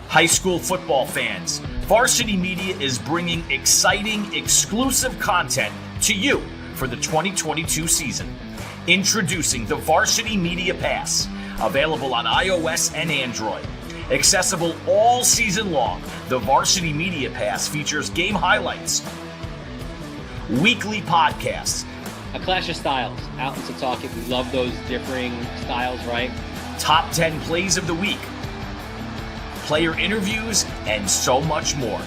High school football fans, Varsity Media is bringing exciting, exclusive content to you for the 2022 season. Introducing the Varsity Media Pass, available on iOS and Android. Accessible all season long, the Varsity Media Pass features game highlights, weekly podcasts, a clash of styles, out in Setauket. We love those differing styles, right? top 10 plays of the week, player interviews, and so much more.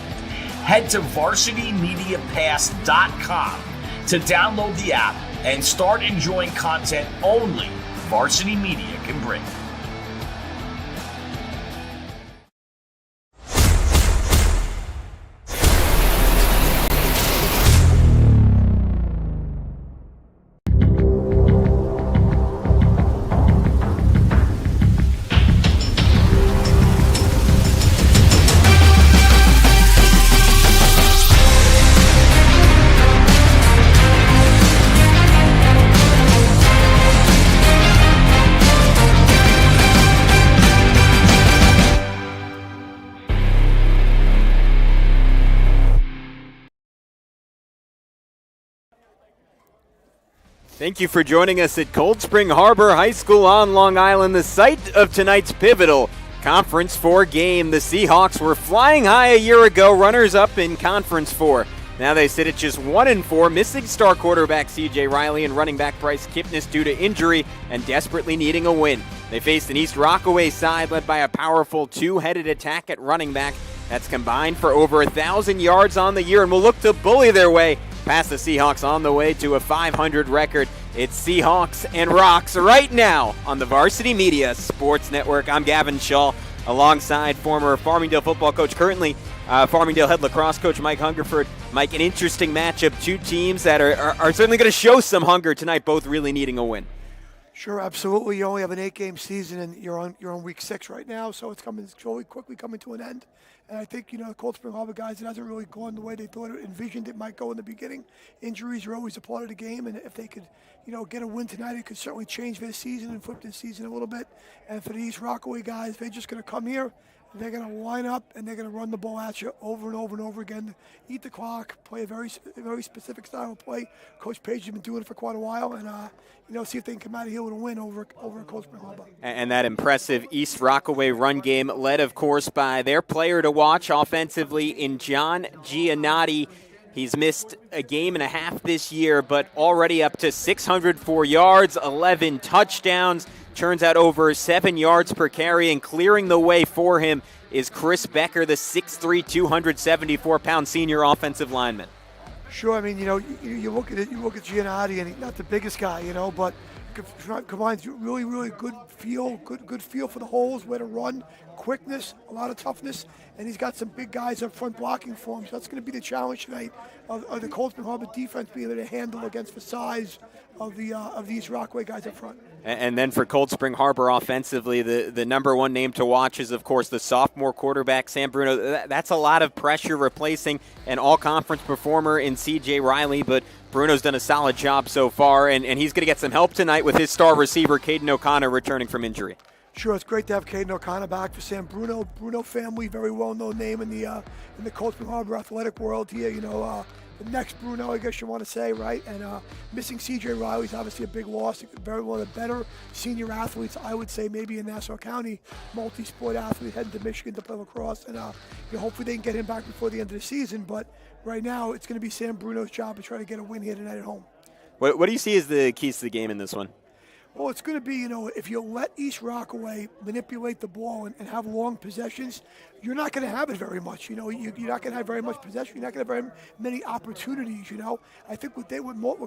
Head to varsitymediapass.com to download the app and start enjoying content only Varsity Media can bring. Thank you for joining us at Cold Spring Harbor High School on Long Island, the site of tonight's pivotal Conference 4 game. The Seahawks were flying high a year ago, runners-up in Conference 4. Now they sit at just 1-4, missing star quarterback C.J. Riley and running back Bryce Kipnis due to injury and desperately needing a win. They faced an East Rockaway side led by a powerful two-headed attack at running back that's combined for over 1,000 yards on the year and will look to bully their way past the Seahawks on the way to a 500 record. It's Seahawks and Rocks right now on the Varsity Media Sports Network. I'm Gavin Shaw alongside former Farmingdale football coach, currently Farmingdale head lacrosse coach Mike Hungerford. Mike, an interesting matchup, two teams that are certainly going to show some hunger tonight, both really needing a win. Sure, absolutely. You only have an 8-game season, and you're on week 6 right now, so it's quickly coming to an end. And I think, the Cold Spring Harbor guys, it hasn't really gone the way they thought it envisioned it might go in the beginning. Injuries are always a part of the game, and if they could, get a win tonight, it could certainly change their season and flip their season a little bit. And for the East Rockaway guys, they're just going to come here, they're going to line up, and they're going to run the ball at you over and over and over again, eat the clock, play a very specific style of play. Coach Page has been doing it for quite a while, and see if they can come out of here with a win over Cold Spring Harbor. And that impressive East Rockaway run game led, of course, by their player to watch offensively in John Giannotti. He's missed a game and a half this year, but already up to 604 yards, 11 touchdowns, turns out over 7 yards per carry, and clearing the way for him is Chris Becker, the 6'3", 274-pound senior offensive lineman. Sure, I mean, you look at it, you look at Giannotti, and he's not the biggest guy, but combines really, really good feel for the holes, where to run, quickness, a lot of toughness, and he's got some big guys up front blocking for him. So that's going to be the challenge tonight of the Cold Spring Harbor defense being able to handle against the size of these Rockaway guys up front. And then for Cold Spring Harbor offensively, the number one name to watch is, of course, the sophomore quarterback, Sam Bruno. That's a lot of pressure replacing an all-conference performer in C.J. Riley, but Bruno's done a solid job so far, and he's going to get some help tonight with his star receiver, Caden O'Connor, returning from injury. Sure, it's great to have Caden O'Connor back for Sam Bruno. Bruno family, very well-known name in the Cold Spring Harbor athletic world here. The next Bruno, I guess you want to say, right? And missing C.J. Riley is obviously a big loss. Very one of the better senior athletes, I would say, maybe in Nassau County, multi-sport athlete heading to Michigan to play lacrosse. And hopefully they can get him back before the end of the season. But right now, it's going to be Sam Bruno's job to try to get a win here tonight at home. What do you see as the keys to the game in this one? Well, it's going to be, if you let East Rockaway manipulate the ball and have long possessions, you're not going to have it very much. You're not going to have very much possession. You're not going to have very many opportunities, I think what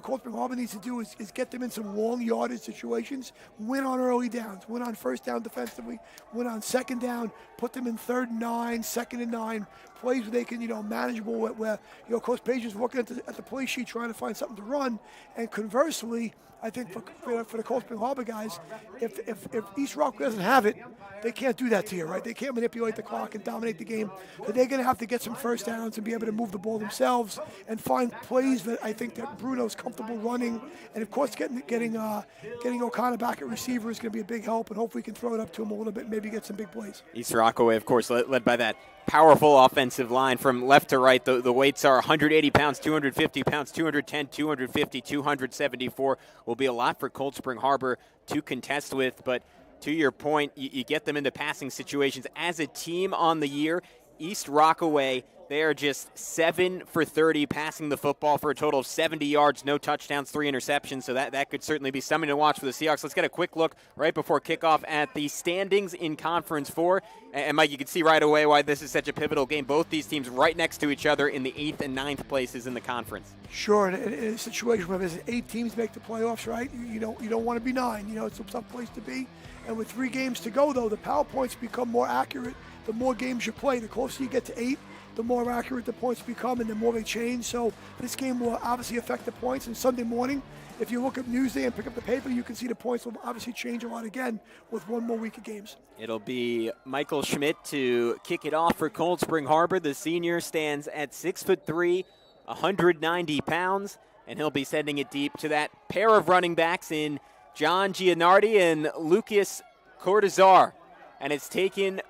Cold Spring Harbor needs to do is get them in some long yardage situations, win on early downs, win on first down defensively, win on second down, put them in 3rd and 9, 2nd and 9, plays where they can, manageable, where Coach Page is looking at the play sheet trying to find something to run. And conversely, I think for the Cold Spring Spring Harbor guys, if East Rockaway doesn't have it, they can't do that to you, right? They can't manipulate the clock and dominate the game. But they're going to have to get some first downs and be able to move the ball themselves and find plays that I think that Bruno's comfortable running. And of course, getting O'Connor back at receiver is going to be a big help. And hopefully, we can throw it up to him a little bit, maybe get some big plays. East Rockaway, of course, led by that powerful offensive line from left to right. The weights are 180 pounds, 250 pounds, 210, 250, 274. Will be a lot for Cold Spring Harbor to contest with. But to your point, you get them into passing situations. As a team on the year, East Rockaway, they are just 7 for 30 passing the football for a total of 70 yards, no touchdowns, 3 interceptions. So that could certainly be something to watch for the Seahawks. Let's get a quick look right before kickoff at the standings in Conference 4. And Mike, you can see right away why this is such a pivotal game. Both these teams right next to each other in the 8th and 9th places in the conference. Sure, in a situation where there's 8 teams make the playoffs, right? You don't want to be 9. It's a tough place to be. And with 3 games to go, though, the power points become more accurate the more games you play. The closer you get to 8, the more accurate the points become and the more they change. So this game will obviously affect the points. And Sunday morning, if you look at Newsday and pick up the paper, you can see the points will obviously change a lot again with 1 more week of games. It'll be Michael Schmidt to kick it off for Cold Spring Harbor. The senior stands at 6'3", 190 pounds, and he'll be sending it deep to that pair of running backs in John Gianardi and Lucas Cortazar. And it's taken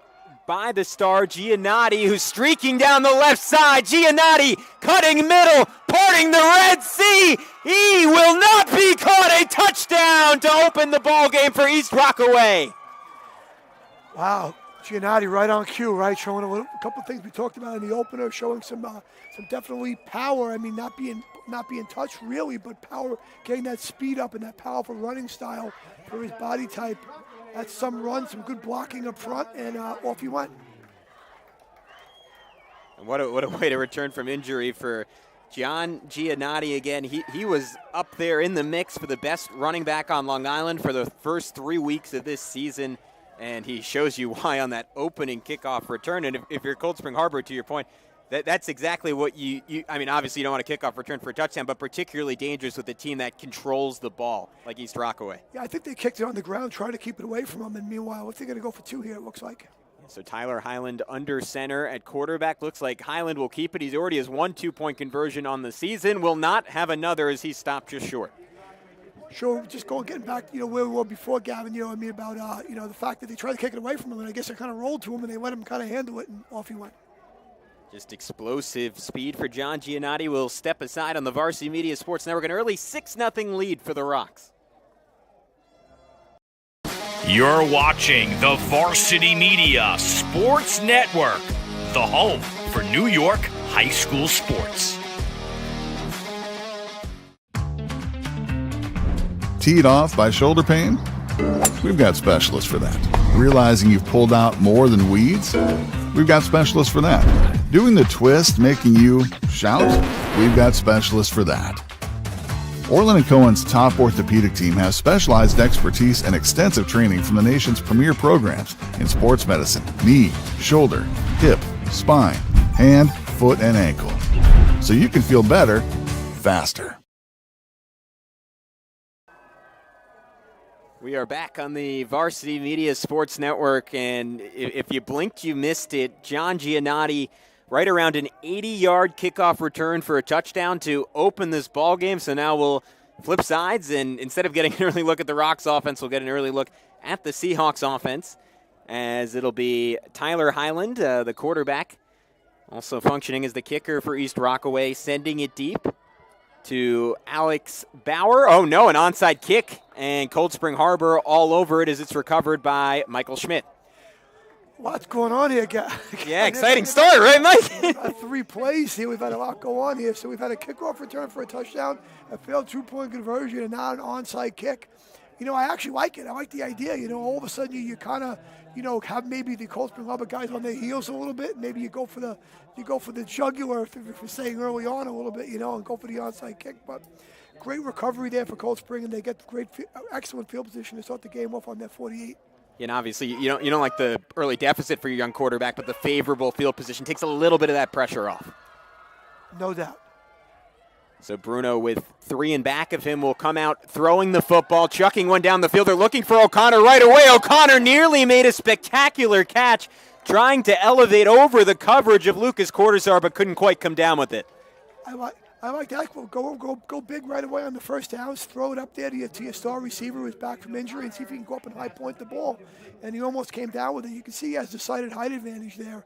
by the star Giannotti, who's streaking down the left side. Giannotti cutting middle, parting the Red Sea. He will not be caught. A touchdown to open the ball game for East Rockaway. Wow, Giannotti right on cue, right? Showing a couple of things we talked about in the opener, showing some definitely power. I mean, not being touched really, but power, getting that speed up and that powerful running style for his body type. That's some run, some good blocking up front, and off he went. And what a way to return from injury for John Giannotti again. He was up there in the mix for the best running back on Long Island for the first 3 weeks of this season, and he shows you why on that opening kickoff return. And if you're Cold Spring Harbor, to your point, that's exactly what you I mean, obviously you don't want to kickoff return for a touchdown, but particularly dangerous with a team that controls the ball like East Rockaway. Yeah, I think they kicked it on the ground, trying to keep it away from them, and meanwhile, they're going to go for 2 here, it looks like. So Tyler Highland under center at quarterback. Looks like Highland will keep it. He already has 1 2-point conversion on the season. Will not have another as he stopped just short. Sure, just getting back, where we were before, Gavin, about, the fact that they tried to kick it away from him, and I guess they kind of rolled to him, and they let him kind of handle it, and off he went. Just explosive speed for John Giannotti. Will step aside on the Varsity Media Sports Network. An early 6-0 lead for the Rocks. You're watching the Varsity Media Sports Network, the home for New York high school sports. Teed off by shoulder pain? We've got specialists for that. Realizing you've pulled out more than weeds? We've got specialists for that. Doing the twist making you shout? We've got specialists for that. Orland & Cohen's top orthopedic team has specialized expertise and extensive training from the nation's premier programs in sports medicine, knee, shoulder, hip, spine, hand, foot, and ankle. So you can feel better, faster. We are back on the Varsity Media Sports Network, and if you blinked, you missed it. John Giannotti right around an 80-yard kickoff return for a touchdown to open this ball game. So now we'll flip sides, and instead of getting an early look at the Rocks offense, we'll get an early look at the Seahawks offense, as it'll be Tyler Highland, the quarterback, also functioning as the kicker for East Rockaway, sending it deep to Alex Bauer. Oh, no, an onside kick, and Cold Spring Harbor all over it as it's recovered by Michael Schmidt. What's going on here, guys? Yeah, exciting story, right, Mike? 3 plays here. We've had a lot go on here. So we've had a kickoff return for a touchdown, a failed 2-point conversion, and now an onside kick. I actually like it. I like the idea. All of a sudden you kind of, have maybe the Cold Spring Harbor guys on their heels a little bit. Maybe you go for the jugular, if you're saying early on a little bit, and go for the onside kick. But great recovery there for Cold Spring, and they get excellent field position to start the game off on their 48. And obviously, you don't like the early deficit for your young quarterback, but the favorable field position takes a little bit of that pressure off. No doubt. So Bruno with 3 in back of him will come out throwing the football, chucking one down the field. They're looking for O'Connor right away. O'Connor nearly made a spectacular catch, trying to elevate over the coverage of Lucas Cortazar, but couldn't quite come down with it. I like that. Go big right away on the first down. Throw it up there to your star receiver who's back from injury and see if he can go up and high point the ball. And he almost came down with it. You can see he has decided height advantage there,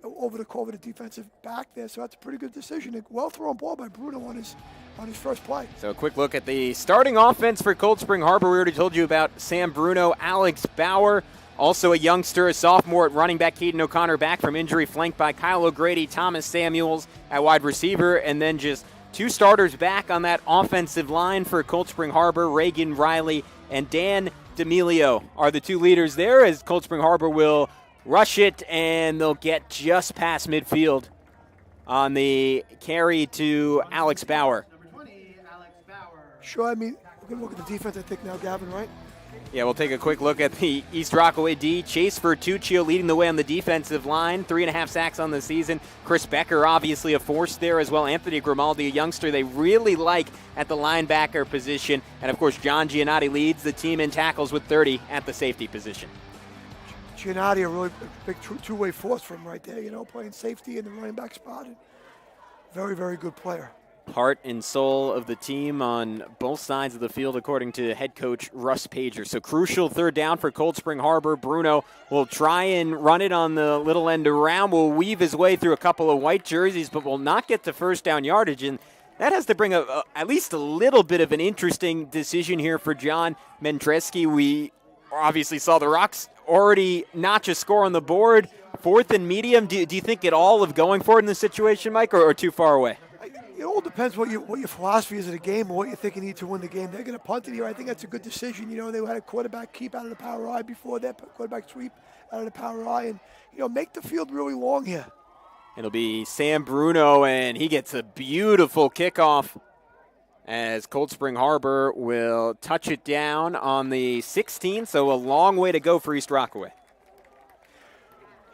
over the defensive back there. So that's a pretty good decision. A well-thrown ball by Bruno on his first play. So a quick look at the starting offense for Cold Spring Harbor. We already told you about Sam Bruno, Alex Bauer, also a youngster, a sophomore at running back, Caden O'Connor back from injury, flanked by Kyle O'Grady, Thomas Samuels at wide receiver, and then just 2 starters back on that offensive line for Cold Spring Harbor. Reagan Riley and Dan D'Amelio are the 2 leaders there, as Cold Spring Harbor will rush it, and they'll get just past midfield on the carry to Alex Bauer. Sure, I mean, we're going to look at the defense, I think, now, Gavin, right? Yeah, we'll take a quick look at the East Rockaway D. Chase Vertuccio leading the way on the defensive line, 3.5 sacks on the season. Chris Becker, obviously a force there as well. Anthony Grimaldi, a youngster they really like at the linebacker position. And, of course, John Giannotti leads the team in tackles with 30 at the safety position. Giannotti, a really big two-way force for him right there, playing safety in the running back spot. Very, very good player. Heart and soul of the team on both sides of the field, according to head coach Russ Pager. So crucial 3rd down for Cold Spring Harbor. Bruno will try and run it on the little end around, will weave his way through a couple of white jerseys, but will not get to first down yardage. And that has to bring at least a little bit of an interesting decision here for John Mendreski. We obviously saw the Rocks already notch a score on the board. 4th and medium. Do you think at all of going for it in this situation, Mike, or too far away? It all depends what your philosophy is of the game and what you think you need to win the game. They're going to punt it here. I think that's a good decision. They had a quarterback keep out of the power I before that, quarterback sweep out of the power I, and make the field really long here. It'll be Sam Bruno, and he gets a beautiful kickoff as Cold Spring Harbor will touch it down on the 16, so a long way to go for East Rockaway.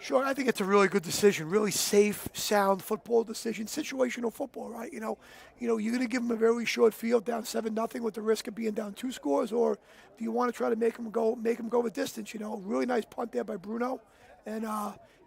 Sure, I think it's a really good decision, really safe, sound football decision, situational football, right? You're going to give them a very short field down 7-0 with the risk of being down 2 scores, or do you want to try to make them go the distance? Really nice punt there by Bruno, and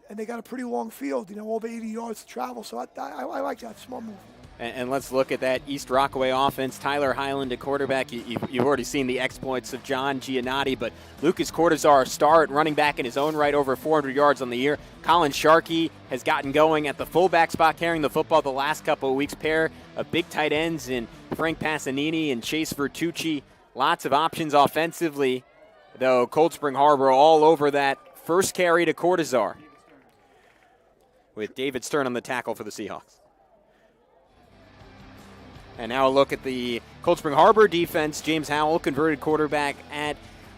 they got a pretty long field, over 80 yards to travel. So I like that smart move. And let's look at that East Rockaway offense. Tyler Highland at quarterback. You've already seen the exploits of John Giannotti, but Lucas Cortazar, a star at running back in his own right, over 400 yards on the year. Colin Sharkey has gotten going at the fullback spot, carrying the football the last couple of weeks. Pair of big tight ends in Frank Passanini and Chase Vertucci. Lots of options offensively, though Cold Spring Harbor all over that first carry to Cortazar, with David Stern on the tackle for the Seahawks. And now a look at the Cold Spring Harbor defense. James Howell, converted quarterback at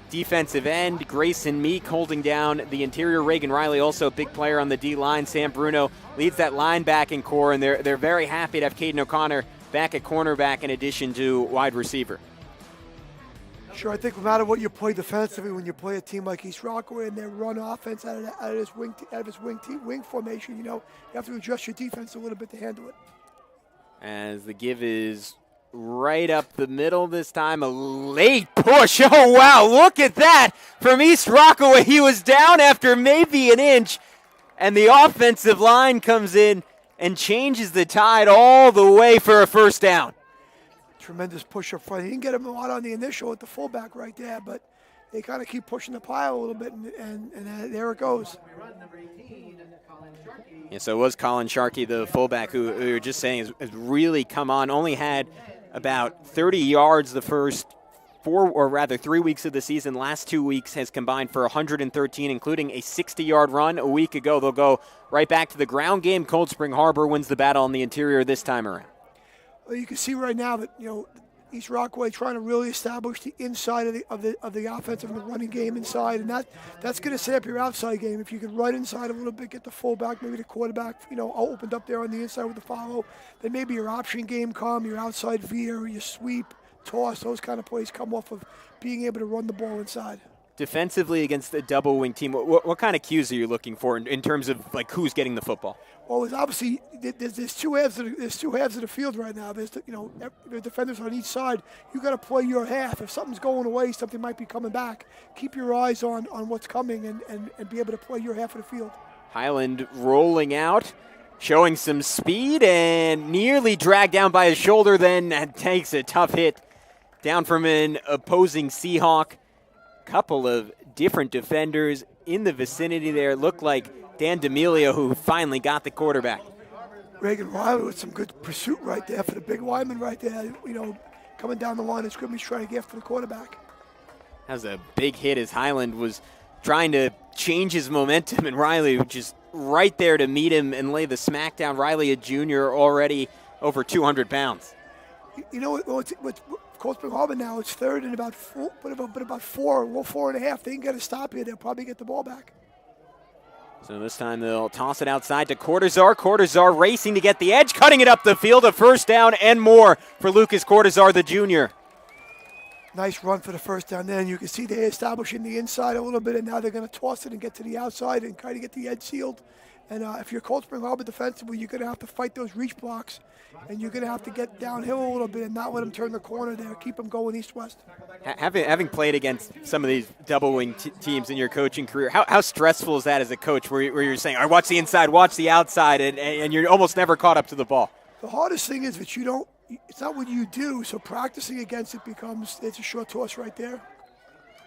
defensive end. Grayson Meek holding down the interior. Reagan Riley, also a big player on the D-line. Sam Bruno leads that linebacking core, and they're very happy to have Caden O'Connor back at cornerback in addition to wide receiver. Sure, I think no matter what you play defensively, when you play a team like East Rockaway and they run offense out of this wing formation, you have to adjust your defense a little bit to handle it. As the give is right up the middle this time. A late push. Oh, wow. Look at that from East Rockaway. He was down after maybe an inch, and the offensive line comes in and changes the tide all the way for a first down. Tremendous push up front. He didn't get him a lot on the initial at the fullback right there, but they kind of keep pushing the pile a little bit, and there it goes. Yeah, so it was Colin Sharkey, the fullback, who we were just saying has really come on. Only had about 30 yards the first 3 weeks of the season. Last 2 weeks has combined for 113, including a 60-yard run a week ago. They'll go right back to the ground game. Cold Spring Harbor wins the battle on the interior this time around. Well, you can see right now that East Rockaway trying to really establish the inside of the offensive and the running game inside, and that's going to set up your outside game. If you can run inside a little bit, get the fullback, maybe the quarterback, opened up there on the inside with the follow, then maybe your option game come, your outside veer, your sweep, toss, those kind of plays come off of being able to run the ball inside. defensively against a double wing team, what kind of cues are you looking for in terms of like who's getting the football? Well, it's obviously there's two halves of the field right now. There's the defenders on each side. You got to play your half. If something's going away, something might be coming back. Keep your eyes on what's coming and be able to play your half of the field. Highland rolling out, showing some speed and nearly dragged down by his shoulder, then takes a tough hit down from an opposing Seahawk. Couple of different defenders in the vicinity there. Looked like Dan D'Amelio who finally got the quarterback. Reagan Riley with some good pursuit right there for the big lineman right there. Coming down the line of scrimmage trying to get after the quarterback. That was a big hit as Highland was trying to change his momentum, and Riley just right there to meet him and lay the smack down. Riley, a junior, already over 200 pounds. What's Cold Spring Harbor now, it's third and about 4, but about 4.5. They can get a stop here. They'll probably get the ball back. So this time they'll toss it outside to Cortazar. Cortazar racing to get the edge, cutting it up the field, a first down and more for Lucas Cortazar, the junior. Nice run for the first down there, and you can see they're establishing the inside a little bit, and now they're going to toss it and get to the outside and try to get the edge sealed. And if you're Cold Spring Harbor defensively, you're going to have to fight those reach blocks, and you're going to have to get downhill a little bit and not let them turn the corner there. Keep them going east-west. Having played against some of these double-wing teams in your coaching career, how stressful is that as a coach where you're saying, all right, watch the inside, watch the outside, and you're almost never caught up to the ball? The hardest thing is that it's not what you do, so practicing against it it's a short toss right there.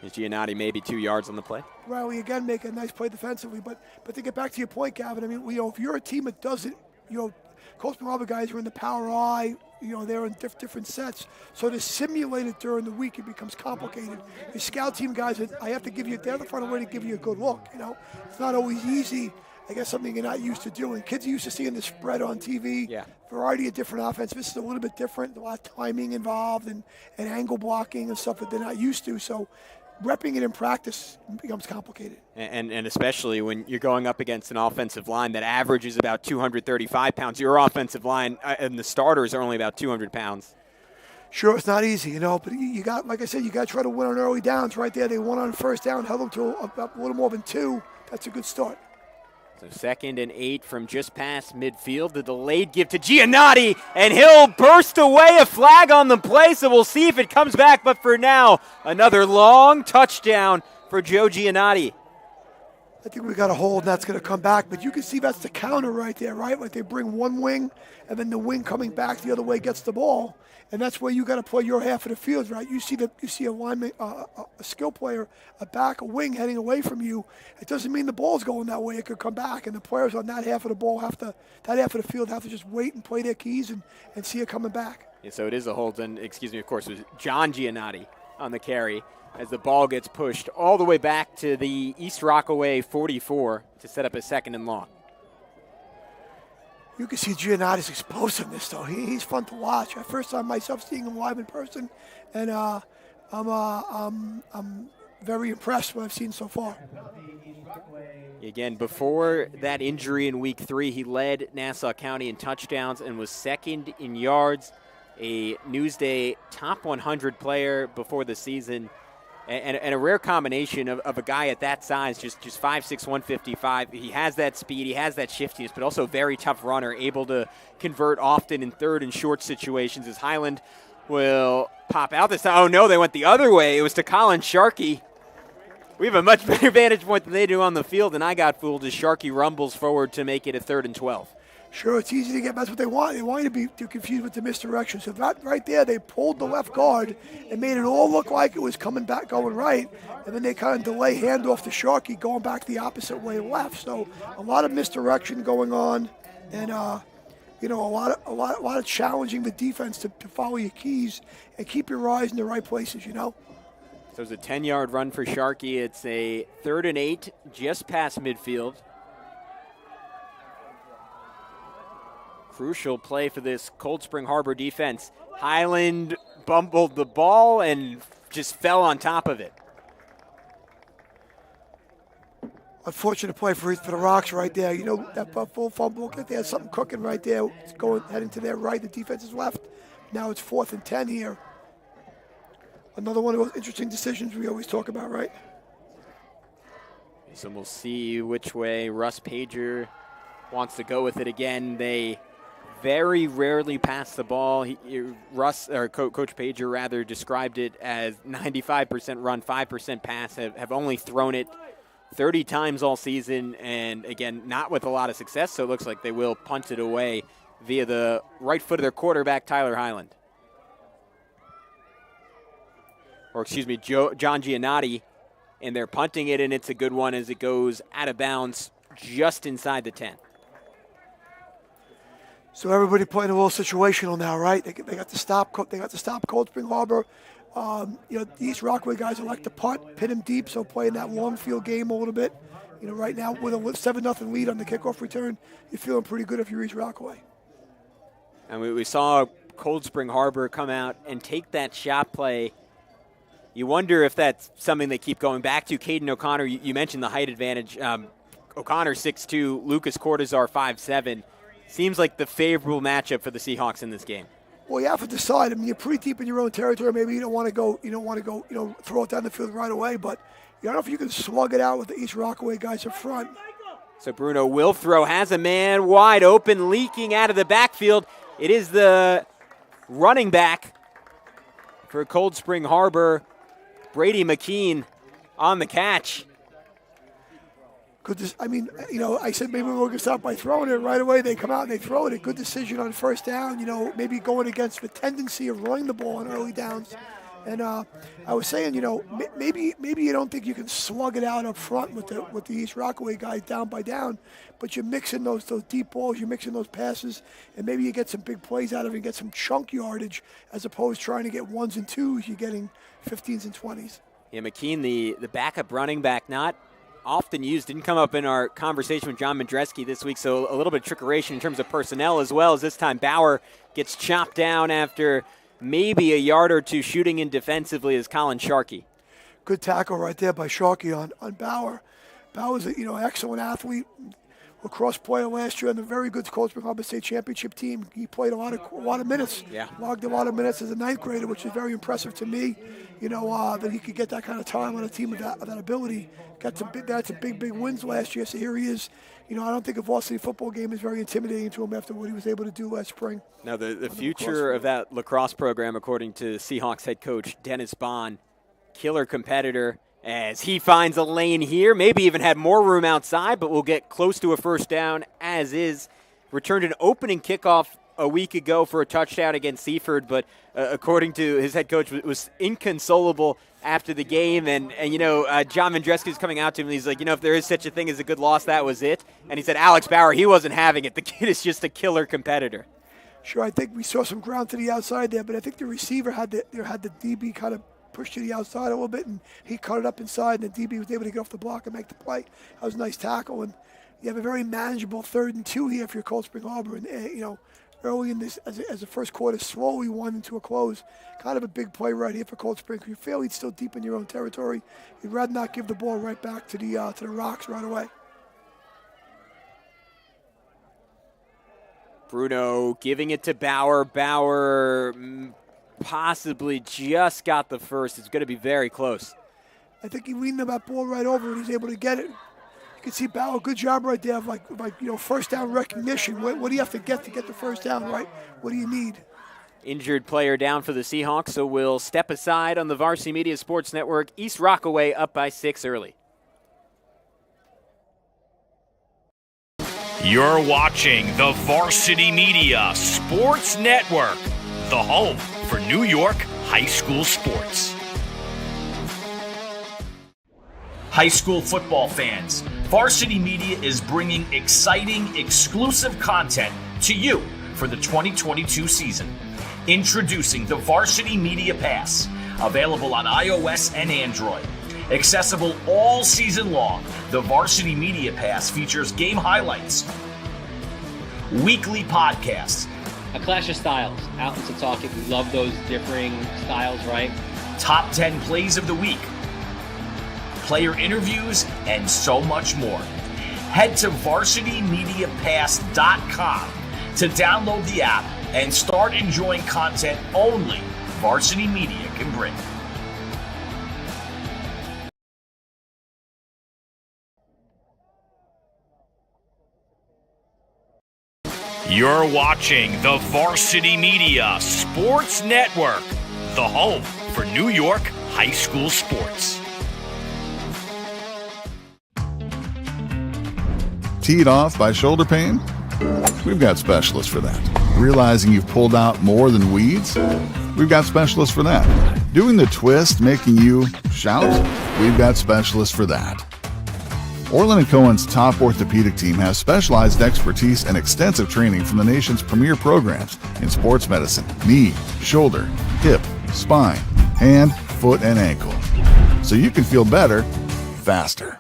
Is Giannotti maybe 2 yards on the play? Riley again make a nice play defensively, but to get back to your point, Gavin, I mean, if you're a team that does it, Cold Spring Harbor guys are in the power eye, they're in different sets. So to simulate it during the week, it becomes complicated. Your scout team guys, they're the front away to give you a good look. It's not always easy. I guess something you're not used to doing. Kids are used to seeing the spread on TV. Yeah. Variety of different offense. This is a little bit different. A lot of timing involved and angle blocking and stuff that they're not used to. So repping it in practice becomes complicated. And especially when you're going up against an offensive line that averages about 235 pounds. Your offensive line and the starters are only about 200 pounds. Sure, it's not easy, but you got, like I said, you got to try to win on early downs right there. They won on first down, held them to a little more than 2. That's a good start. So 2nd and 8 from just past midfield. The delayed give to Giannotti, and he'll burst away. A flag on the play, so we'll see if it comes back. But for now, another long touchdown for Joe Giannotti. I think we got a hold, and that's going to come back. But you can see that's the counter right there, right? Like they bring one wing, and then the wing coming back the other way gets the ball. And that's where you got to play your half of the field, right? You see a lineman, a skill player, a back, a wing heading away from you. It doesn't mean the ball's going that way. It could come back, and the players on that half of the field have to just wait and play their keys and see it coming back. Yeah, so it is a hold, and of course, it was John Giannotti on the carry as the ball gets pushed all the way back to the East Rockaway 44 to set up a 2nd and long. You can see Giannotti's explosiveness, though. He's fun to watch. First time myself seeing him live in person, and I'm very impressed with what I've seen so far. Again, before that injury in Week 3, he led Nassau County in touchdowns and was 2nd in yards, a Newsday top 100 player before the season. And a rare combination of a guy at that size, just 5'6", 155. He has that speed, he has that shiftiness, but also a very tough runner, able to convert often in 3rd and short situations as Highland will pop out this time. Oh, no, they went the other way. It was to Colin Sharkey. We have a much better vantage point than they do on the field, and I got fooled as Sharkey rumbles forward to make it a 3rd and 12. Sure, it's easy to get. That's what they want. They want you to be too confused with the misdirection. So that right there, they pulled the left guard and made it all look like it was coming back, going right, and then they kind of delay handoff to Sharkey, going back the opposite way left. So a lot of misdirection going on, and a lot of challenging the defense to follow your keys and keep your eyes in the right places. So it's a 10-yard run for Sharkey. It's a 3rd and 8, just past midfield. Crucial play for this Cold Spring Harbor defense. Highland bumbled the ball and just fell on top of it. Unfortunate play for the Rocks right there. That full fumble. They had something cooking right there. It's heading to their right. The defense is left. Now it's 4th and 10 here. Another one of those interesting decisions we always talk about, right? So we'll see which way Russ Pager wants to go with it again. They very rarely pass the ball. Coach Pager rather described it as 95% run, 5% pass, have only thrown it 30 times all season, and again, not with a lot of success, so it looks like they will punt it away via the right foot of their quarterback, Tyler Highland. John Giannotti, and they're punting it, and it's a good one as it goes out of bounds just inside the 10. So everybody playing a little situational now, right? They got to stop. They got to stop Cold Spring Harbor. These Rockaway guys like to punt, pin them deep, so playing that long field game a little bit. Right now with a 7-0 lead on the kickoff return, you're feeling pretty good if you reach Rockaway. And we saw Cold Spring Harbor come out and take that shot play. You wonder if that's something they keep going back to. Caden O'Connor, you mentioned the height advantage. O'Connor 6'2", Lucas Cortazar 5'7". Seems like the favorable matchup for the Seahawks in this game. Well, you have to decide. I mean, you're pretty deep in your own territory. Maybe you don't want to go, throw it down the field right away. But I don't know if you can slug it out with the East Rockaway guys up front. So Bruno will throw, has a man wide open, leaking out of the backfield. It is the running back for Cold Spring Harbor, Brady McKean, on the catch. I said maybe we're going to start by throwing it right away. They come out and they throw it. A good decision on first down, maybe going against the tendency of running the ball on early downs. And I was saying, maybe you don't think you can slug it out up front with the East Rockaway guys down by down, but you're mixing those deep balls, you're mixing those passes, and maybe you get some big plays out of it and get some chunk yardage as opposed to trying to get 1s and 2s. You're getting 15s and 20s. Yeah, McKean, the backup running back, not often used, didn't come up in our conversation with John Mandreski this week, so a little bit of trickeration in terms of personnel as well, as this time Bauer gets chopped down after maybe a yard or two shooting in defensively as Colin Sharkey. Good tackle right there by Sharkey on Bauer. Bauer's an excellent athlete, lacrosse player last year on the very good Cold Spring Harbor State Championship team. He played a lot of minutes. Yeah. Logged a lot of minutes as a 9th grader, which is very impressive to me. That he could get that kind of time on a team of that ability. Got some big wins last year. So here he is. I don't think a varsity football game is very intimidating to him after what he was able to do last spring. Now the future of that lacrosse program, according to Seahawks head coach Dennis Bond, killer competitor, as he finds a lane here, maybe even had more room outside, but will get close to a first down as is. Returned an opening kickoff a week ago for a touchdown against Seaford, but according to his head coach, was inconsolable after the game. And John Mandreski is coming out to him, and he's like, if there is such a thing as a good loss, that was it. And he said Alex Bauer, he wasn't having it. The kid is just a killer competitor. Sure, I think we saw some ground to the outside there, but I think the receiver had the DB kind of pushed to the outside a little bit, and he cut it up inside, and the DB was able to get off the block and make the play. That was a nice tackle, and you have a very manageable 3rd and 2 here for your Cold Spring Harbor. And early in this, as the first quarter slowly won into a close, kind of a big play right here for Cold Spring. You feel it's still deep in your own territory. You'd rather not give the ball right back to the Rocks right away. Bruno giving it to Bauer. Bauer possibly just got the first. It's going to be very close. I think he leaned that ball right over, and he's able to get it. You can see Bauer, good job right there of first down recognition. What do you have to get the first down, right? What do you need? Injured player down for the Seahawks, so we'll step aside on the Varsity Media Sports Network. East Rockaway up by 6 early. You're watching the Varsity Media Sports Network, the home for New York high school sports. High school football fans, Varsity Media is bringing exciting, exclusive content to you for the 2022 season. Introducing the Varsity Media Pass, available on iOS and Android. Accessible all season long, the Varsity Media Pass features game highlights, weekly podcasts, A clash of styles, out in Setauket. We love those differing styles, right? top 10 plays of the week, player interviews, and so much more. Head to varsitymediapass.com to download the app and start enjoying content only Varsity Media can bring. You're watching the Varsity Media Sports Network, the home for New York high school sports. Teed off by shoulder pain? We've got specialists for that. Realizing you've pulled out more than weeds? We've got specialists for that. Doing the twist making you shout? We've got specialists for that. Orland & Cohen's top orthopedic team has specialized expertise and extensive training from the nation's premier programs in sports medicine, knee, shoulder, hip, spine, hand, foot, and ankle. So you can feel better, faster.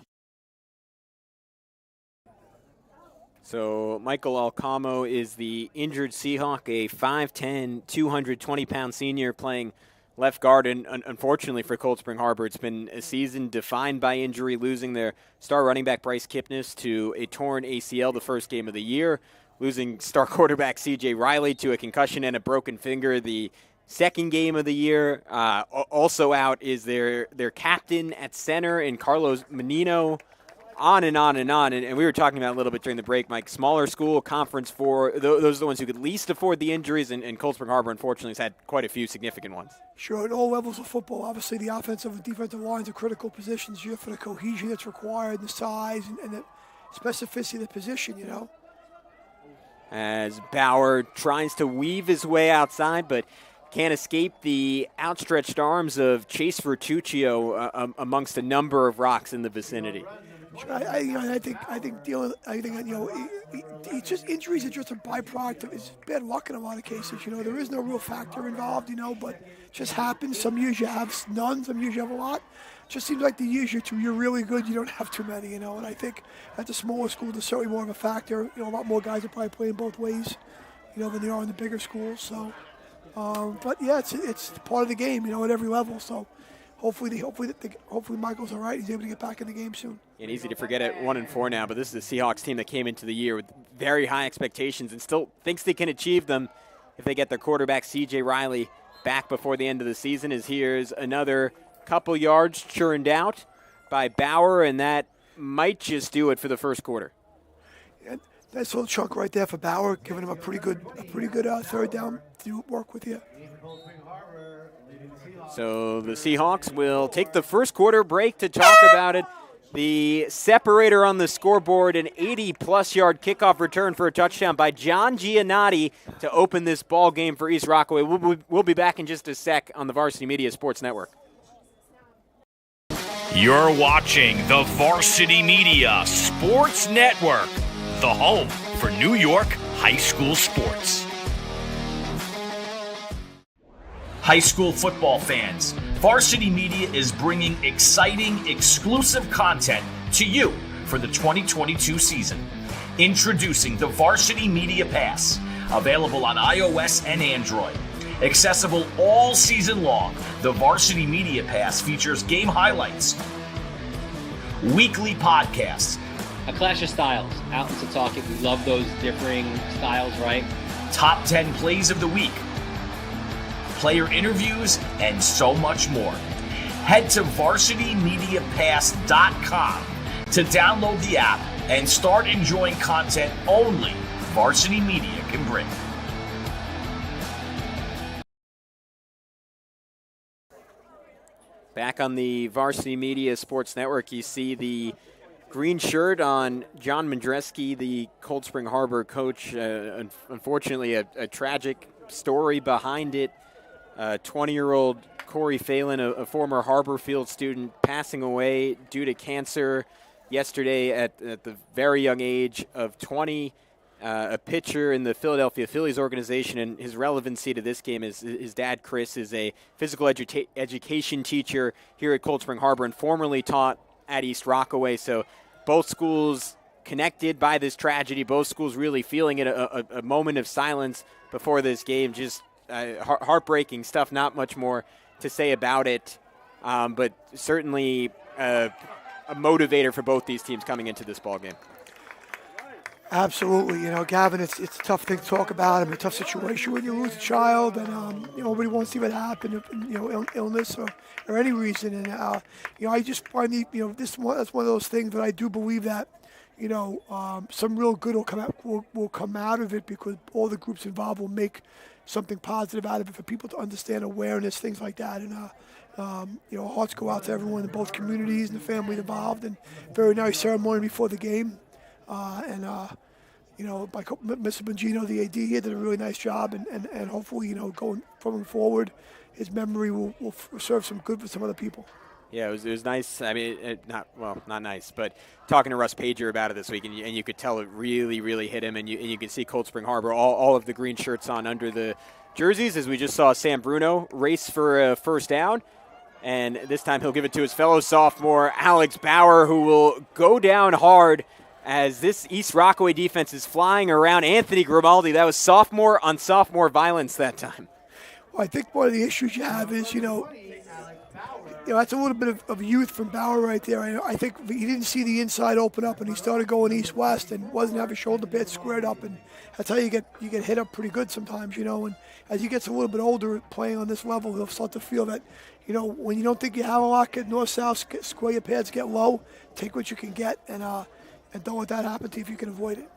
So Michael Alcamo is the injured Seahawk, a 5'10", 220-pound senior playing left guard, and unfortunately for Cold Spring Harbor, it's been a season defined by injury, losing their star running back Bryce Kipnis to a torn ACL the first game of the year, losing star quarterback C.J. Riley to a concussion and a broken finger the second game of the year. Also out is their captain at center in Carlos Menino. On and on and on. And we were talking about a little bit during the break, Mike. Smaller school, Conference 4, those are the ones who could least afford the injuries, and Cold Spring Harbor, unfortunately, has had quite a few significant ones. Sure, at all levels of football, obviously the offensive and defensive lines are critical positions here for the cohesion that's required, the size, and the specificity of the position, you know. As Bauer tries to weave his way outside, but can't escape the outstretched arms of Chase Vertuccio amongst a number of rocks in the vicinity. I think it's just injuries are just a byproduct of it's bad luck in a lot of cases. You know, there is no real factor involved. You know, but it just happens. Some years you have none. Some years you have a lot. It just seems like the years you're really good, you don't have too many. You know, and I think at the smaller school, there's certainly more of a factor. You know, a lot more guys are probably playing both ways. You know, than they are in the bigger schools. So, but yeah, it's part of the game. You know, at every level. So. Hopefully Michael's all right. He's able to get back in the game soon. And easy to forget at 1-4 now, but this is a Seahawks team that came into the year with very high expectations and still thinks they can achieve them if they get their quarterback C.J. Riley back before the end of the season. As here's another couple yards churned out by Bauer, and that might just do it for the first quarter. And nice little chunk right there for Bauer, giving him a pretty good third down to work with you. So the Seahawks will take the first quarter break to talk about it. The separator on the scoreboard, an 80-plus yard kickoff return for a touchdown by John Giannotti to open this ball game for East Rockaway. We'll be back in just a sec on the Varsity Media Sports Network. You're watching the Varsity Media Sports Network, the home for New York high school sports. High school football fans, Varsity Media is bringing exciting, exclusive content to you for the 2022 season. Introducing the Varsity Media Pass, available on iOS and Android. Accessible all season long, the Varsity Media Pass features game highlights, weekly podcasts, A clash of styles, out in Setauket. We love those differing styles, right? top 10 plays of the week, player interviews, and so much more. Head to varsitymediapass.com to download the app and start enjoying content only Varsity Media can bring. Back on the Varsity Media Sports Network, you see the green shirt on John Mandreski, the Cold Spring Harbor coach. Unfortunately, a tragic story behind it. 20-year-old Corey Phelan, a former Harborfield student, passing away due to cancer yesterday at the very young age of 20. A pitcher in the Philadelphia Phillies organization, and his relevancy to this game is his dad, Chris, is a physical education teacher here at Cold Spring Harbor and formerly taught at East Rockaway. So both schools connected by this tragedy, both schools really feeling it, a moment of silence before this game. Just heartbreaking stuff, not much more to say about it, but certainly a motivator for both these teams coming into this ball game. Absolutely. You know, Gavin, it's a tough thing to talk about. It's a tough situation when you lose a child, and nobody wants to see what happened, illness or any reason. And I just find that's one of those things that I do believe that, some real good will come out of it, because all the groups involved will make something positive out of it for people to understand awareness, things like that. And hearts go out to everyone in both communities and the family involved. And very nice ceremony before the game. By Mr. Bongino, the AD here, did a really nice job. And hopefully, going forward, his memory will serve some good for some other people. Yeah, it was nice. I mean, not nice, but talking to Russ Pager about it this week, and you could tell it really, really hit him, and you can see Cold Spring Harbor, all of the green shirts on under the jerseys, as we just saw Sam Bruno race for a first down, and this time he'll give it to his fellow sophomore, Alex Bauer, who will go down hard as this East Rockaway defense is flying around Anthony Grimaldi. That was sophomore on sophomore violence that time. Well, I think one of the issues you have is, that's a little bit of youth from Bauer right there. I think he didn't see the inside open up, and he started going east-west and wasn't having shoulder pads squared up, and that's how you get hit up pretty good sometimes, And as he gets a little bit older playing on this level, he'll start to feel that, when you don't think you have a lot, get north-south, square your pads, get low, take what you can get, and don't let that happen to you if you can avoid it.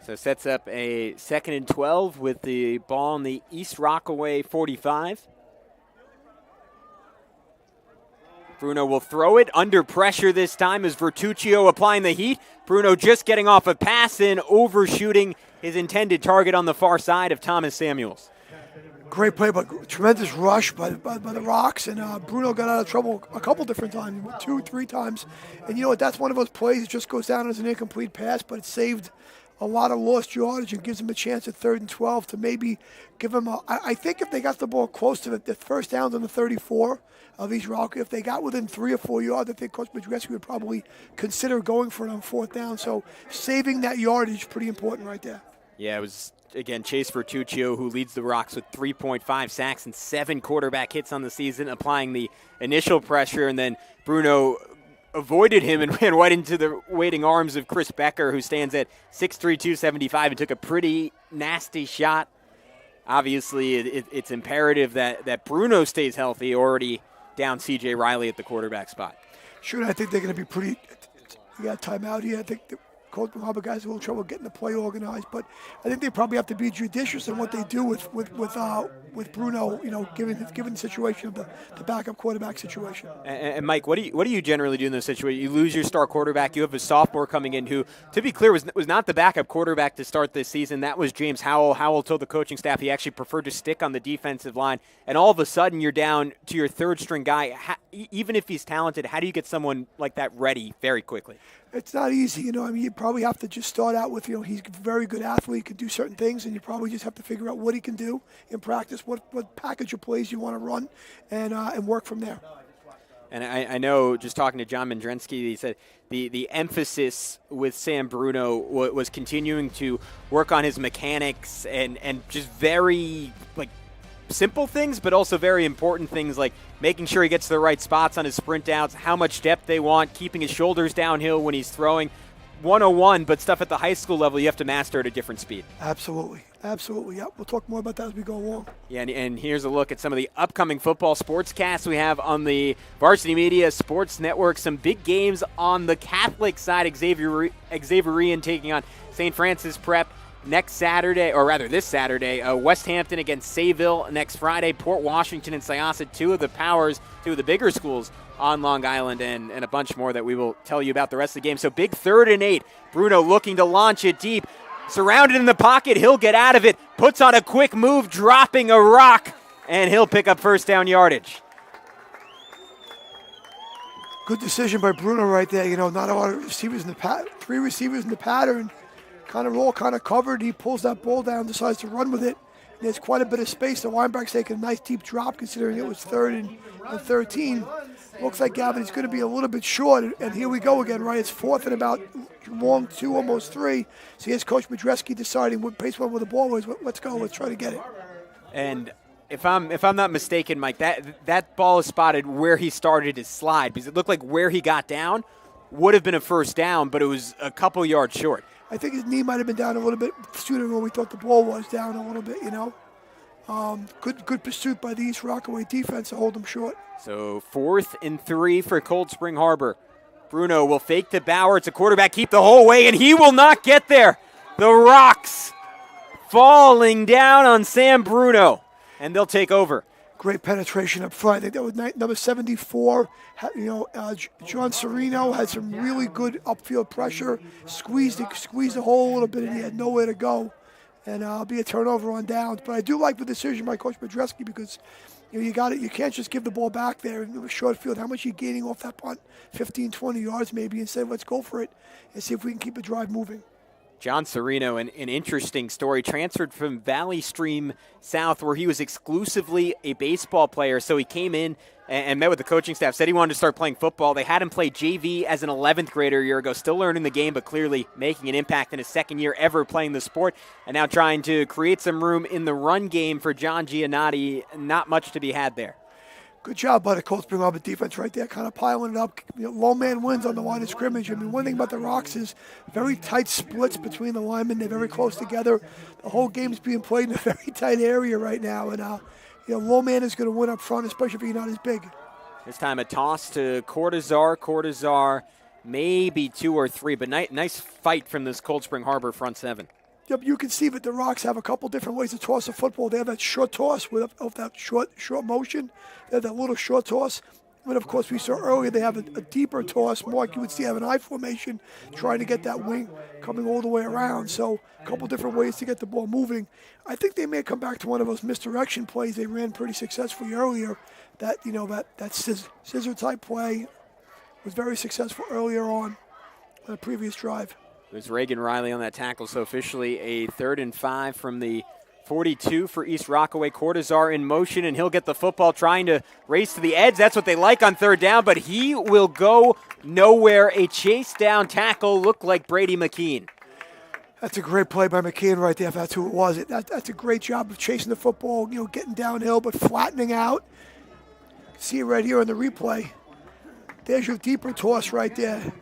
So sets up a 2nd and 12 with the ball on the East Rockaway 45. Bruno will throw it under pressure this time as Vertuccio applying the heat. Bruno just getting off a pass and overshooting his intended target on the far side of Thomas Samuels. Great play, but tremendous rush by the Rocks, and Bruno got out of trouble a couple different times, 2-3 times. And you know what, that's one of those plays that just goes down as an incomplete pass, but it saved a lot of lost yardage and gives him a chance at 3rd and 12 to maybe give him I think if they got the ball close to the first downs on the 34 of East Rockaway, if they got within 3 or 4 yards, I think Coach Madreski would probably consider going for it on 4th down. So saving that yardage is pretty important right there. Yeah, it was, again, Chase Vertuccio, who leads the Rocks with 3.5 sacks and 7 quarterback hits on the season, applying the initial pressure, and then Bruno avoided him and ran right into the waiting arms of Chris Becker, who stands at 6'3", 275, and took a pretty nasty shot. Obviously, it's imperative that Bruno stays healthy, already down C.J. Riley at the quarterback spot. Sure, I think they're going to be pretty – you got a timeout here. I think the Coach Harbor guys have a little trouble getting the play organized, but I think they probably have to be judicious in what they do with Bruno, given the situation of the backup quarterback situation. And Mike, what do you generally do in this situation? You lose your star quarterback. You have a sophomore coming in who, to be clear, was not the backup quarterback to start this season. That was James Howell. Howell told the coaching staff he actually preferred to stick on the defensive line. And all of a sudden, you're down to your 3rd-string guy. Even if he's talented, how do you get someone like that ready very quickly? It's not easy, you probably have to just start out with, he's a very good athlete, can do certain things, and you probably just have to figure out what he can do in practice, what package of plays you want to run, and work from there. And I know, just talking to John Mendrensky, he said the emphasis with Sam Bruno was continuing to work on his mechanics and just very, simple things, but also very important things like making sure he gets to the right spots on his sprint outs, how much depth they want, keeping his shoulders downhill when he's throwing. 101, but stuff at the high school level you have to master at a different speed. Absolutely. Yeah, we'll talk more about that as we go along. Yeah, and here's a look at some of the upcoming football sportscasts we have on the Varsity Media Sports Network. Some big games on the Catholic side. Xaverian taking on St. Francis Prep next Saturday, or rather this Saturday. West Hampton against Sayville next Friday. Port Washington and Syosset, two of the bigger schools on Long Island, and a bunch more that we will tell you about the rest of the game. So big 3rd and 8. Bruno looking to launch it deep. Surrounded in the pocket, he'll get out of it. Puts on a quick move, dropping a rock, and he'll pick up 1st down yardage. Good decision by Bruno right there. Not a lot of receivers in the 3 receivers in the pattern. Kind of covered. He pulls that ball down, decides to run with it. And there's quite a bit of space. The lineback's taking a nice deep drop considering it was 3rd and 13. Looks like Gavin is going to be a little bit short. And here we go again, right? It's 4th and about long 2, almost 3. So here's Coach Madreski deciding what pace where the ball is. Let's go. Let's try to get it. And if I'm not mistaken, Mike, that ball is spotted where he started his slide, because it looked like where he got down would have been a 1st down, but it was a couple yards short. I think his knee might have been down a little bit sooner than we thought the ball was down a little bit, Good pursuit by the East Rockaway defense to hold them short. So 4th and 3 for Cold Spring Harbor. Bruno will fake to Bauer. It's a quarterback keep the whole way, and he will not get there. The rocks falling down on Sam Bruno, and they'll take over. Great penetration up front. I think that was number 74. John Serino had some really good upfield pressure. Squeezed the hole a little bit, and he had nowhere to go. And be a turnover on downs. But I do like the decision by Coach Podreski because you got it. You can't just give the ball back there in a short field. How much are you gaining off that punt? 15, 20 yards maybe. Instead, let's go for it and see if we can keep the drive moving. John Serino, an interesting story, transferred from Valley Stream South where he was exclusively a baseball player. So he came in and met with the coaching staff, said he wanted to start playing football. They had him play JV as an 11th grader a year ago, still learning the game, but clearly making an impact in his second year ever playing the sport, and now trying to create some room in the run game for John Giannotti. Not much to be had there. Good job by the Cold Spring Harbor defense right there, kind of piling it up. Low man wins on the line of scrimmage. I mean, one thing about the Rocks is very tight splits between the linemen. They're very close together. The whole game's being played in a very tight area right now. And, low man is going to win up front, especially if he's not as big. This time a toss to Cortazar. Cortazar maybe 2 or 3, but nice fight from this Cold Spring Harbor front seven. Yep, you can see that the Rocks have a couple different ways to toss a football. They have that short toss of that short motion. They have that little short toss. And, of course, we saw earlier they have a deeper toss, more like you would see have an I formation, trying to get that wing coming all the way around. So a couple different ways to get the ball moving. I think they may come back to one of those misdirection plays they ran pretty successfully earlier. That scissor-type play was very successful earlier on the previous drive. It was Reagan Riley on that tackle, so officially a 3rd and 5 from the 42 for East Rockaway. Cortazar in motion, and he'll get the football trying to race to the edge. That's what they like on 3rd down, but he will go nowhere. A chase down tackle looked like Brady McKean. That's a great play by McKean right there, if that's who it was. That's a great job of chasing the football, getting downhill but flattening out. See it right here on the replay. There's your deeper toss right there.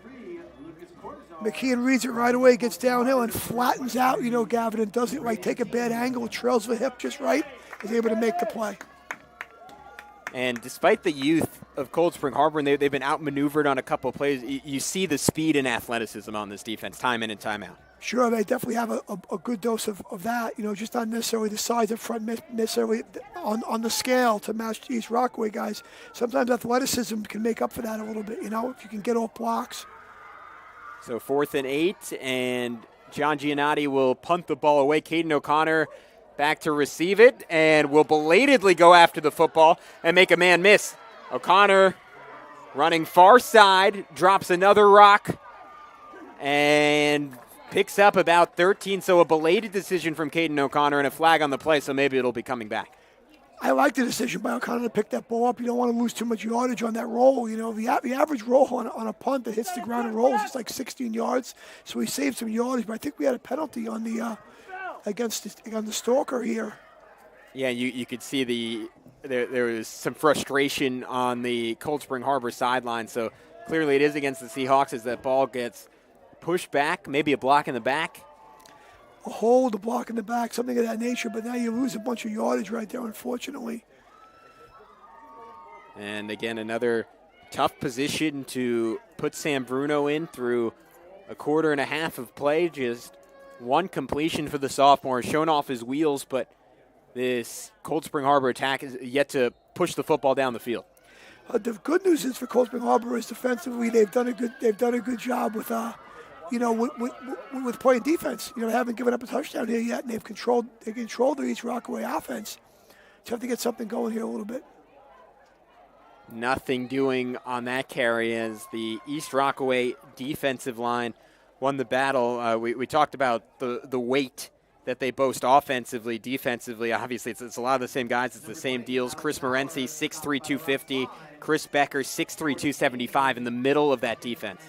McKean reads it right away, gets downhill and flattens out, Gavin, and doesn't take a bad angle, trails the hip just right, is able to make the play. And despite the youth of Cold Spring Harbor, and they've been outmaneuvered on a couple of plays, you see the speed and athleticism on this defense, time in and time out. Sure, they definitely have a good dose of that, just not necessarily the size up front, necessarily on the scale to match East Rockaway guys. Sometimes athleticism can make up for that a little bit, if you can get off blocks. So 4th and 8, and John Giannotti will punt the ball away. Caden O'Connor back to receive it, and will belatedly go after the football and make a man miss. O'Connor running far side, drops another rock, and picks up about 13. So a belated decision from Caden O'Connor and a flag on the play, so maybe it'll be coming back. I like the decision by O'Connor to pick that ball up. You don't want to lose too much yardage on that roll. The average roll on a punt that hits the ground and rolls is like 16 yards. So he saved some yardage, but I think we had a penalty on the against the Stalker here. Yeah, you could see there was some frustration on the Cold Spring Harbor sideline. So clearly it is against the Seahawks as that ball gets pushed back, maybe a block in the back. A hold, a block in the back, something of that nature, but now you lose a bunch of yardage right there, unfortunately. And again, another tough position to put Sam Bruno in through a quarter and a half of play. Just one completion for the sophomore, shown off his wheels, but this Cold Spring Harbor attack is yet to push the football down the field. The good news is for Cold Spring Harbor is defensively they've done a good job with with playing defense. They haven't given up a touchdown here yet, and they've controlled the East Rockaway offense. Just have to get something going here a little bit. Nothing doing on that carry as the East Rockaway defensive line won the battle. We talked about the weight that they boast offensively, defensively. Obviously, it's a lot of the same guys. It's the same deals. Chris Morency, 6'3", 250. Chris Becker, 6'3", 275 in the middle of that defense.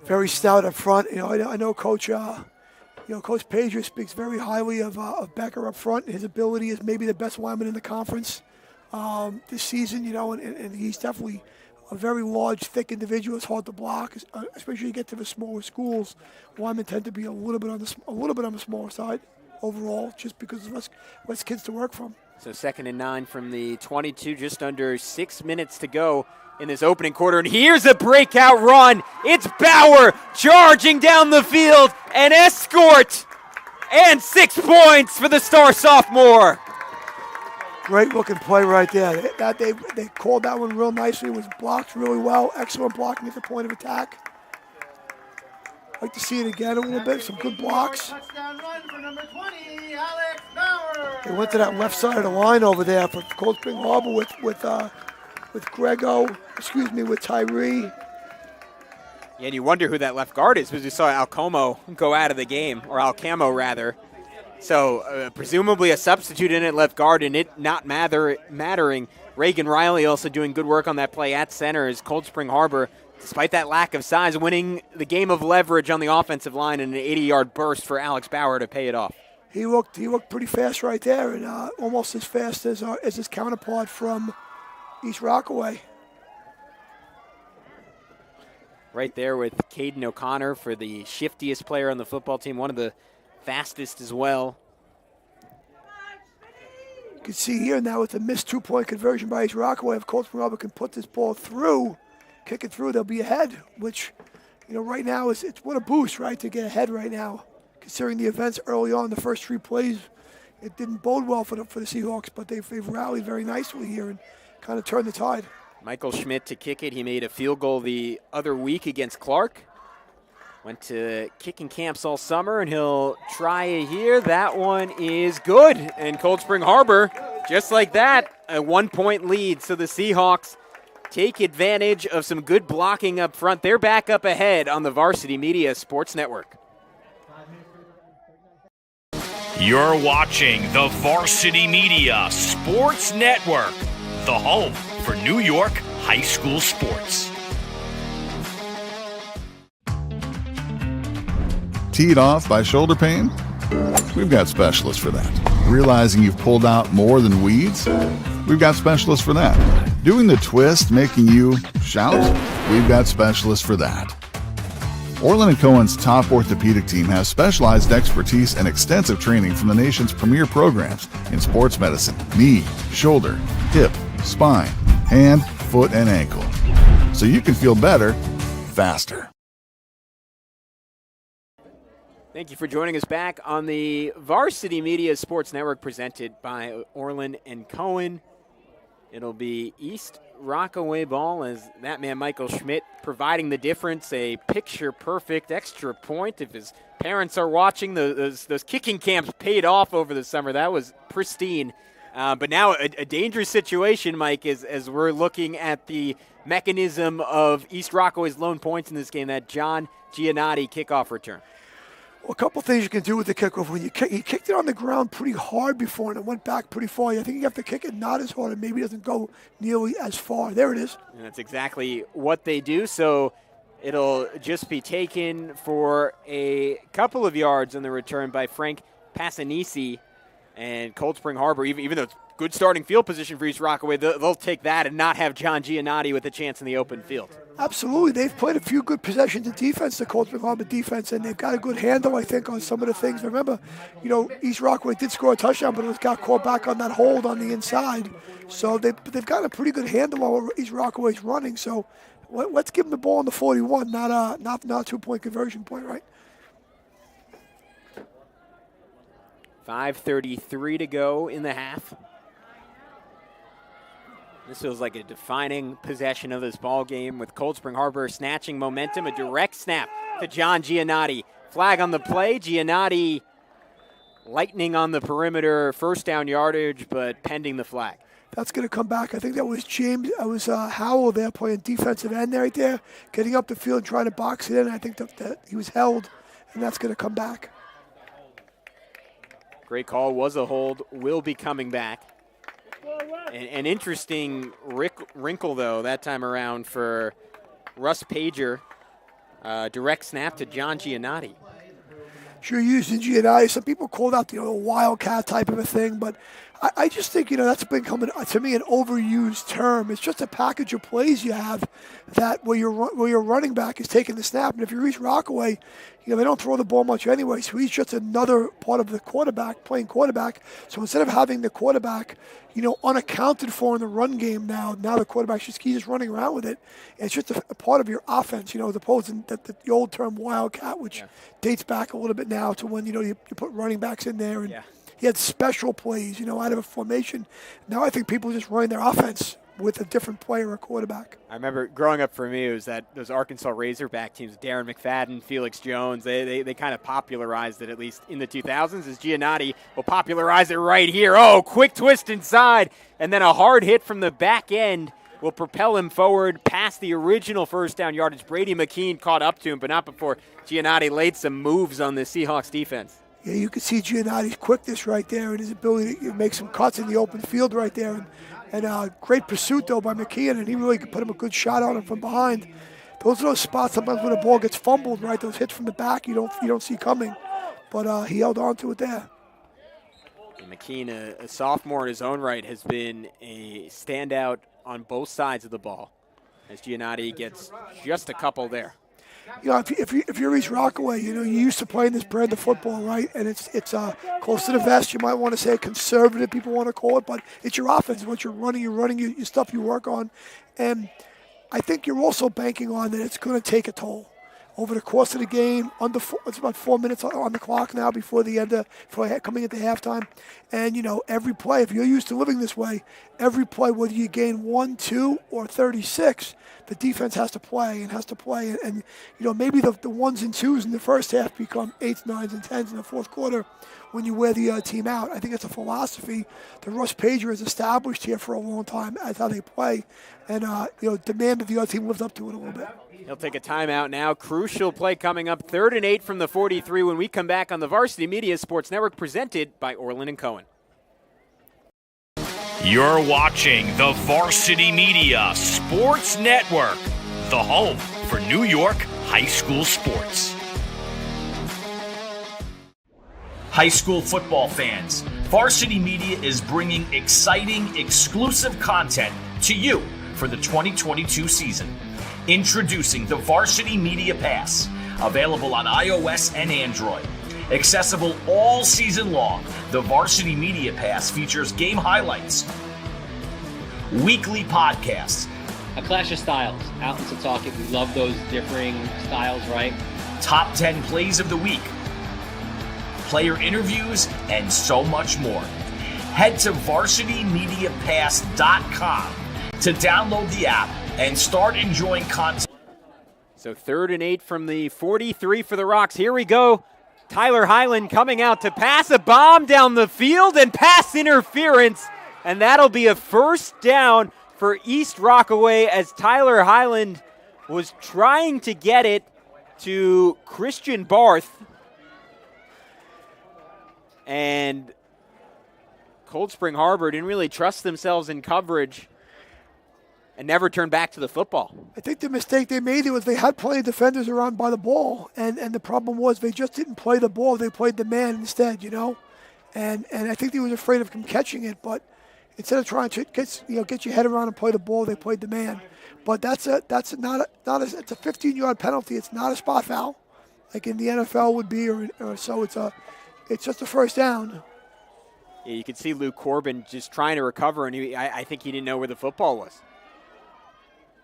Very stout up front. I know Coach Coach Pager speaks very highly of Becker up front. His ability is maybe the best lineman in the conference this season. And he's definitely a very large, thick individual. It's hard to block, especially when you get to the smaller schools. Linemen tend to be a little bit on the smaller side overall, just because of less kids to work from. So 2nd and 9 from the 22, just under 6 minutes to go in this opening quarter. And here's a breakout run. It's Bauer charging down the field. An escort. And 6 points for the star sophomore. Great looking play right there. They called that one real nicely. It was blocked really well. Excellent blocking at the point of attack. I'd like to see it again a little bit. Some good blocks. Touchdown run for number 20, Alex Bauer. They went to that left side of the line over there for Cold Spring Harbor with Tyree. Yeah, and you wonder who that left guard is because we saw Alcamo go out of the game, or Alcamo rather. So presumably a substitute in at left guard, and it not mattering. Reagan Riley also doing good work on that play at center as Cold Spring Harbor, despite that lack of size, winning the game of leverage on the offensive line in an 80-yard burst for Alex Bauer to pay it off. He looked pretty fast right there, and almost as fast as his counterpart from East Rockaway. Right there with Caden O'Connor for the shiftiest player on the football team, one of the fastest as well. You can see here now with the missed 2-point conversion by East Rockaway, if Cold Spring Harbor can put this ball through, kick it through, they'll be ahead, which, right now it's what a boost, right, to get ahead right now. Considering the events early on, the first 3 plays, it didn't bode well for the Seahawks, but they've rallied very nicely here and kind of turned the tide. Michael Schmidt to kick it. He made a field goal the other week against Clark. Went to kicking camps all summer, and he'll try it here. That one is good. And Cold Spring Harbor, just like that, a 1-point lead. So the Seahawks take advantage of some good blocking up front. They're back up ahead on the Varsity Media Sports Network. You're watching the Varsity Media Sports Network, the home for New York high school sports. Teed off by shoulder pain? We've got specialists for that. Realizing you've pulled out more than weeds? We've got specialists for that. Doing the twist making you shout? We've got specialists for that. Orland & Cohen's top orthopedic team has specialized expertise and extensive training from the nation's premier programs in sports medicine, knee, shoulder, hip, spine, hand, foot, and ankle. So you can feel better, faster. Thank you for joining us back on the Varsity Media Sports Network presented by Orland & Cohen. It'll be East Rockaway ball as that man Michael Schmidt providing the difference, a picture-perfect extra point. If his parents are watching, those kicking camps paid off over the summer. That was pristine. But now a dangerous situation, Mike, as we're looking at the mechanism of East Rockaway's lone points in this game, that John Giannotti kickoff return. Well, a couple things you can do with the kickoff. When he kicked it on the ground pretty hard before, and it went back pretty far. I think you have to kick it not as hard, and maybe it doesn't go nearly as far. There it is. And that's exactly what they do. So it'll just be taken for a couple of yards on the return by Frank Passanisi. And Cold Spring Harbor, even though it's good starting field position for East Rockaway, they'll take that and not have John Giannotti with a chance in the open field. Absolutely. They've played a few good possessions of defense, the Cold Spring Harbor defense, and they've got a good handle, I think, on some of the things. Remember, East Rockaway did score a touchdown, but it got called back on that hold on the inside. So they've got a pretty good handle on what East Rockaway's running. So let's give them the ball on the 41, not a 2-point conversion point, right? 5:33 to go in the half. This feels like a defining possession of this ball game with Cold Spring Harbor snatching momentum. A direct snap to John Giannotti. Flag on the play. Giannotti lightning on the perimeter, first down yardage, but pending the flag. That's going to come back. I think that was James. It was Howell there playing defensive end right there, getting up the field, trying to box it in. I think that he was held, and that's going to come back. Great call. Was a hold. Will be coming back. An interesting wrinkle, though, that time around for Russ Pager. Direct snap to John Giannotti. Sure, using Giannotti. Some people called out the wildcat type of a thing, but I just think, that's becoming, to me, an overused term. It's just a package of plays you have that where your running back is taking the snap. And if you reach Rockaway, they don't throw the ball much anyway, so he's just another part of the quarterback, playing quarterback. So instead of having the quarterback, unaccounted for in the run game now the quarterback, he's just running around with it. It's just a part of your offense, as opposed to the old term wildcat, which dates back a little bit now to when, you put running backs in there. And he had special plays, out of a formation. Now I think people are just running their offense with a different player or quarterback. I remember growing up for me, it was those Arkansas Razorback teams, Darren McFadden, Felix Jones, they kind of popularized it, at least in the 2000s, as Giannotti will popularize it right here. Oh, quick twist inside, and then a hard hit from the back end will propel him forward past the original first down yardage. Brady McKean caught up to him, but not before Giannotti laid some moves on the Seahawks defense. Yeah, you can see Giannotti's quickness right there and his ability to make some cuts in the open field right there. And great pursuit, though, by McKeon, and he really could put him a good shot on him from behind. Those are those spots sometimes when the ball gets fumbled, right? Those hits from the back you don't see coming. But he held on to it there. And McKean, a sophomore in his own right, has been a standout on both sides of the ball, as Giannotti gets just a couple there. If you're East Rockaway, you're used to playing this brand of football, right? And it's close to the vest. You might want to say conservative, people want to call it, but it's your offense. Once you're running your stuff you work on. And I think you're also banking on that it's going to take a toll over the course of the game. It's about 4 minutes on the clock now before coming into halftime. And, every play, if you're used to living this way, every play, whether you gain 1, 2, or 36, the defense has to play. And maybe the ones and twos in the first half become 8s, 9s, and 10s in the fourth quarter when you wear the team out. I think it's a philosophy that Russ Pager has established here for a long time as how they play. And, demand that the other team lives up to it a little bit. He'll take a timeout now. Crucial play coming up, 3rd and 8 from the 43 when we come back on the Varsity Media Sports Network, presented by Orland and Cohen. You're watching the Varsity Media Sports Network, the home for New York high school sports. High school football fans, Varsity Media is bringing exciting, exclusive content to you for the 2022 season. Introducing the Varsity Media Pass, available on iOS and Android. Accessible all season long, the Varsity Media Pass features game highlights, weekly podcasts, A clash of styles, out in Setauket. We love those differing styles, right? top 10 plays of the week, player interviews, and so much more. Head to varsitymediapass.com to download the app and start enjoying content. So 3rd and 8 from the 43 for the Rocks. Here we go. Tyler Hyland coming out to pass a bomb down the field and pass interference. And that'll be a first down for East Rockaway as Tyler Hyland was trying to get it to Christian Barth. And Cold Spring Harbor didn't really trust themselves in coverage and never turned back to the football. I think the mistake they made was they had plenty of defenders around by the ball, and the problem was they just didn't play the ball. They played the man instead, And I think they was afraid of him catching it, but instead of trying to get your head around and play the ball, they played the man. But it's a 15-yard penalty. It's not a spot foul like in the NFL would be, or so. It's just a first down. Yeah, you could see Luke Corbin just trying to recover, and I think he didn't know where the football was.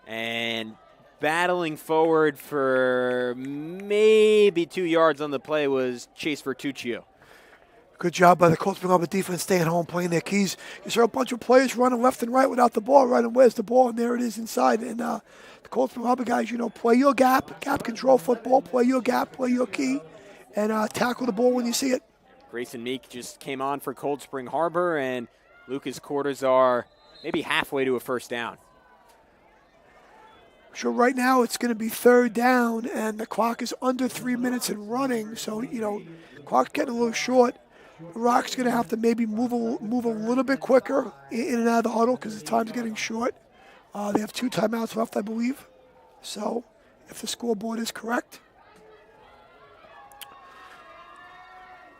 And battling forward for maybe 2 yards on the play was Chase Vertuccio. Good job by the Cold Spring Harbor defense staying home, playing their keys. You saw a bunch of players running left and right without the ball, right? And where's the ball? And there it is inside. And the Cold Spring Harbor guys, play your gap control football, play your gap, play your key, and tackle the ball when you see it. Grayson Meek just came on for Cold Spring Harbor, and Lucas Cortazar maybe halfway to a first down. So right now it's going to be 3rd down, and the clock is under 3 minutes and running. So, clock's getting a little short. The Rock's going to have to maybe move a little bit quicker in and out of the huddle because the time's getting short. They have 2 timeouts left, I believe. So, if the scoreboard is correct.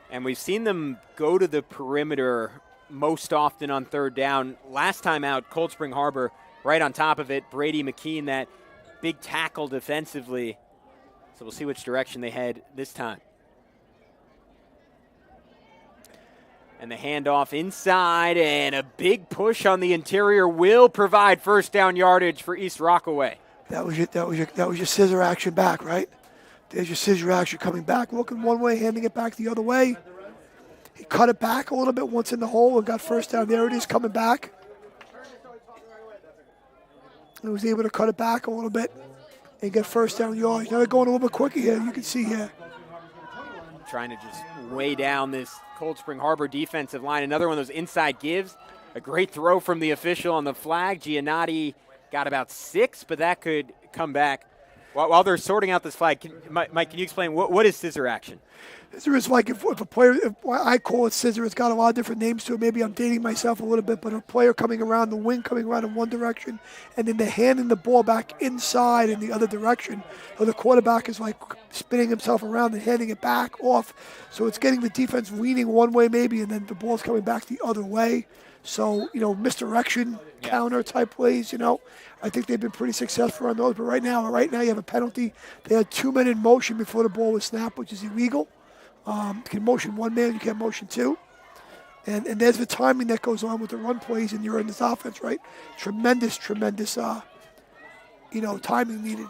And we've seen them go to the perimeter most often on third down. Last time out, Cold Spring Harbor right on top of it. Brady McKean, that big tackle defensively. So we'll see which direction they head this time. And the handoff inside, and a big push on the interior will provide first down yardage for East Rockaway. That was your scissor action back, right? There's your scissor action coming back, looking one way, handing it back the other way. He cut it back a little bit once in the hole and got first down. There it is, coming back. He was able to cut it back a little bit and get first down yards. Now they're going a little bit quicker here. You can see here. Trying to just weigh down this Cold Spring Harbor defensive line. Another one of those inside gives. A great throw from the official on the flag. Giannotti got about 6, but that could come back. While they're sorting out this flag, Mike, can you explain what is scissor action? Scissor is like if a player, I call it scissor. It's got a lot of different names to it. Maybe I'm dating myself a little bit, but a player coming around, the wing coming around in one direction, and then they're handing the ball back inside in the other direction. So the quarterback is like spinning himself around and handing it back off. So it's getting the defense leaning one way maybe, and then the ball's coming back the other way. So, misdirection, counter type plays, I think they've been pretty successful on those. But right now you have a penalty. They had 2 men in motion before the ball was snapped, which is illegal. You can motion one man, you can't motion two. And there's the timing that goes on with the run plays, and you're in this offense, right? Tremendous, timing needed.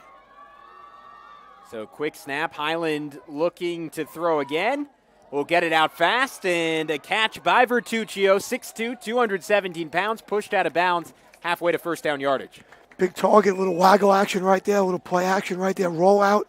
So quick snap. Highland looking to throw again. We'll get it out fast, and a catch by Vertuccio, 6'2", 217 pounds, pushed out of bounds halfway to first down yardage. Big target, a little waggle action right there, a little play action right there, roll out.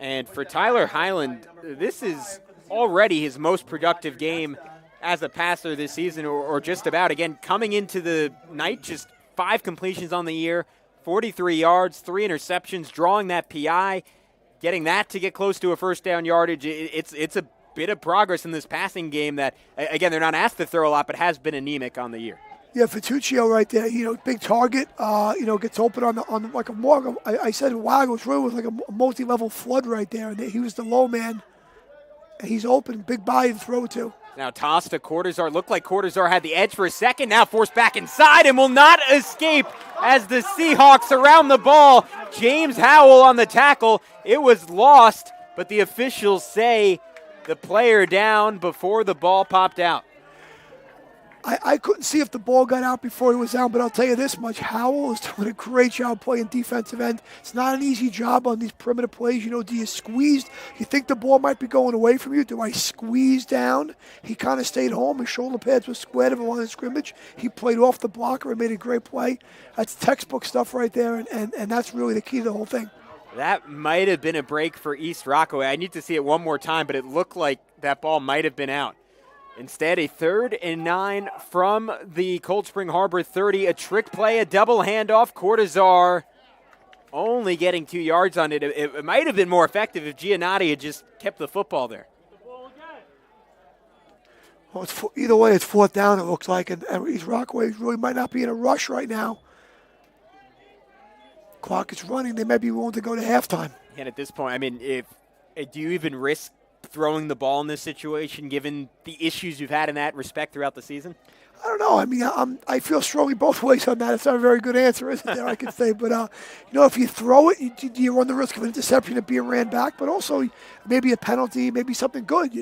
And for Tyler Highland, this is already his most productive game as a passer this season, or just about. Again, coming into the night, just 5 completions on the year, 43 yards, 3 interceptions, drawing that PI, getting that to get close to a first down yardage. It's a bit of progress in this passing game that, again, they're not asked to throw a lot, but has been anemic on the year. Yeah, Vertuccio right there, big target, gets open on like a more, I said waggle, it really was like a multi-level flood right there, and he was the low man, and he's open, big body to throw to. Now toss to Cortazar. Looked like Cortazar had the edge for a second. Now forced back inside and will not escape as the Seahawks surround the ball. James Howell on the tackle. It was lost, but the officials say the player down before the ball popped out. I couldn't see if the ball got out before he was down, but I'll tell you this much. Howell is doing a great job playing defensive end. It's not an easy job on these perimeter plays. Do you squeeze? You think the ball might be going away from you? Do I squeeze down? He kind of stayed home. His shoulder pads were squared of a line of scrimmage. He played off the blocker and made a great play. That's textbook stuff right there, and that's really the key to the whole thing. That might have been a break for East Rockaway. I need to see it one more time, but it looked like that ball might have been out. Instead, a 3rd and 9 from the Cold Spring Harbor 30. A trick play, a double handoff. Cortazar only getting 2 yards on it. It might have been more effective if Giannotti had just kept the football there. Well, either way, it's 4th down, it looks like, and East Rockaway really might not be in a rush right now. Clock is running. They might be willing to go to halftime. And at this point, do you even risk throwing the ball in this situation, given the issues you've had in that respect throughout the season? I don't know. I feel strongly both ways on that. It's not a very good answer, isn't there, I could say. But, if you throw it, you run the risk of an interception of being ran back, but also maybe a penalty, maybe something good,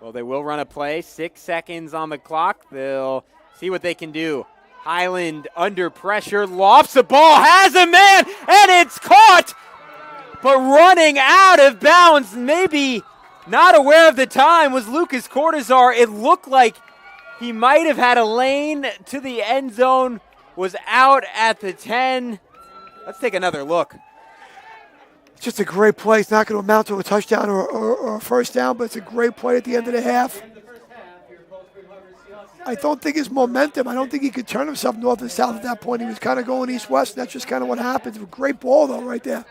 Well, they will run a play. 6 seconds on the clock. They'll see what they can do. Highland under pressure, lofts the ball, has a man, and it's caught, but running out of bounds, maybe not aware of the time, was Lucas Cortazar. It looked like he might have had a lane to the end zone, was out at the 10. Let's take another look. It's just a great play. It's not going to amount to a touchdown or a first down, but it's a great play at the end of the half. I don't think his momentum, I don't think he could turn himself north and south at that point. He was kind of going east-west, and that's just kind of what happens. A great ball, though, right there.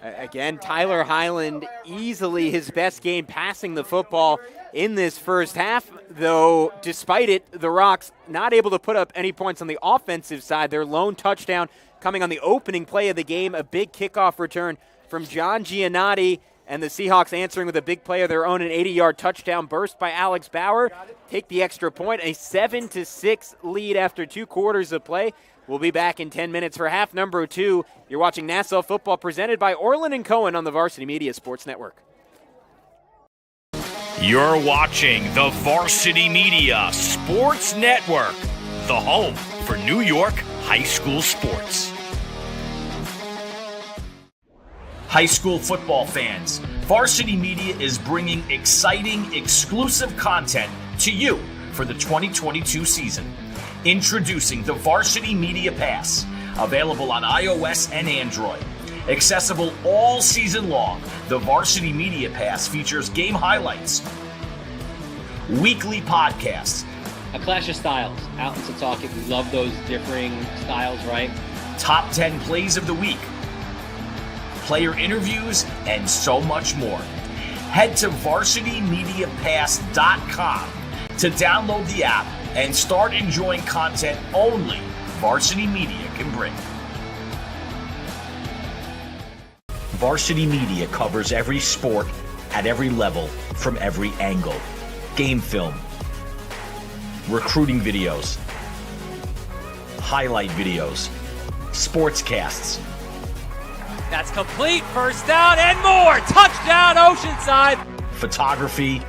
Again, Tyler Highland, easily his best game passing the football in this first half, though despite it, the Rocks not able to put up any points on the offensive side. Their lone touchdown coming on the opening play of the game, a big kickoff return from John Giannotti. And the Seahawks answering with a big play of their own, an 80-yard touchdown burst by Alex Bauer. Take the extra point, a 7-6 lead after 2 quarters of play. We'll be back in 10 minutes for half number 2. You're watching Nassau football presented by Orland & Cohen on the Varsity Media Sports Network. You're watching the Varsity Media Sports Network, the home for New York high school sports. High school football fans, Varsity Media is bringing exciting, exclusive content to you for the 2022 season. Introducing the Varsity Media Pass, available on iOS and Android. Accessible all season long, the Varsity Media Pass features game highlights, weekly podcasts, A clash of styles, out in Setauket. We love those differing styles, right? top 10 plays of the week, player interviews, and so much more. Head to varsitymediapass.com to download the app and start enjoying content only Varsity Media can bring. Varsity Media covers every sport at every level from every angle. Game film, recruiting videos, highlight videos, sportscasts. That's complete, first down and more. Touchdown Oceanside. Photography,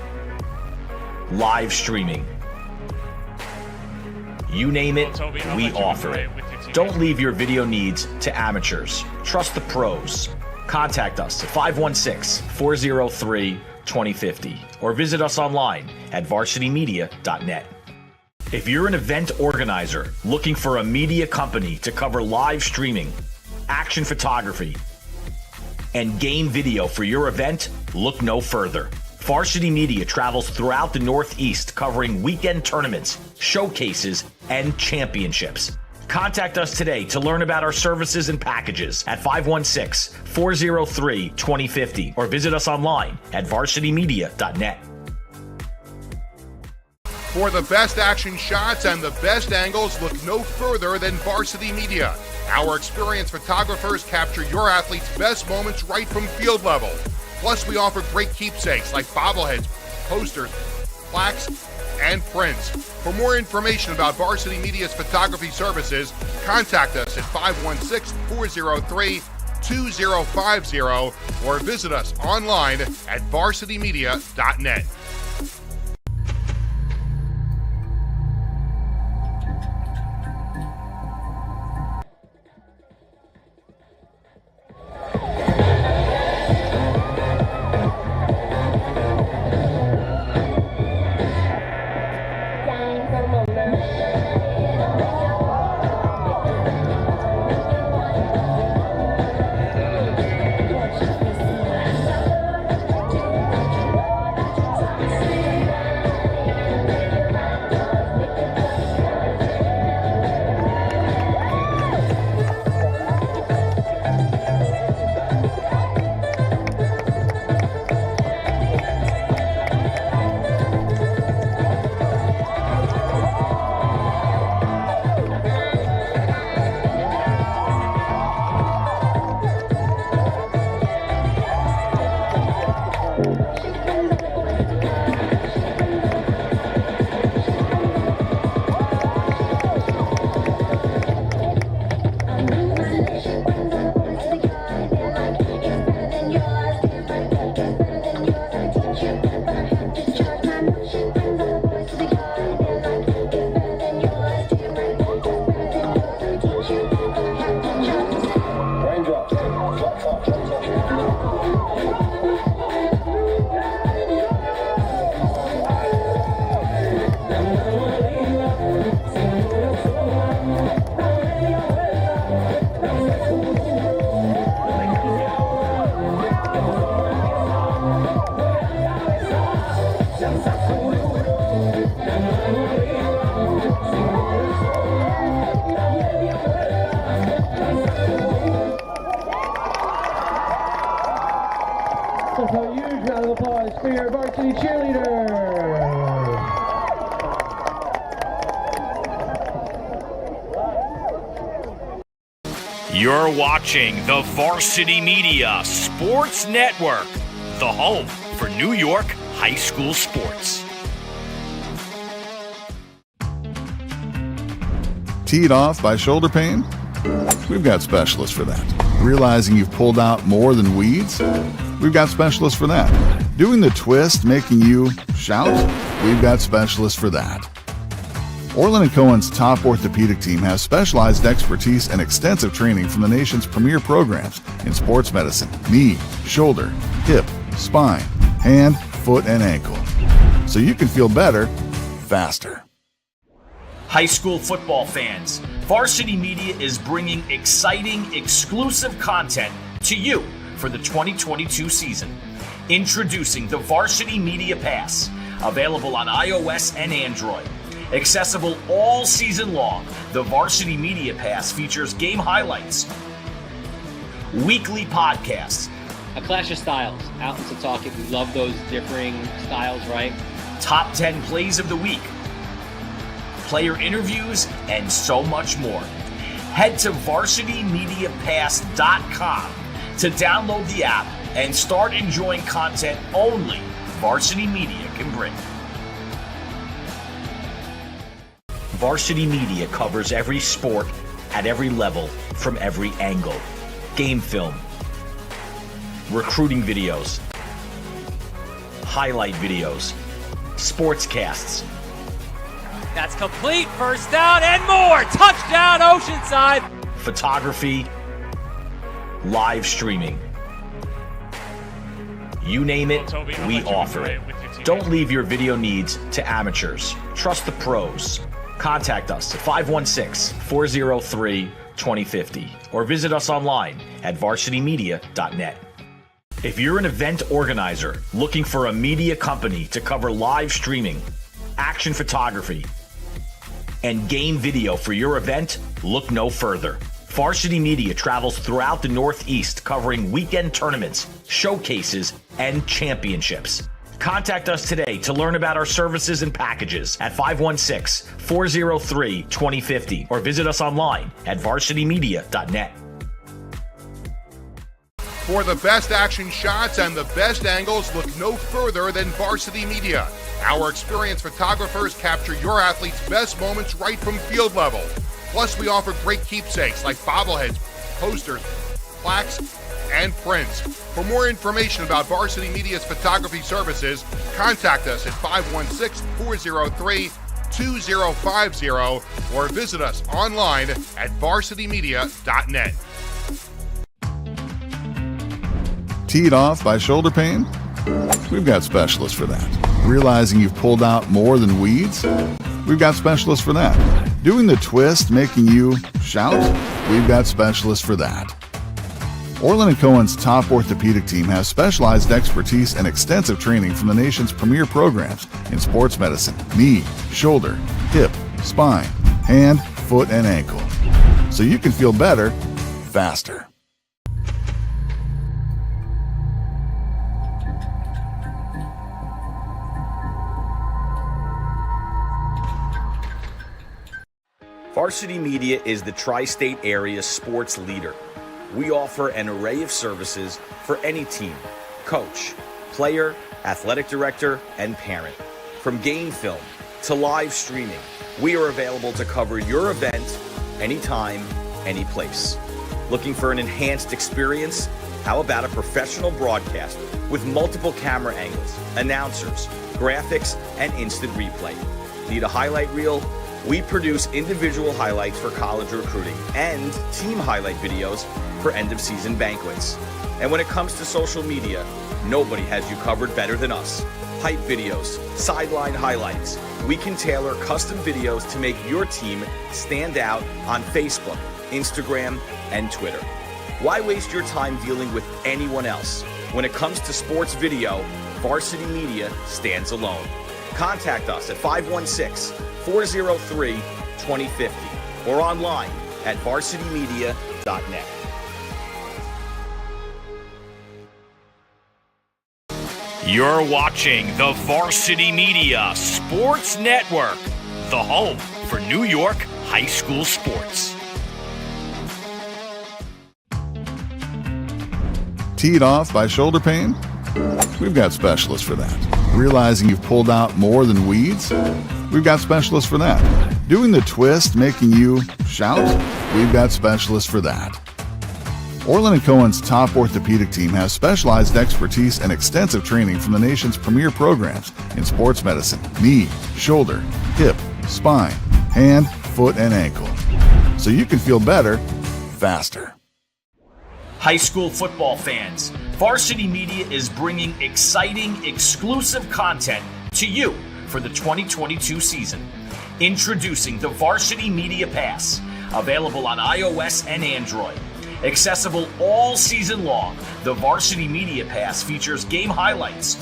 live streaming. You name it, we offer it. Don't leave your video needs to amateurs. Trust the pros. Contact us at 516-403-2050 or visit us online at varsitymedia.net. If you're an event organizer looking for a media company to cover live streaming, action photography, and game video for your event, look no further. Varsity Media travels throughout the Northeast covering weekend tournaments, showcases, and championships. Contact us today to learn about our services and packages at 516-403-2050 or visit us online at varsitymedia.net. For the best action shots and the best angles, look no further than Varsity Media. Our experienced photographers capture your athletes' best moments right from field level. Plus, we offer great keepsakes like bobbleheads, posters, plaques, and prints. For more information about Varsity Media's photography services, contact us at 516-403-2050 or visit us online at varsitymedia.net. You're watching the Varsity Media Sports Network, the home for New York high school sports. Teed off by shoulder pain? We've got specialists for that. Realizing you've pulled out more than weeds? We've got specialists for that. Doing the twist making you shout? We've got specialists for that. Orland & Cohen's top orthopedic team has specialized expertise and extensive training from the nation's premier programs in sports medicine, knee, shoulder, hip, spine, hand, foot, and ankle. So you can feel better, faster. High school football fans, Varsity Media is bringing exciting, exclusive content to you for the 2022 season. Introducing the Varsity Media Pass, available on iOS and Android. Accessible all season long, the Varsity Media Pass features game highlights, weekly podcasts, A clash of styles, out in Setauket. We love those differing styles, right? top 10 plays of the week, player interviews, and so much more. Head to varsitymediapass.com to download the app and start enjoying content only Varsity Media can bring. Varsity Media covers every sport at every level from every angle. Game film, recruiting videos, highlight videos, sportscasts. That's complete. First down and more. Touchdown, Oceanside. Photography, live streaming. You name it, we offer it. Don't leave your video needs to amateurs. Trust the pros. Contact us at 516-403-2050 or visit us online at varsitymedia.net. If you're an event organizer looking for a media company to cover live streaming, action photography, and game video for your event, look no further. Varsity Media travels throughout the Northeast covering weekend tournaments, showcases, and championships. Contact us today to learn about our services and packages at 516-403-2050 or visit us online at varsitymedia.net. For the best action shots and the best angles, look no further than Varsity Media. Our experienced photographers capture your athletes' best moments right from field level. Plus, we offer great keepsakes like bobbleheads, posters, plaques, and prints. For more information about Varsity Media's photography services, contact us at 516-403-2050 or visit us online at varsitymedia.net. Teed off by shoulder pain? We've got specialists for that. Realizing you've pulled out more than weeds? We've got specialists for that. Doing the twist making you shout? We've got specialists for that. Orland & Cohen's top orthopedic team has specialized expertise and extensive training from the nation's premier programs in sports medicine, knee, shoulder, hip, spine, hand, foot, and ankle. So you can feel better, faster. Varsity Media is the tri-state area sports leader. We offer an array of services for any team, coach, player, athletic director, and parent. From game film to live streaming, we are available to cover your event anytime, any place. Looking for an enhanced experience? How about a professional broadcast with multiple camera angles, announcers, graphics, and instant replay? Need a highlight reel? We produce individual highlights for college recruiting and team highlight videos for end-of-season banquets. And when it comes to social media, nobody has you covered better than us. Hype videos, sideline highlights. We can tailor custom videos to make your team stand out on Facebook, Instagram, and Twitter. Why waste your time dealing with anyone else? When it comes to sports video, Varsity Media stands alone. Contact us at 516-403-2050 or online at varsitymedia.net. You're watching the Varsity Media Sports Network, the home for New York high school sports. Teed off by shoulder pain? We've got specialists for that. Realizing you've pulled out more than weeds? We've got specialists for that. Doing the twist making you shout? We've got specialists for that. Orland & Cohen's top orthopedic team has specialized expertise and extensive training from the nation's premier programs in sports medicine, knee, shoulder, hip, spine, hand, foot, and ankle. So you can feel better, faster. High school football fans, Varsity Media is bringing exciting, exclusive content to you for the 2022 season. Introducing the Varsity Media Pass, available on iOS and Android. Accessible all season long, the Varsity Media Pass features game highlights,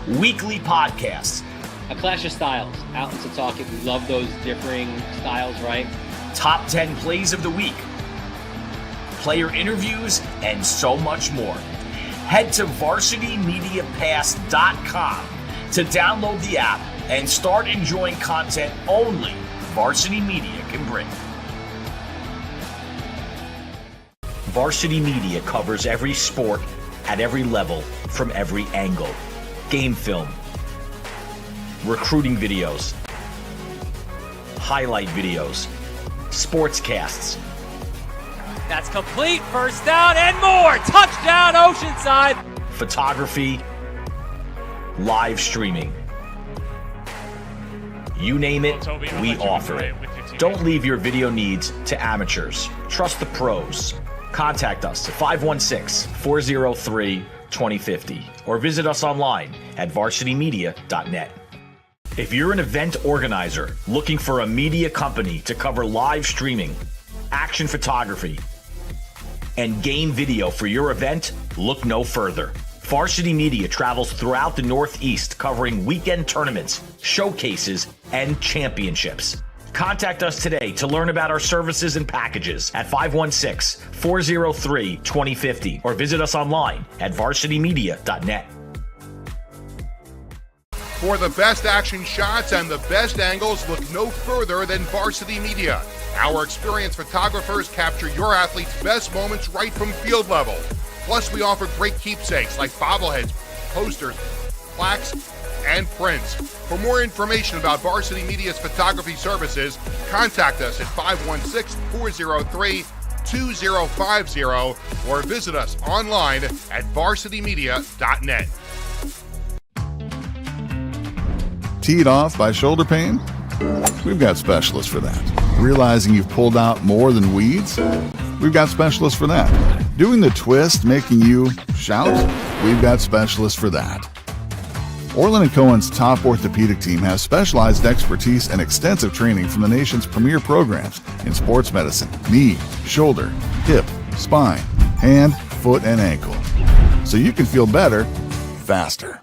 weekly podcasts, A clash of styles, out in Setauket. We love those differing styles, right? top 10 plays of the week, player interviews, and so much more. Head to varsitymediapass.com to download the app and start enjoying content only Varsity Media can bring. Varsity Media covers every sport at every level from every angle. Game film, recruiting videos, highlight videos, SPORTSCASTs. That's complete. First down and more. Touchdown, Oceanside. Photography, live streaming. You name it, we offer it. Don't leave your video needs to amateurs. Trust the pros. Contact us at 516-403-2050 or visit us online at varsitymedia.net. If you're an event organizer looking for a media company to cover live streaming, action photography, and game video for your event, look no further. Varsity Media travels throughout the Northeast covering weekend tournaments, showcases, and championships. Contact us today to learn about our services and packages at 516-403-2050 or visit us online at varsitymedia.net. For the best action shots and the best angles, look no further than Varsity Media. Our experienced photographers capture your athletes' best moments right from field level. Plus, we offer great keepsakes like bobbleheads, posters, plaques, and prints. For more information about Varsity Media's photography services, contact us at 516-403-2050 or visit us online at varsitymedia.net. Teed off by shoulder pain? We've got specialists for that. Realizing you've pulled out more than weeds? We've got specialists for that. Doing the twist making you shout? We've got specialists for that. Orland & Cohen's top orthopedic team has specialized expertise and extensive training from the nation's premier programs in sports medicine, knee, shoulder, hip, spine, hand, foot, and ankle. So you can feel better, faster.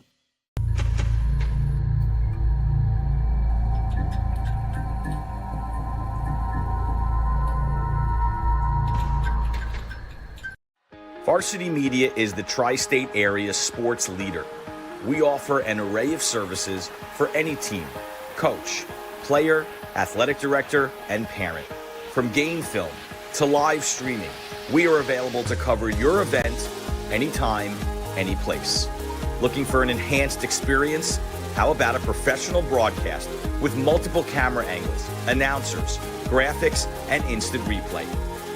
Varsity Media is the tri-state area sports leader. We offer an array of services for any team, coach, player, athletic director, and parent. From game film to live streaming, we are available to cover your event anytime, any place. Looking for an enhanced experience? How about a professional broadcast with multiple camera angles, announcers, graphics, and instant replay?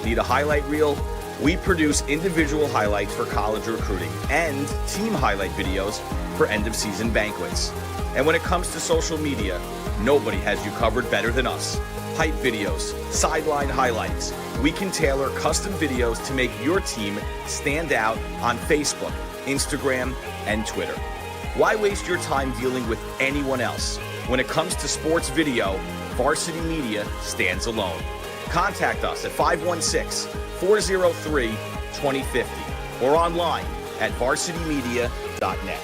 Need a highlight reel? We produce individual highlights for college recruiting and team highlight videos for end-of-season banquets. And when it comes to social media, nobody has you covered better than us. Hype videos, sideline highlights. We can tailor custom videos to make your team stand out on Facebook, Instagram, and Twitter. Why waste your time dealing with anyone else? When it comes to sports video, Varsity Media stands alone. Contact us at 516-403-2050 or online at varsitymedia.net.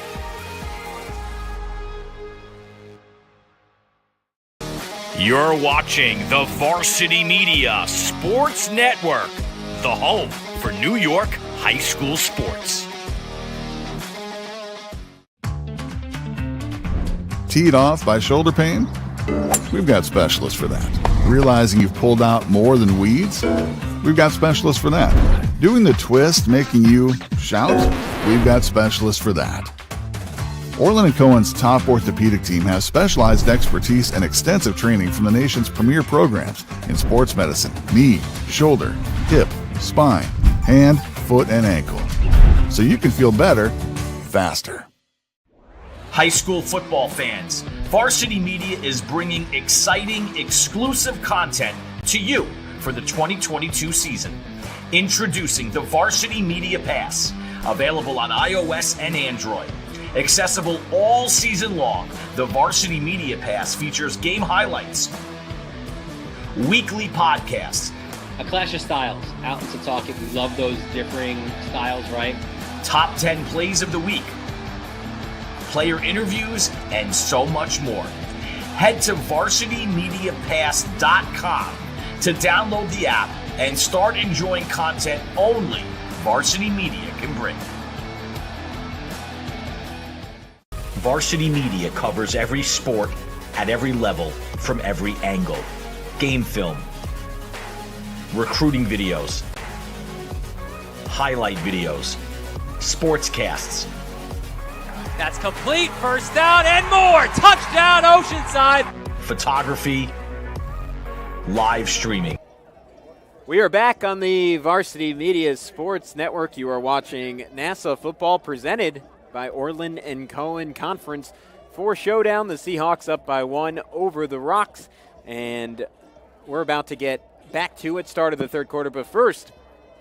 You're watching the Varsity Media Sports Network, the home for New York high school sports. Teed off by shoulder pain? We've got specialists for that. Realizing you've pulled out more than weeds? We've got specialists for that. Doing the twist, making you shout? We've got specialists for that. Orland & Cohen's top orthopedic team has specialized expertise and extensive training from the nation's premier programs in sports medicine, knee, shoulder, hip, spine, hand, foot, and ankle. So you can feel better, faster. High school football fans, Varsity Media is bringing exciting, exclusive content to you for the 2022 season. Introducing the Varsity Media Pass, available on iOS and Android. Accessible all season long, the Varsity Media Pass features game highlights, weekly podcasts, A clash of styles, out in Setauket. We love those differing styles, right? top 10 plays of the week, player interviews, and so much more. Head to varsitymediapass.com to download the app and start enjoying content only Varsity Media can bring. Varsity Media covers every sport at every level from every angle. Game film, recruiting videos, highlight videos, SPORTSCASTs. That's complete. First down and more. Touchdown, Oceanside. Photography, live streaming. We are back on the Varsity Media Sports Network. You are watching NASA football presented by Orland & Cohen Conference 4 Showdown. The Seahawks up by 1 over the Rocks. And we're about to get back to it, start of the third quarter. But first,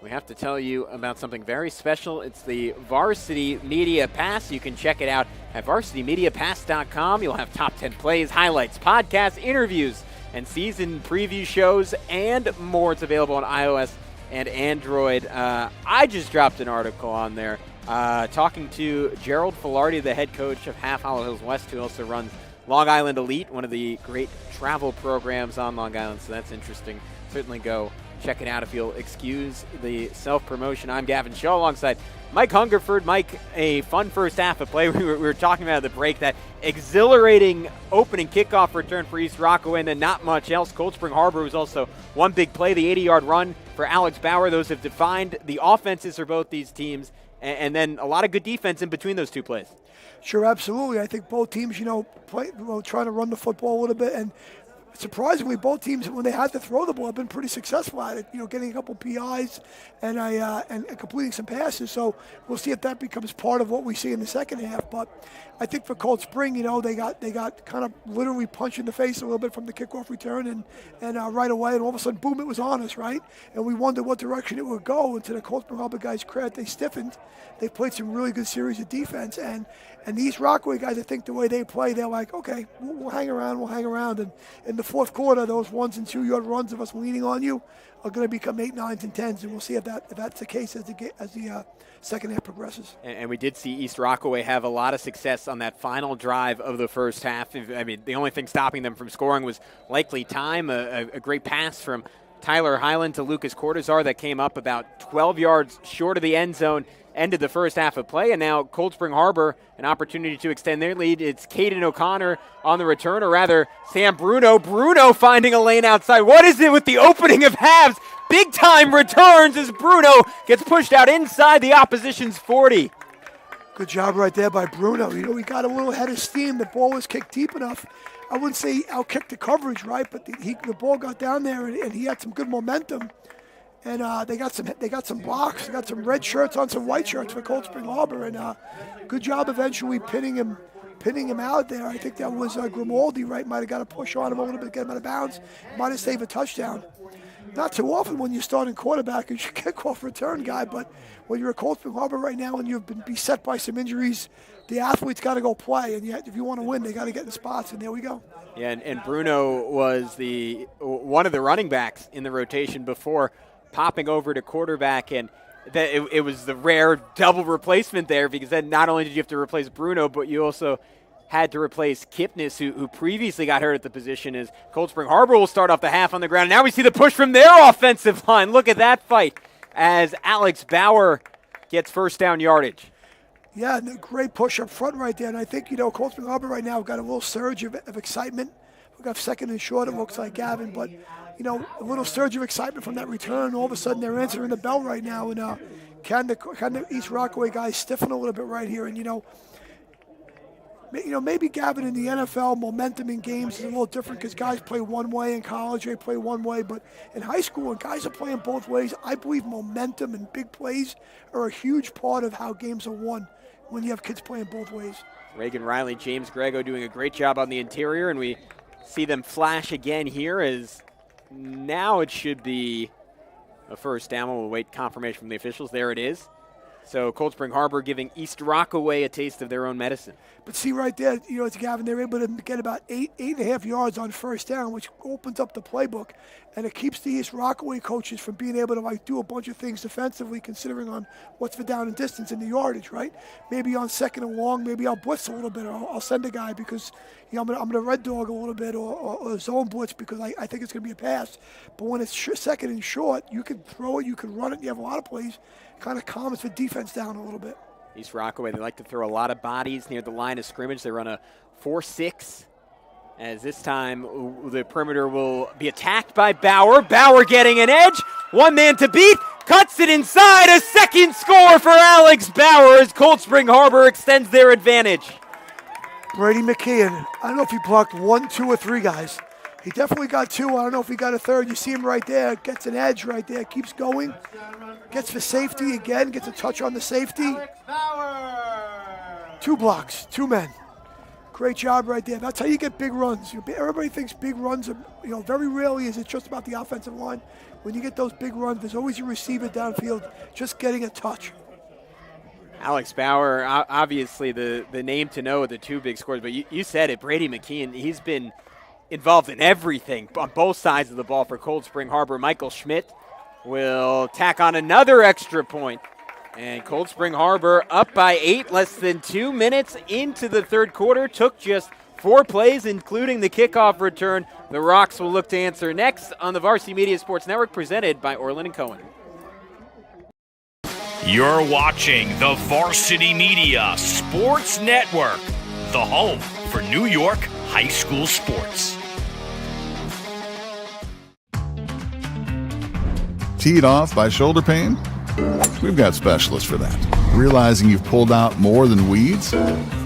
we have to tell you about something very special. It's the Varsity Media Pass. You can check it out at varsitymediapass.com. You'll have top 10 plays, highlights, podcasts, interviews, and season preview shows, and more. It's available on iOS and Android. I just dropped an article on there talking to Gerald Filardi, the head coach of Half Hollow Hills West, who also runs Long Island Elite, one of the great travel programs on Long Island, so that's interesting. Certainly go check it out if you'll excuse the self-promotion. I'm Gavin Shaw alongside Mike Hungerford. Mike, a fun first half of play. We were talking about at the break, that exhilarating opening kickoff return for East Rockaway, and then not much else. Cold Spring Harbor was also one big play, the 80-yard run for Alex Bauer. Those have defined the offenses for both these teams, and then a lot of good defense in between those two plays. Sure, absolutely. I think both teams, trying to run the football a little bit, and surprisingly, both teams, when they had to throw the ball, have been pretty successful at it. Getting a couple PIs and completing some passes. So we'll see if that becomes part of what we see in the second half. But I think for Cold Spring, they got kind of literally punched in the face a little bit from the kickoff return and right away, and all of a sudden, boom, it was on us, right? And we wondered what direction it would go. And to the Cold Spring Harbor guys' credit, they stiffened. They played some really good series of defense, and these Rockaway guys, I think the way they play, they're like, okay, we'll hang around. And in the fourth quarter, those 1- and 2-yard runs of us leaning on you are going to become 8, 9s, and 10s, and we'll see if that's the case as the second half progresses. And we did see East Rockaway have a lot of success on that final drive of the first half. I mean, the only thing stopping them from scoring was likely time. A great pass from Tyler Highland to Lucas Cortazar that came up about 12 yards short of the end zone, ended the first half of play, and now Cold Spring Harbor, an opportunity to extend their lead. It's Caden O'Connor on the return, or rather Sam Bruno. Bruno finding a lane outside. What is it with the opening of halves? Big time returns as Bruno gets pushed out inside the opposition's 40. Good job right there by Bruno. We got a little head of steam. The ball was kicked deep enough. I wouldn't say he out-kicked the coverage, right? But the ball got down there, and he had some good momentum. And they got some blocks. They got some red shirts on some white shirts for Cold Spring Harbor. And good job eventually pinning him out there. I think that was Grimaldi, right? Might have got a push on him a little bit, get him out of bounds. Might have saved a touchdown. Not too often when you're starting quarterback as your kickoff return guy, but when you're at Cold Spring Harbor right now and you've been beset by some injuries, the athletes got to go play. And yet, if you want to win, they got to get in the spots, and there we go. Yeah, and Bruno was one of the running backs in the rotation before popping over to quarterback, and it was the rare double replacement there, because then not only did you have to replace Bruno, but you also had to replace Kipnis, who previously got hurt at the position. As Cold Spring Harbor will start off the half on the ground. Now we see the push from their offensive line. Look at that fight as Alex Bauer gets first down yardage. Yeah, and a great push up front right there. And I think, Cold Spring Harbor right now got a little surge of excitement We got second and short, it looks like, Gavin. But, a little surge of excitement from that return. All of a sudden, they're answering the bell right now. And can the East Rockaway guys stiffen a little bit right here? And, maybe, Gavin, in the NFL, momentum in games is a little different because guys play one way in college, they play one way. But in high school, when guys are playing both ways, I believe momentum and big plays are a huge part of how games are won when you have kids playing both ways. Reagan Riley, James Grego doing a great job on the interior, and we see them flash again here as now it should be a first down. We'll wait confirmation from the officials. There it is. So Cold Spring Harbor giving East Rockaway a taste of their own medicine. But see right there, Gavin, they're able to get about 8.5 yards on first down, which opens up the playbook, and it keeps the East Rockaway coaches from being able to do a bunch of things defensively, considering on what's the down and distance and the yardage, right? Maybe on second and long, maybe I'll blitz a little bit, or I'll send a guy because I'm going to red dog a little bit, or zone blitz because I think it's going to be a pass. But when it's second and short, you can throw it, you can run it, you have a lot of plays. Kind of calms the defense down a little bit. East Rockaway, they like to throw a lot of bodies near the line of scrimmage. They run a 4-6, as this time the perimeter will be attacked by Bauer. Bauer getting an edge, one man to beat, cuts it inside, a second score for Alex Bauer as Cold Spring Harbor extends their advantage. Brady McKeon, I don't know if he blocked 1, 2, or 3 guys. He definitely got 2. I don't know if he got a third. You see him right there. Gets an edge right there. Keeps going. Gets the safety again. Gets a touch on the safety. 2 blocks. 2 men. Great job right there. That's how you get big runs. Everybody thinks big runs are, very rarely is it just about the offensive line. When you get those big runs, there's always a receiver downfield just getting a touch. Alex Bauer, obviously the name to know with the 2 big scores, but you said it, Brady McKeon, he's been involved in everything on both sides of the ball for Cold Spring Harbor. Michael Schmidt will tack on another extra point. And Cold Spring Harbor up by 8, less than 2 minutes into the third quarter. Took just 4 plays, including the kickoff return. The Rocks will look to answer next on the Varsity Media Sports Network, presented by Orland & Cohen. You're watching the Varsity Media Sports Network, the home for New York high school sports. Teed off by shoulder pain? We've got specialists for that. Realizing you've pulled out more than weeds?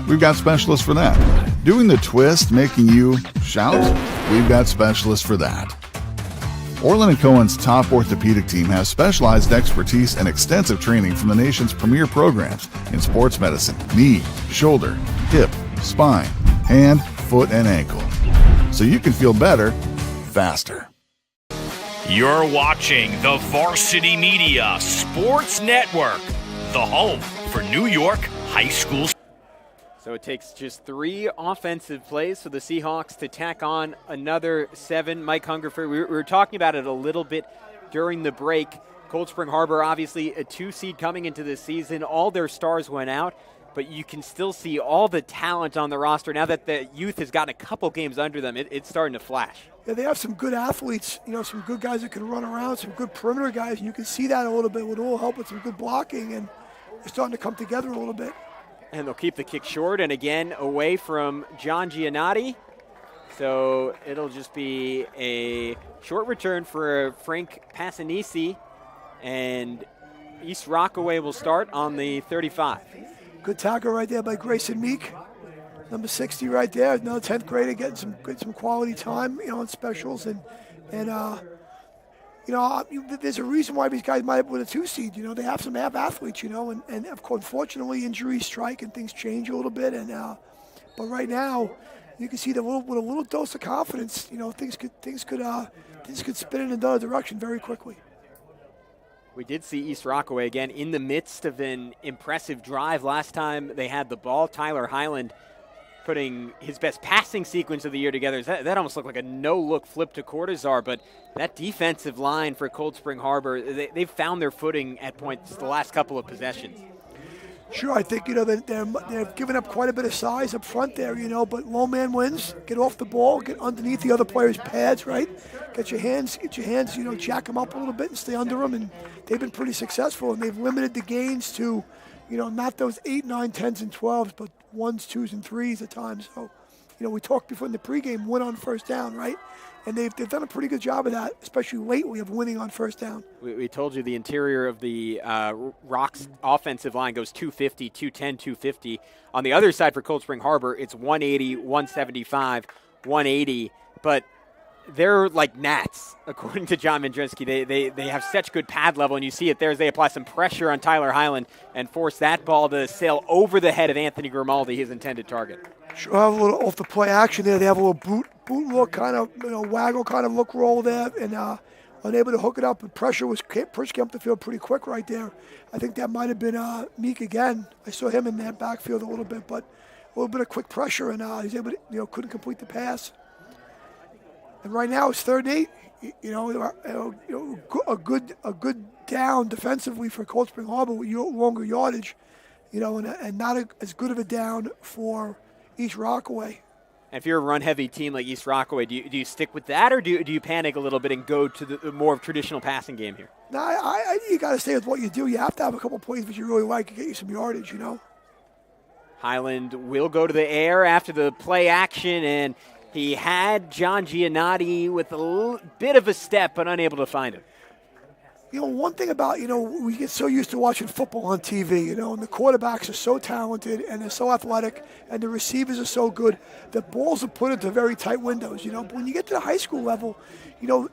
We've got specialists for that. Doing the twist making you shout? We've got specialists for that. Orland & Cohen's top orthopedic team has specialized expertise and extensive training from the nation's premier programs in sports medicine, knee, shoulder, hip, spine, hand, foot, and ankle. So you can feel better, faster. You're watching the Varsity Media Sports Network, the home for New York high school. So it takes just 3 offensive plays for the Seahawks to tack on another 7. Mike Hungerford, we were talking about it a little bit during the break. Cold Spring Harbor, obviously a 2 seed coming into this season. All their stars went out, but you can still see all the talent on the roster. Now that the youth has gotten a couple games under them, it's starting to flash. Yeah, they have some good athletes, some good guys that can run around, some good perimeter guys. And you can see that a little bit with all help with some good blocking, and they're starting to come together a little bit. And they'll keep the kick short, and again away from John Giannotti. So it'll just be a short return for Frank Passanisi, and East Rockaway will start on the 35. Good tackle right there by Grayson Meek. Number 60 right there, another 10th grader getting some quality time, on specials. And there's a reason why these guys might have won a 2 seed. They have some athletes, and of course, unfortunately, injuries strike and things change a little bit. But right now, you can see that with a little dose of confidence, things could spin in another direction very quickly. We did see East Rockaway again in the midst of an impressive drive. Last time they had the ball, Tyler Highland putting his best passing sequence of the year together. That almost looked like a no-look flip to Cortazar, but that defensive line for Cold Spring Harbor, they've found their footing at points the last couple of possessions. Sure, I think, they've given up quite a bit of size up front there, but low man wins. Get off the ball, get underneath the other players' pads, right? Get your hands, jack them up a little bit and stay under them, and they've been pretty successful, and they've limited the gains to, not those 8, 9, 10s, and 12s, but 1s, 2s, and 3s at times. So we talked before in the pregame, win on first down, right? And they've done a pretty good job of that, especially lately, of winning on first down. We told you the interior of the Rocks offensive line goes 250, 210, 250. On the other side for Cold Spring Harbor, it's 180, 175, 180. But they're like gnats, according to John Mandrinsky. They have such good pad level, and you see it there as they apply some pressure on Tyler Highland and force that ball to sail over the head of Anthony Grimaldi, his intended target. Sure, have a little off the play action there. They have a little boot look, kind of, waggle kind of look roll there, and unable to hook it up. But pressure came up the field pretty quick right there. I think that might have been Meek again. I saw him in that backfield a little bit, but a little bit of quick pressure, and he's able to, couldn't complete the pass. And right now it's 3rd and 8. A good down defensively for Cold Spring Harbor with longer yardage, and not as good of a down for East Rockaway. And if you're a run-heavy team like East Rockaway, do you stick with that, or do you panic a little bit and go to the more traditional passing game here? No, you got to stay with what you do. You have to have a couple plays that you really like to get you some yardage, Highland will go to the air after the play action, and he had John Giannotti with a bit of a step, but unable to find him. One thing about, we get so used to watching football on TV, and the quarterbacks are so talented and they're so athletic and the receivers are so good that balls are put into very tight windows, But when you get to the high school level,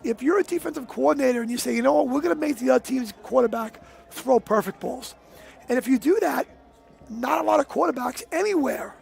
if you're a defensive coordinator and you say, we're going to make the other team's quarterback throw perfect balls. And if you do that, not a lot of quarterbacks anywhere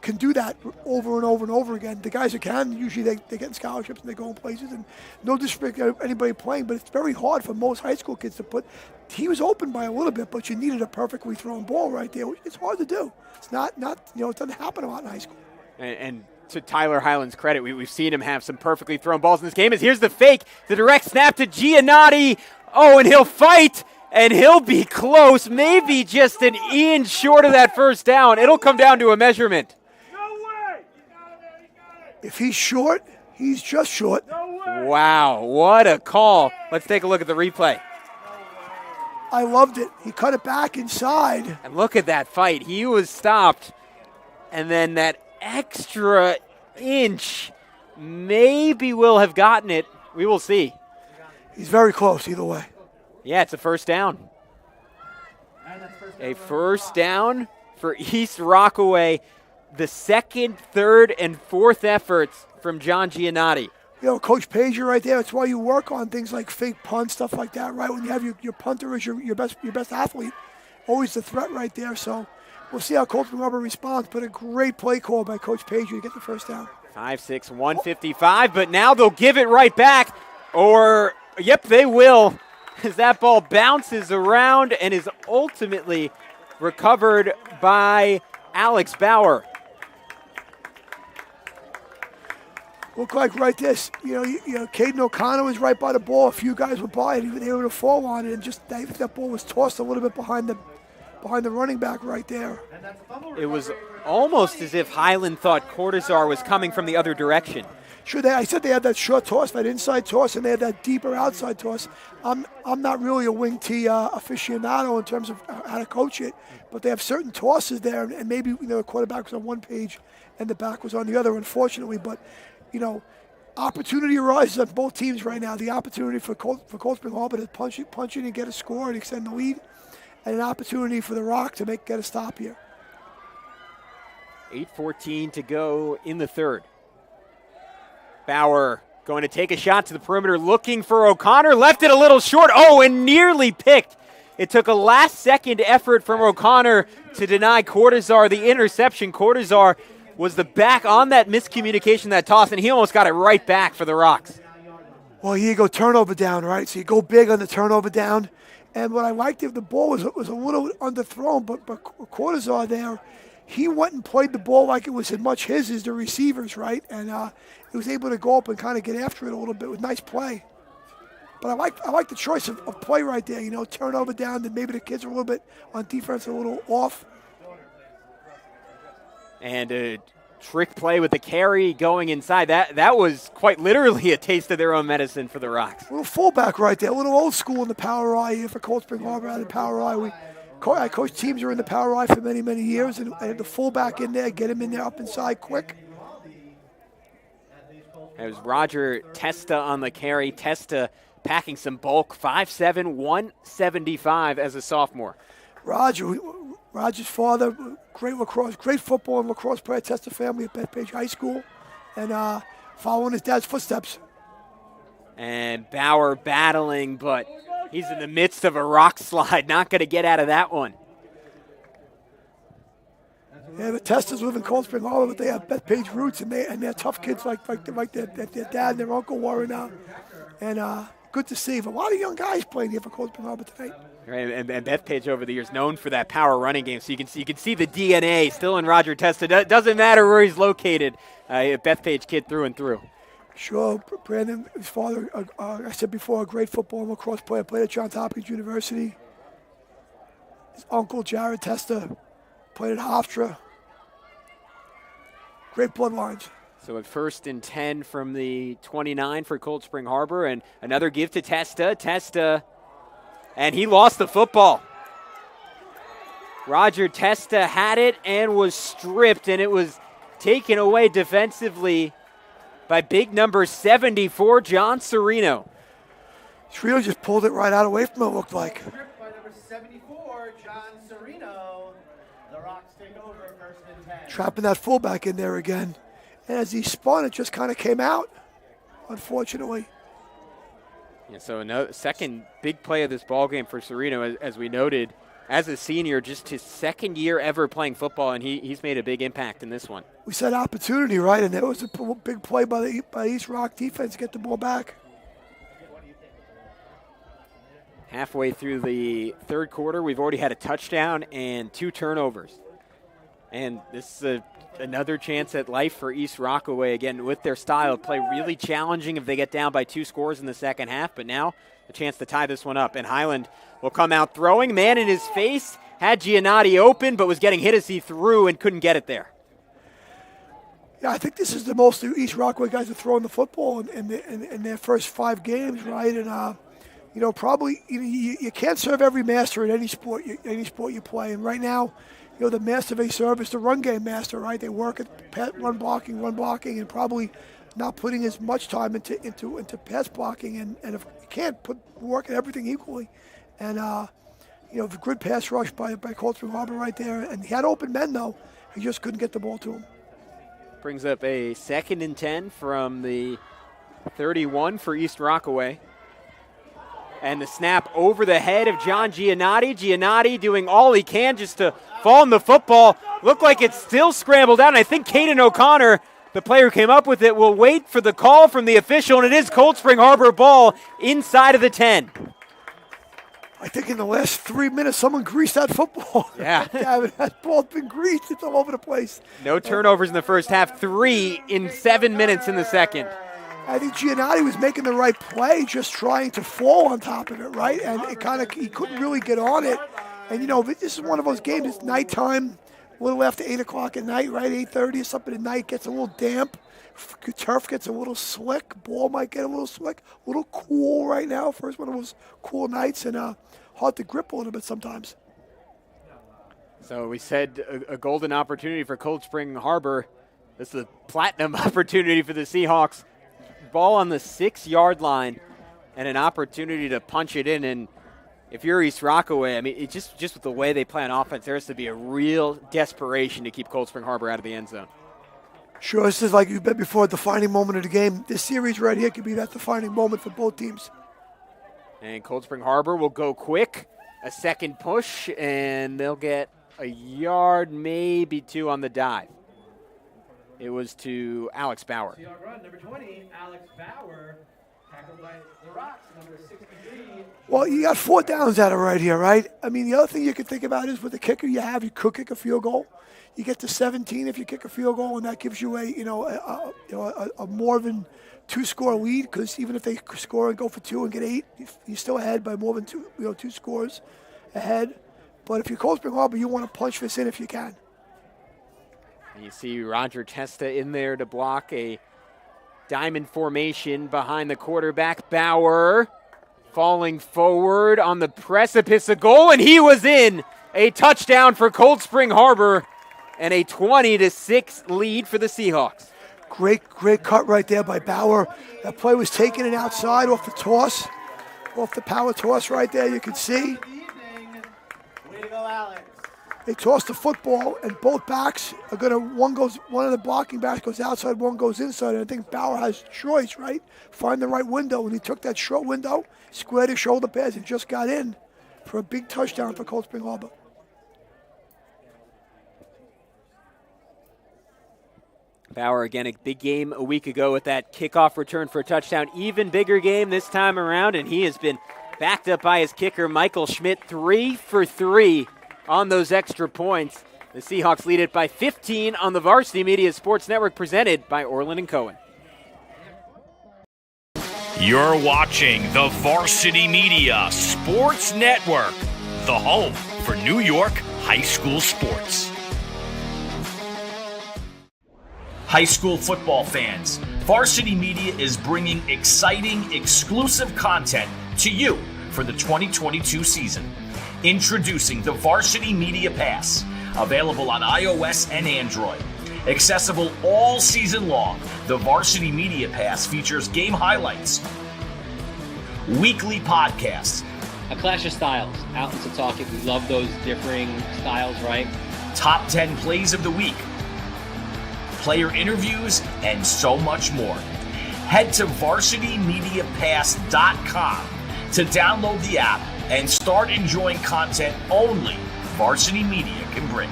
can do that over and over and over again. The guys who can, usually they get scholarships and they go in places, and no disrespect to anybody playing, but it's very hard for most high school kids to put. He was open by a little bit, but you needed a perfectly thrown ball right there. It's hard to do. It's not it doesn't happen a lot in high school. And to Tyler Highland's credit, we've seen him have some perfectly thrown balls in this game. As here's the fake, the direct snap to Giannotti. Oh, and he'll fight. And he'll be close, maybe just an inch short of that first down. It'll come down to a measurement. If he's short, he's just short. Wow, what a call. Let's take a look at the replay. I loved it. He cut it back inside. And look at that fight. He was stopped. And then that extra inch maybe will have gotten it. We will see. He's very close either way. Yeah, it's a first down. A first down for East Rockaway. The second, third, and fourth efforts from John Giannotti. Coach Pager right there. That's why you work on things like fake punts, stuff like that, right? When you have your punter as your best athlete, always the threat right there. So we'll see how Cold Spring Harbor responds, but a great play call by Coach Pager to get the first down. 5'6", 155, but now they'll give it right back. Yep, they will, as that ball bounces around and is ultimately recovered by Alex Bauer. Look like right this, Caden O'Connor was right by the ball. A few guys were by it. He was able to fall on it, and I think that ball was tossed a little bit behind the running back right there. It was almost as if Highland thought Cortazar was coming from the other direction. Sure, I said they had that short toss, that inside toss, and they had that deeper outside toss. I'm not really a wing T aficionado in terms of how to coach it, but they have certain tosses there, and maybe the quarterback was on one page and the back was on the other, unfortunately. But opportunity arises on both teams right now. The opportunity for Cold Spring Harbor to punch in and get a score and extend the lead, and an opportunity for the Rock to get a stop here. 8:14 to go in the third. Bauer going to take a shot to the perimeter, looking for O'Connor, left it a little short. Oh, and nearly picked. It took a last-second effort from O'Connor to deny Cortazar the interception. Cortazar was the back on that miscommunication, that toss, and he almost got it right back for the Rocks. Well, here you go, turnover down, right? So you go big on the turnover down. And what I liked, the ball was a little underthrown, but Cortazar there, he went and played the ball like it was as much his as the receivers, right? And he was able to go up and kind of get after it a little bit with nice play. But I like the choice of play right there, turnover down, then maybe the kids are a little bit on defense, a little off. And a trick play with the carry going inside. That was quite literally a taste of their own medicine for the Rocks. A little fullback right there, a little old school in the power eye here for Cold Spring Harbor out of the power eye. I coached teams who are in the power eye for many, many years, and I had the fullback in there, get him in there up inside quick. It was Roger Testa on the carry. Testa packing some bulk, 5'7", 175 as a sophomore. Roger's father, great football and lacrosse player, Testa family at Bethpage High School, and following his dad's footsteps. And Bauer battling, but he's in the midst of a rock slide, not going to get out of that one. Yeah, the Testas live in Cold Spring Harbor, but they have Bethpage roots, and they're tough kids like their dad and their uncle were, and good to see. A lot of young guys playing here for Cold Spring Harbor tonight. Right, and Bethpage over the years known for that power running game, so you can see the DNA still in Roger Testa. Doesn't matter where he's located, a Bethpage kid through and through. Sure, Brandon, his father, I said before, a great football and lacrosse player, played at Johns Hopkins University. His uncle, Jared Testa, played at Hofstra. Great bloodlines. So at 1st and 10 from the 29 for Cold Spring Harbor, and another give to Testa, and he lost the football. Roger Testa had it and was stripped, and it was taken away defensively by big number 74, John Serino. Serino just pulled it right out away from him, it looked like. Stripped by number 74, John Serino. The Rocks take over 1st and 10. Trapping that fullback in there again. And as he spun, it just kind of came out, unfortunately. Yeah, so another second big play of this ball game for Serino, as we noted. As a senior, just his second year ever playing football, and he's made a big impact in this one. We said opportunity, right? And it was a big play by the East Rock defense to get the ball back. Halfway through the third quarter, we've already had a touchdown and 2 turnovers. And this is another chance at life for East Rockaway. Again, with their style of play, really challenging if they get down by 2 scores in the second half. But now a chance to tie this one up. And Highland will come out throwing. Man in his face. Had Giannotti open, but was getting hit as he threw and couldn't get it there. Yeah, I think this is the most the East Rockaway guys are throwing the football in their first 5 games, right? And, probably you can't serve every master in any sport you play. And right now, the master they serve is the run game master, right? They work at run blocking, and probably not putting as much time into pass blocking. And if you can't work at everything equally. And, the good pass rush by Cold Spring Harbor right there. And he had open men, though. He just couldn't get the ball to him. Brings up a 2nd and 10 from the 31 for East Rockaway. And the snap over the head of John Giannotti. Giannotti doing all he can just to fall in the football. Looked like it's still scrambled out. And I think Caden O'Connor, the player who came up with it, will wait for the call from the official. And it is Cold Spring Harbor ball inside of the 10. I think in the last 3 minutes, someone greased that football. Yeah. That ball's been greased. It's all over the place. No turnovers in the first half. 3 in 7 minutes in the second. I think Giannotti was making the right play, just trying to fall on top of it, right? And he couldn't really get on it. And, this is one of those games. It's nighttime, a little after 8 o'clock at night, right? 8:30 or something at night. Gets a little damp. Turf gets a little slick. Ball might get a little slick. A little cool right now. First one of those cool nights, and hard to grip a little bit sometimes. So we said a golden opportunity for Cold Spring Harbor. This is a platinum opportunity for the Seahawks. Ball on the 6-yard line and an opportunity to punch it in. And if you're East Rockaway, I mean, it just with the way they play on offense, there has to be a real desperation to keep Cold Spring Harbor out of the end zone. Sure, this is like you bet before, a defining moment of the game. This series right here could be that defining moment for both teams. And Cold Spring Harbor will go quick. A second push, and they'll get a yard, maybe 2 on the dive. It was to Alex Bauer. Seahawk run, number 20, Alex Bauer. Tackled by the Rocks, number 63. Well, you got 4 downs out of right here, right? I mean, the other thing you could think about is with the kicker you could kick a field goal. You get to 17 if you kick a field goal, and that gives you a more than 2-score lead, because even if they score and go for 2 and get 8, you're still ahead by more than 2 scores ahead. But if you're Cold Spring Harbor, you want to punch this in if you can. And you see Roger Testa in there to block a diamond formation behind the quarterback. Bauer falling forward on the precipice of goal, and he was in. A touchdown for Cold Spring Harbor and a 20-6 lead for the Seahawks. Great cut right there by Bauer. That play was taken and outside off the toss, off the power toss right there. You can see. Way to go, Alex. They toss the football, and both backs are gonna. One of the blocking backs goes outside, one goes inside. And I think Bauer has choice, right? Find the right window, and he took that short window, squared his shoulder pads, and just got in for a big touchdown for Cold Spring Harbor. Bauer again, a big game a week ago with that kickoff return for a touchdown. Even bigger game this time around, and he has been backed up by his kicker, Michael Schmidt, 3 for 3 on those extra points. The Seahawks lead it by 15 on the Varsity Media Sports Network, presented by Orland and Cohen. You're watching the Varsity Media Sports Network, the home for New York high school sports. High school football fans, Varsity Media is bringing exciting, exclusive content to you for the 2022 season. Introducing the Varsity Media Pass, available on iOS and Android. Accessible all season long, the Varsity Media Pass features game highlights, weekly podcasts, A clash of styles out in Setauket. We love those differing styles, right? top 10 plays of the week, player interviews, and so much more. Head to varsitymediapass.com to download the app and start enjoying content only Varsity Media can bring.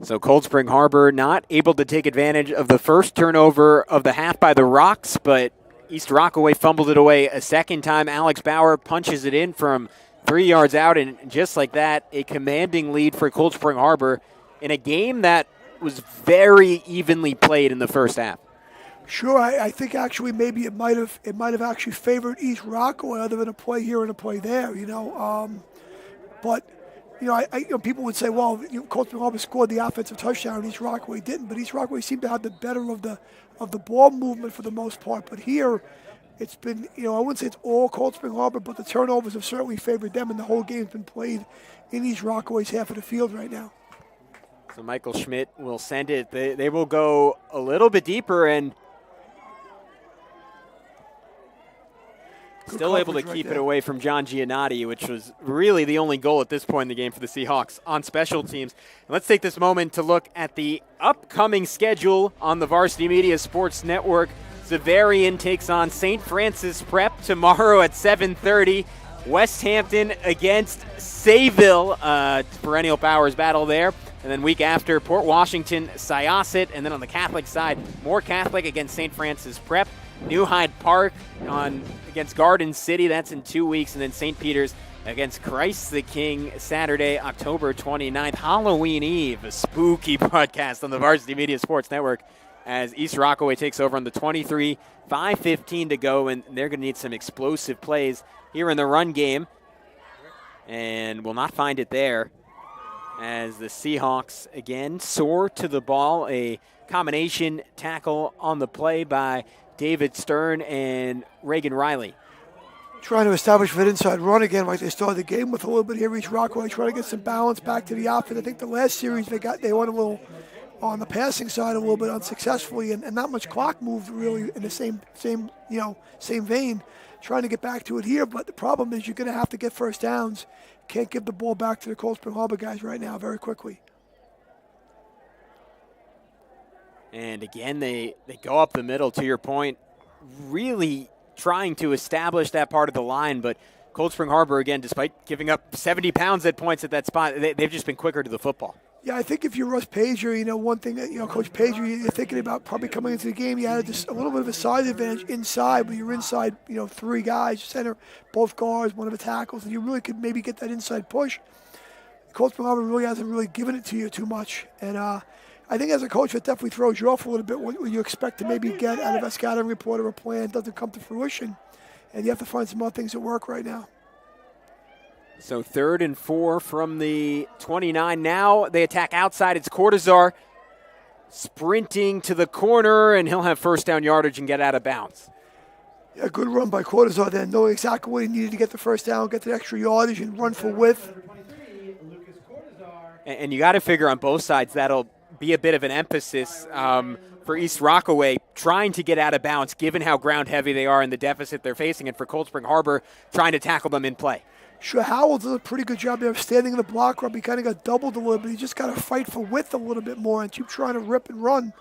So Cold Spring Harbor not able to take advantage of the first turnover of the half by the Rocks, but East Rockaway fumbled it away a second time. Alex Bauer punches it in from 3 yards out, and just like that, a commanding lead for Cold Spring Harbor in a game that was very evenly played in the first half. Sure, I think actually maybe it might have actually favored East Rockaway other than a play here and a play there, But people would say, well, Cold Spring Harbor scored the offensive touchdown and East Rockaway didn't. But East Rockaway seemed to have the better of the ball movement for the most part. But here, it's been, I wouldn't say it's all Cold Spring Harbor, but the turnovers have certainly favored them, and the whole game's been played in East Rockaway's half of the field right now. So Michael Schmidt will send it. They will go a little bit deeper and still able to keep it away from John Giannotti, which was really the only goal at this point in the game for the Seahawks on special teams. And let's take this moment to look at the upcoming schedule on the Varsity Media Sports Network. Zavarian takes on St. Francis Prep tomorrow at 7:30. West Hampton against Sayville, perennial powers battle there. And then week after, Port Washington, Syosset. And then on the Catholic side, more Catholic against St. Francis Prep. New Hyde Park against Garden City. That's in 2 weeks. And then St. Peter's against Christ the King Saturday, October 29th. Halloween Eve, a spooky broadcast on the Varsity Media Sports Network as East Rockaway takes over on the 23, 5:15 to go. And they're going to need some explosive plays here in the run game. And will not find it there as the Seahawks again soar to the ball. A combination tackle on the play by David Stern and Reagan Riley. Trying to establish that inside run again like they started the game with a little bit here. East Rockaway trying to get some balance back to the offense. I think the last series they went a little on the passing side a little bit unsuccessfully, and not much clock moved really in the same vein. Trying to get back to it here, but the problem is you're going to have to get first downs. Can't give the ball back to the Cold Spring Harbor guys right now very quickly. And again, they go up the middle, to your point, really trying to establish that part of the line. But Cold Spring Harbor, again, despite giving up 70 pounds at points at that spot, they've just been quicker to the football. Yeah, I think if you're Russ Pager, one thing that, Coach Pager, you're thinking about probably coming into the game, you had just a little bit of a size advantage inside, but you're inside, 3 guys, center, both guards, one of the tackles, and you really could maybe get that inside push. Cold Spring Harbor really hasn't really given it to you too much. And I think as a coach, it definitely throws you off a little bit when you expect to maybe get out of a scouting report or a plan doesn't come to fruition. And you have to find some other things that work right now. So 3rd and 4 from the 29. Now they attack outside. It's Cortazar sprinting to the corner, and he'll have first down yardage and get out of bounds. Yeah, good run by Cortazar then, knowing exactly what he needed to get the first down, get the extra yardage, and run for width. And you got to figure on both sides that'll be a bit of an emphasis for East Rockaway trying to get out of bounds, given how ground heavy they are and the deficit they're facing, and for Cold Spring Harbor trying to tackle them in play. Sure, Howell does a pretty good job there of standing in the block rub. He kind of got doubled a little bit. He just got to fight for width a little bit more and keep trying to rip and run,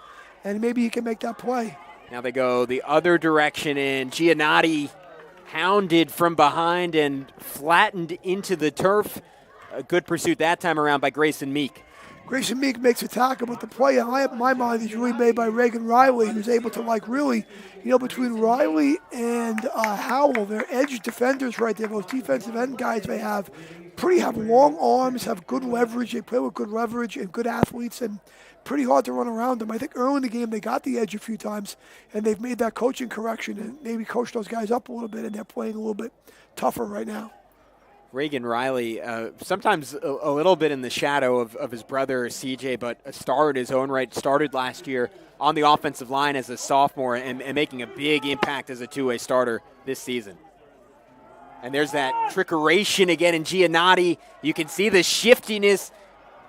and maybe he can make that play. Now they go the other direction, and Giannotti hounded from behind and flattened into the turf. A good pursuit that time around by Grayson Meek. Grayson Meek makes a tackle, but the play in my mind is really made by Reagan Riley, who's able to between Riley and Howell, they're edge defenders right there. Those defensive end guys they have have long arms, have good leverage. They play with good leverage and good athletes, and pretty hard to run around them. I think early in the game they got the edge a few times, and they've made that coaching correction and maybe coached those guys up a little bit, and they're playing a little bit tougher right now. Reagan Riley, sometimes a little bit in the shadow of his brother CJ, but a star in his own right, started last year on the offensive line as a sophomore and making a big impact as a two-way starter this season. And there's that trickeration again in Giannotti. You can see the shiftiness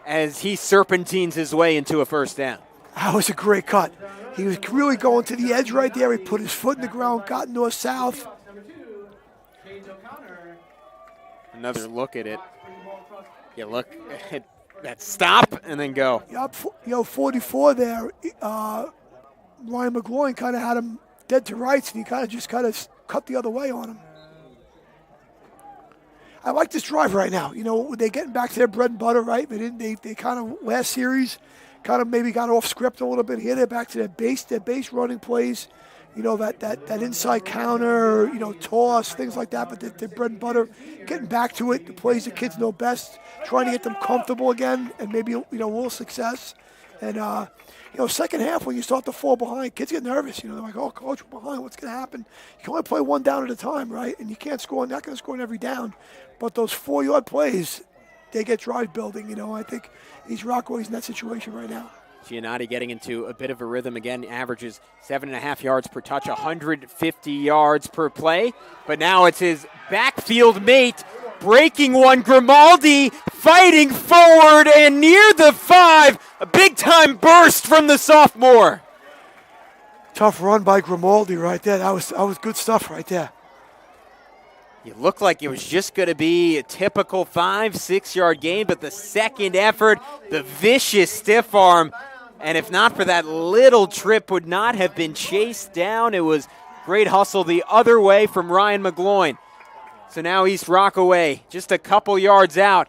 as he serpentines his way into a first down. That was a great cut. He was really going to the edge right there. He put his foot in the ground, got north-south. Another look at it. You look at that stop and then go. Yep, 44 there. Ryan McGloin kind of had him dead to rights, and he kind of cut the other way on him. I like this drive right now. They're getting back to their bread and butter, right? They kind of last series kind of maybe got off script a little bit. Here they're back to their base running plays. That inside counter, toss, things like that, but the bread and butter, getting back to it, the plays the kids know best, trying to get them comfortable again, and maybe, a little success. And, second half, when you start to fall behind, kids get nervous. They're like, oh, coach, we're behind. What's going to happen? You can only play one down at a time, right? And you can't score, not going to score in every down. But those 4-yard plays, they get drive building. I think East Rockaway's in that situation right now. Giannotti getting into a bit of a rhythm again, averages 7.5 yards per touch, 150 yards per play. But now it's his backfield mate breaking one. Grimaldi fighting forward and near the 5. A big-time burst from the sophomore. Tough run by Grimaldi right there. That was good stuff right there. It looked like it was just going to be a typical 5-6 yard gain, but the second effort, the vicious stiff arm, and if not for that little trip, would not have been chased down. It was great hustle the other way from Ryan McGloin. So now East Rockaway just a couple yards out,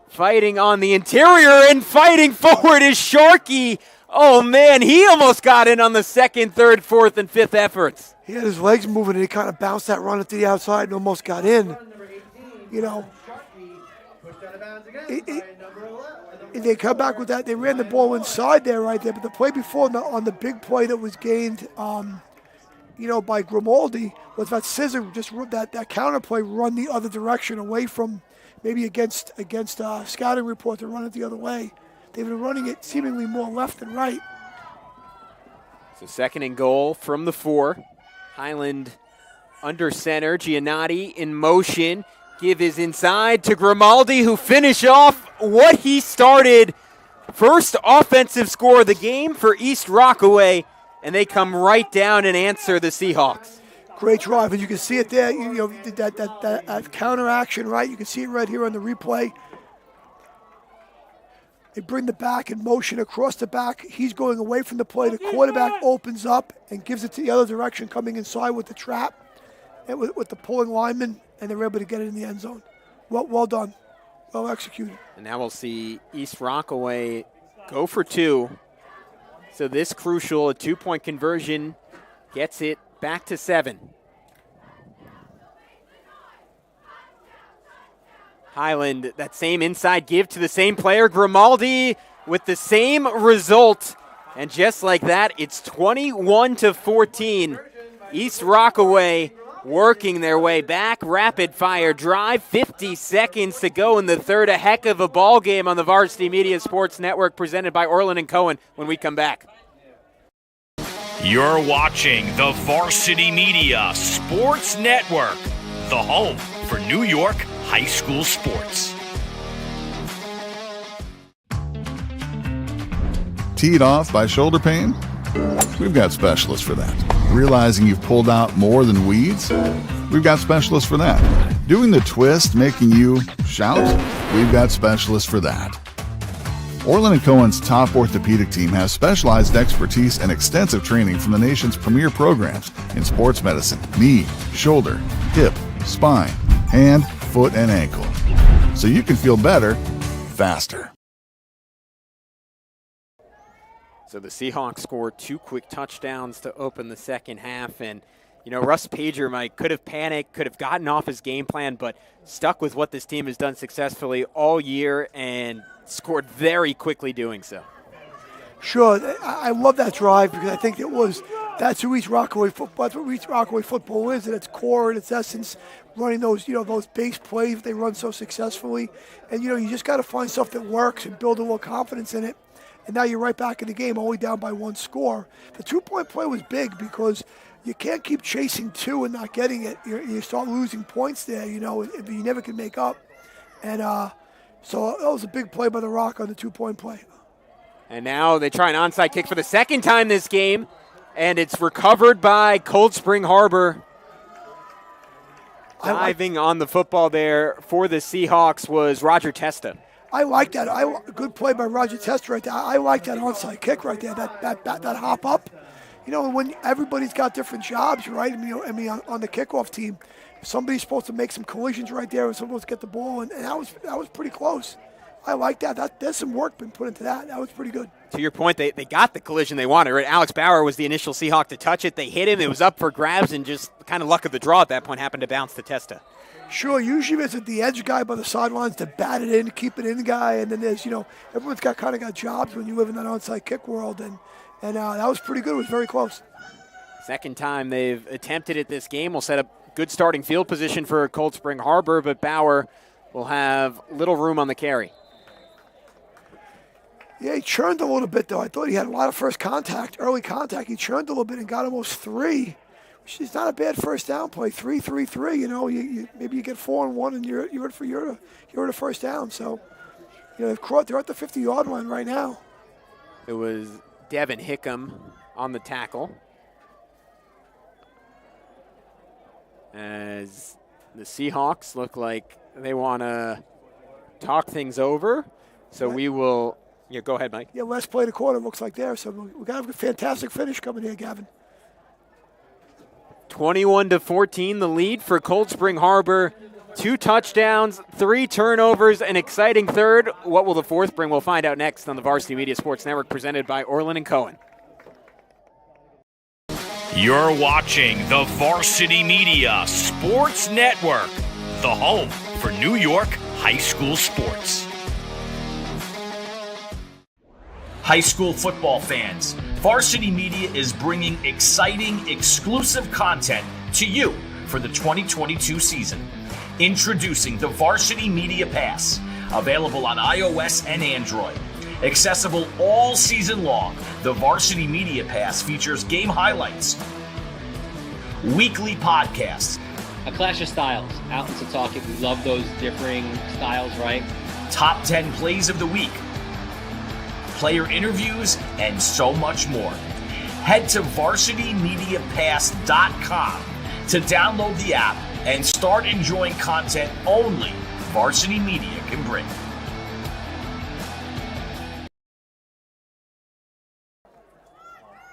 fighting on the interior and fighting forward is Sharkey. Oh, man, he almost got in on the second, third, fourth, and fifth efforts. He had his legs moving, and he kind of bounced that run to the outside and almost got in. And they come back with that. They ran the ball inside there, right there. But the play before, on the big play that was gained, by Grimaldi, was that scissor, just that counter play, run the other direction away from maybe against scouting report to run it the other way. They've been running it seemingly more left than right. So second and goal from the 4. Highland under center. Giannotti in motion. Give his inside to Grimaldi, who finish off what he started. First offensive score of the game for East Rockaway, and they come right down and answer the Seahawks. Great drive, and you can see it there. That counter action, right? You can see it right here on the replay. They bring the back in motion across the back. He's going away from the play. The quarterback opens up and gives it to the other direction, coming inside with the trap and with the pulling lineman, and they're able to get it in the end zone. Well done. Well executed. And now we'll see East Rockaway go for 2. So this crucial, a 2-point conversion, gets it back to 7. Highland, that same inside give to the same player, Grimaldi, with the same result. And just like that, it's 21-14. East Rockaway working their way back. Rapid fire drive, 50 seconds to go in the third. A heck of a ball game on the Varsity Media Sports Network, presented by Orland & Cohen when we come back. You're watching the Varsity Media Sports Network, the home for New York high school sports. Teed off by shoulder pain? We've got specialists for that. Realizing you've pulled out more than weeds? We've got specialists for that. Doing the twist making you shout? We've got specialists for that. Orland & Cohen's top orthopedic team has specialized expertise and extensive training from the nation's premier programs in sports medicine, knee, shoulder, hip, spine, hand, foot, and ankle. So you can feel better, faster. So the Seahawks scored 2 quick touchdowns to open the second half, and Russ Pager could have panicked, could have gotten off his game plan, but stuck with what this team has done successfully all year and scored very quickly doing so. Sure, I love that drive because I think that's who East Rockaway football. That's what East Rockaway football is, at its core, at its essence, running those base plays they run so successfully, and you just got to find stuff that works and build a little confidence in it. And now you're right back in the game, only down by 1 score. The 2-point play was big because you can't keep chasing 2 and not getting it. You start losing points there, you never can make up. And so that was a big play by the Rock on the 2-point play. And now they try an onside kick for the second time this game, and it's recovered by Cold Spring Harbor. Diving on the football there for the Seahawks was Roger Testa. I like that. Good play by Roger Testa right there. I like that onside kick right there, that hop up. When everybody's got different jobs, right? On the kickoff team, somebody's supposed to make some collisions right there, and someone's supposed to get the ball, and that was pretty close. I like that. There's some work been put into that. That was pretty good. To your point, they got the collision they wanted, right? Alex Bauer was the initial Seahawk to touch it. They hit him. It was up for grabs, and just kind of luck of the draw at that point happened to bounce to Testa. Sure, usually it's the edge guy by the sidelines to bat it in, keep it in the guy, and then there's, everyone's got jobs when you live in that onside kick world, and that was pretty good. It was very close. Second time they've attempted it this game. Will set up good starting field position for Cold Spring Harbor, but Bauer will have little room on the carry. Yeah, he churned a little bit, though. I thought he had a lot of early contact. He churned a little bit and got almost 3. It's not a bad first down play. 3-3-3. Maybe you get 4 and 1, and you're at a first down. So, they're at the 50-yard line right now. It was Devin Hickam on the tackle, as the Seahawks look like they want to talk things over. So we will. Yeah, go ahead, Mike. Yeah, let's play the quarter. Looks like there. So we got a fantastic finish coming here, Gavin. 21-14, the lead for Cold Spring Harbor. 2 touchdowns, 3 turnovers, an exciting third. What will the fourth bring? We'll find out next on the Varsity Media Sports Network, presented by Orland & Cohen. You're watching the Varsity Media Sports Network, the home for New York high school sports. High school football fans, Varsity Media is bringing exciting, exclusive content to you for the 2022 season. Introducing the Varsity Media Pass, available on iOS and Android. Accessible all season long, the Varsity Media Pass features game highlights, weekly podcasts, A clash of styles, out in Setauket. We love those differing styles, right? top 10 plays of the week, player interviews, and so much more. Head to varsitymediapass.com to download the app and start enjoying content only Varsity Media can bring.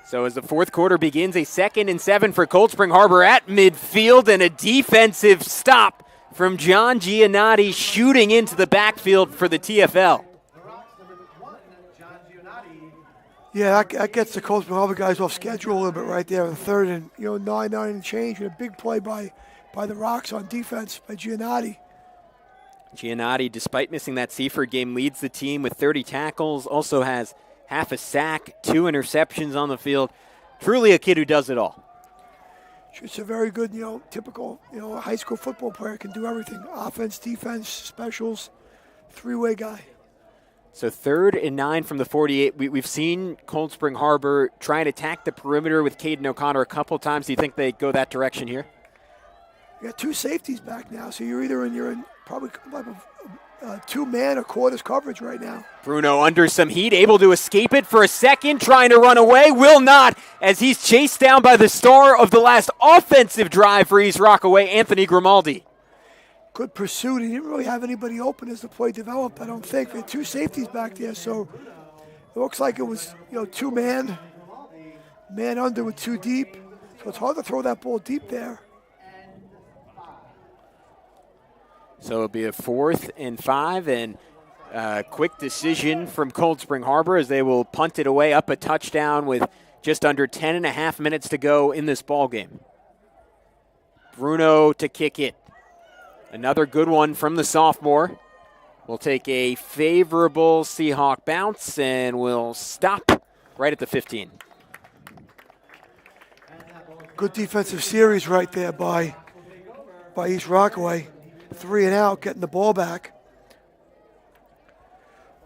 So as the fourth quarter begins, a 2nd and 7 for Cold Spring Harbor at midfield, and a defensive stop from John Giannotti shooting into the backfield for the TFL. Yeah, that gets the Cold Spring Harbor guys off schedule a little bit right there. The 3rd and 9 and change, and a big play by the Rocks on defense by Giannotti. Giannotti, despite missing that Seaford game, leads the team with 30 tackles, also has half a sack, 2 interceptions on the field. Truly a kid who does it all. It's a very good, typical, high school football player, can do everything. Offense, defense, specials, 3-way guy. So 3rd and 9 from the 48. We've seen Cold Spring Harbor try and attack the perimeter with Caden O'Connor a couple times. Do you think they go that direction here? You got 2 safeties back now, so you're in probably like a 2-man or quarters coverage right now. Bruno under some heat, able to escape it for a second, trying to run away, will not, as he's chased down by the star of the last offensive drive for East Rockaway, Anthony Grimaldi. Good pursuit. He didn't really have anybody open as the play developed, I don't think. There are 2 safeties back there, so it looks like it was, 2-man, man under with 2 deep. So it's hard to throw that ball deep there. So it'll be a 4th and 5, and quick decision from Cold Spring Harbor as they will punt it away up a touchdown with just under 10.5 minutes to go in this ball game. Bruno to kick it. Another good one from the sophomore. We'll take a favorable Seahawk bounce, and we'll stop right at the 15. Good defensive series right there by East Rockaway. 3 and out, getting the ball back.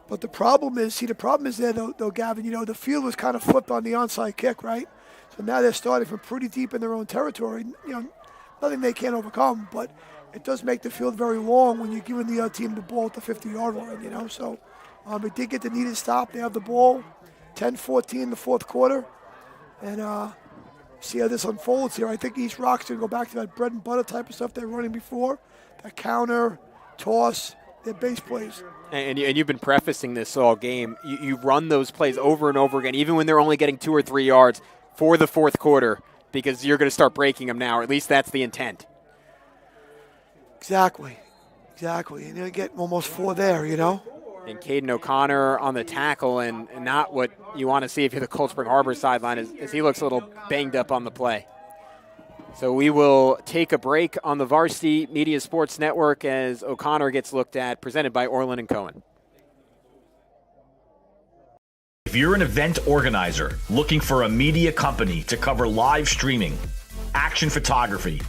But the problem is there, though, Gavin, the field was kind of flipped on the onside kick, right? So now they're starting from pretty deep in their own territory. Nothing they can't overcome, but it does make the field very long when you're giving the other team the ball at the 50-yard line, So it did get the needed stop. They have the ball, 10-14 in the 4th quarter. And see how this unfolds here. I think East Rock's going to go back to that bread and butter type of stuff they were running before. That counter, toss, their base plays. And you've been prefacing this all game. You run those plays over and over again, even when they're only getting 2 or 3 yards for the 4th quarter, because you're going to start breaking them now, or at least that's the intent. Exactly. And you get almost 4 there, And Caden O'Connor on the tackle, and not what you want to see if you're the Cold Spring Harbor sideline, as he looks a little banged up on the play. So we will take a break on the Varsity Media Sports Network as O'Connor gets looked at, presented by Orland & Cohen. If you're an event organizer looking for a media company to cover live streaming, action photography,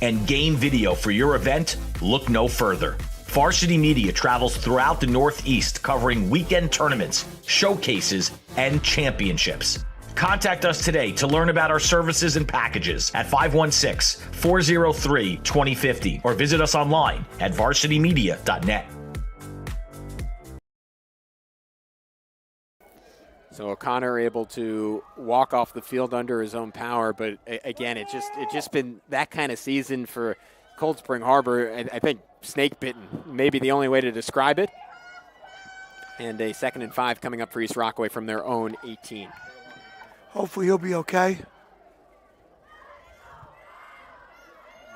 and game video for your event, look no further. Varsity Media travels throughout the Northeast covering weekend tournaments, showcases, and championships. Contact us today to learn about our services and packages at 516-403-2050 or visit us online at varsitymedia.net. So O'Connor able to walk off the field under his own power, but again, it's just been that kind of season for Cold Spring Harbor. I think snake bitten may be the only way to describe it. And a 2nd and 5 coming up for East Rockaway from their own 18. Hopefully he'll be okay.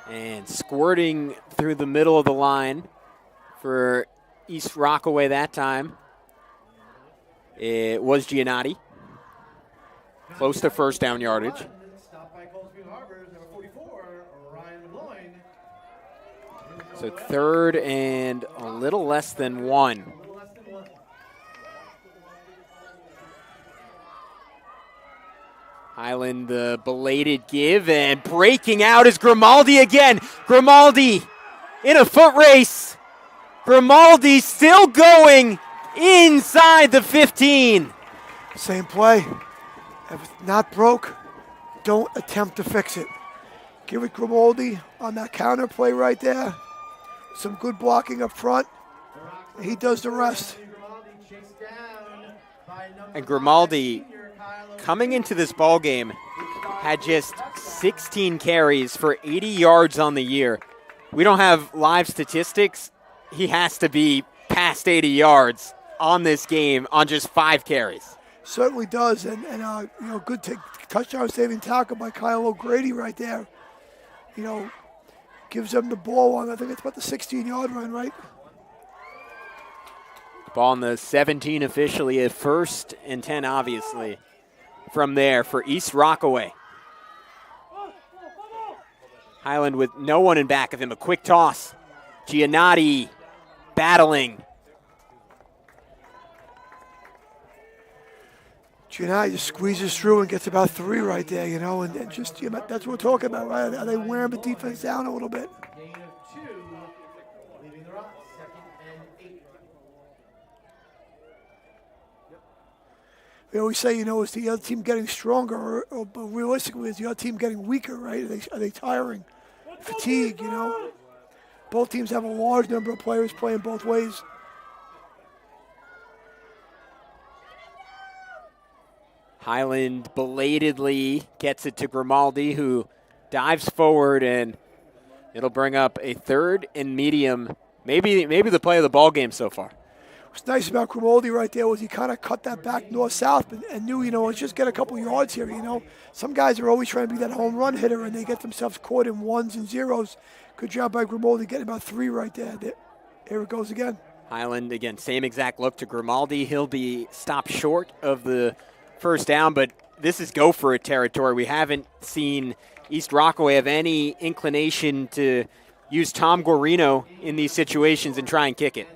And squirting through the middle of the line for East Rockaway that time, it was Giannotti. Close to 1st down yardage. Stopped by Cold Spring Harbor, number 44, Ryan LeMoyne. So 3rd and a little less than 1. Highland, the belated give, and breaking out is Grimaldi again. Grimaldi in a foot race. Grimaldi still going inside the 15. Same play. If it's not broke, don't attempt to fix it. Give it Grimaldi on that counter play right there. Some good blocking up front. He does the rest. And Grimaldi, coming into this ball game, had just 16 carries for 80 yards on the year. We don't have live statistics. He has to be past 80 yards on this game on just 5 carries. Certainly does, and good touchdown saving tackle by Kyle O'Grady right there. Gives them the ball on, I think it's about the 16-yard line, right? Ball on the 17 officially, at 1st and 10 obviously. From there for East Rockaway. Highland with no one in back of him, a quick toss. Giannotti battling. Giannotti just squeezes through and gets about 3 right there, and just that's what we're talking about, right? Are they wearing the defense down a little bit? Gain of 2, leaving the Rocks, 2nd and 8. We always say, is the other team getting stronger, or realistically, is the other team getting weaker, right? Are they tiring fatigue, Both teams have a large number of players playing both ways. Highland belatedly gets it to Grimaldi, who dives forward, and it'll bring up a 3rd and medium. Maybe the play of the ball game so far. What's nice about Grimaldi right there was he kind of cut that back north-south and knew, let's just get a couple yards here, Some guys are always trying to be that home run hitter, and they get themselves caught in ones and zeros. Good job by Grimaldi getting about 3 right there. Here it goes again. Highland, again, same exact look to Grimaldi. He'll be stopped short of the first down, but this is go for it territory. We haven't seen East Rockaway have any inclination to use Tom Guarino in these situations and try and kick it.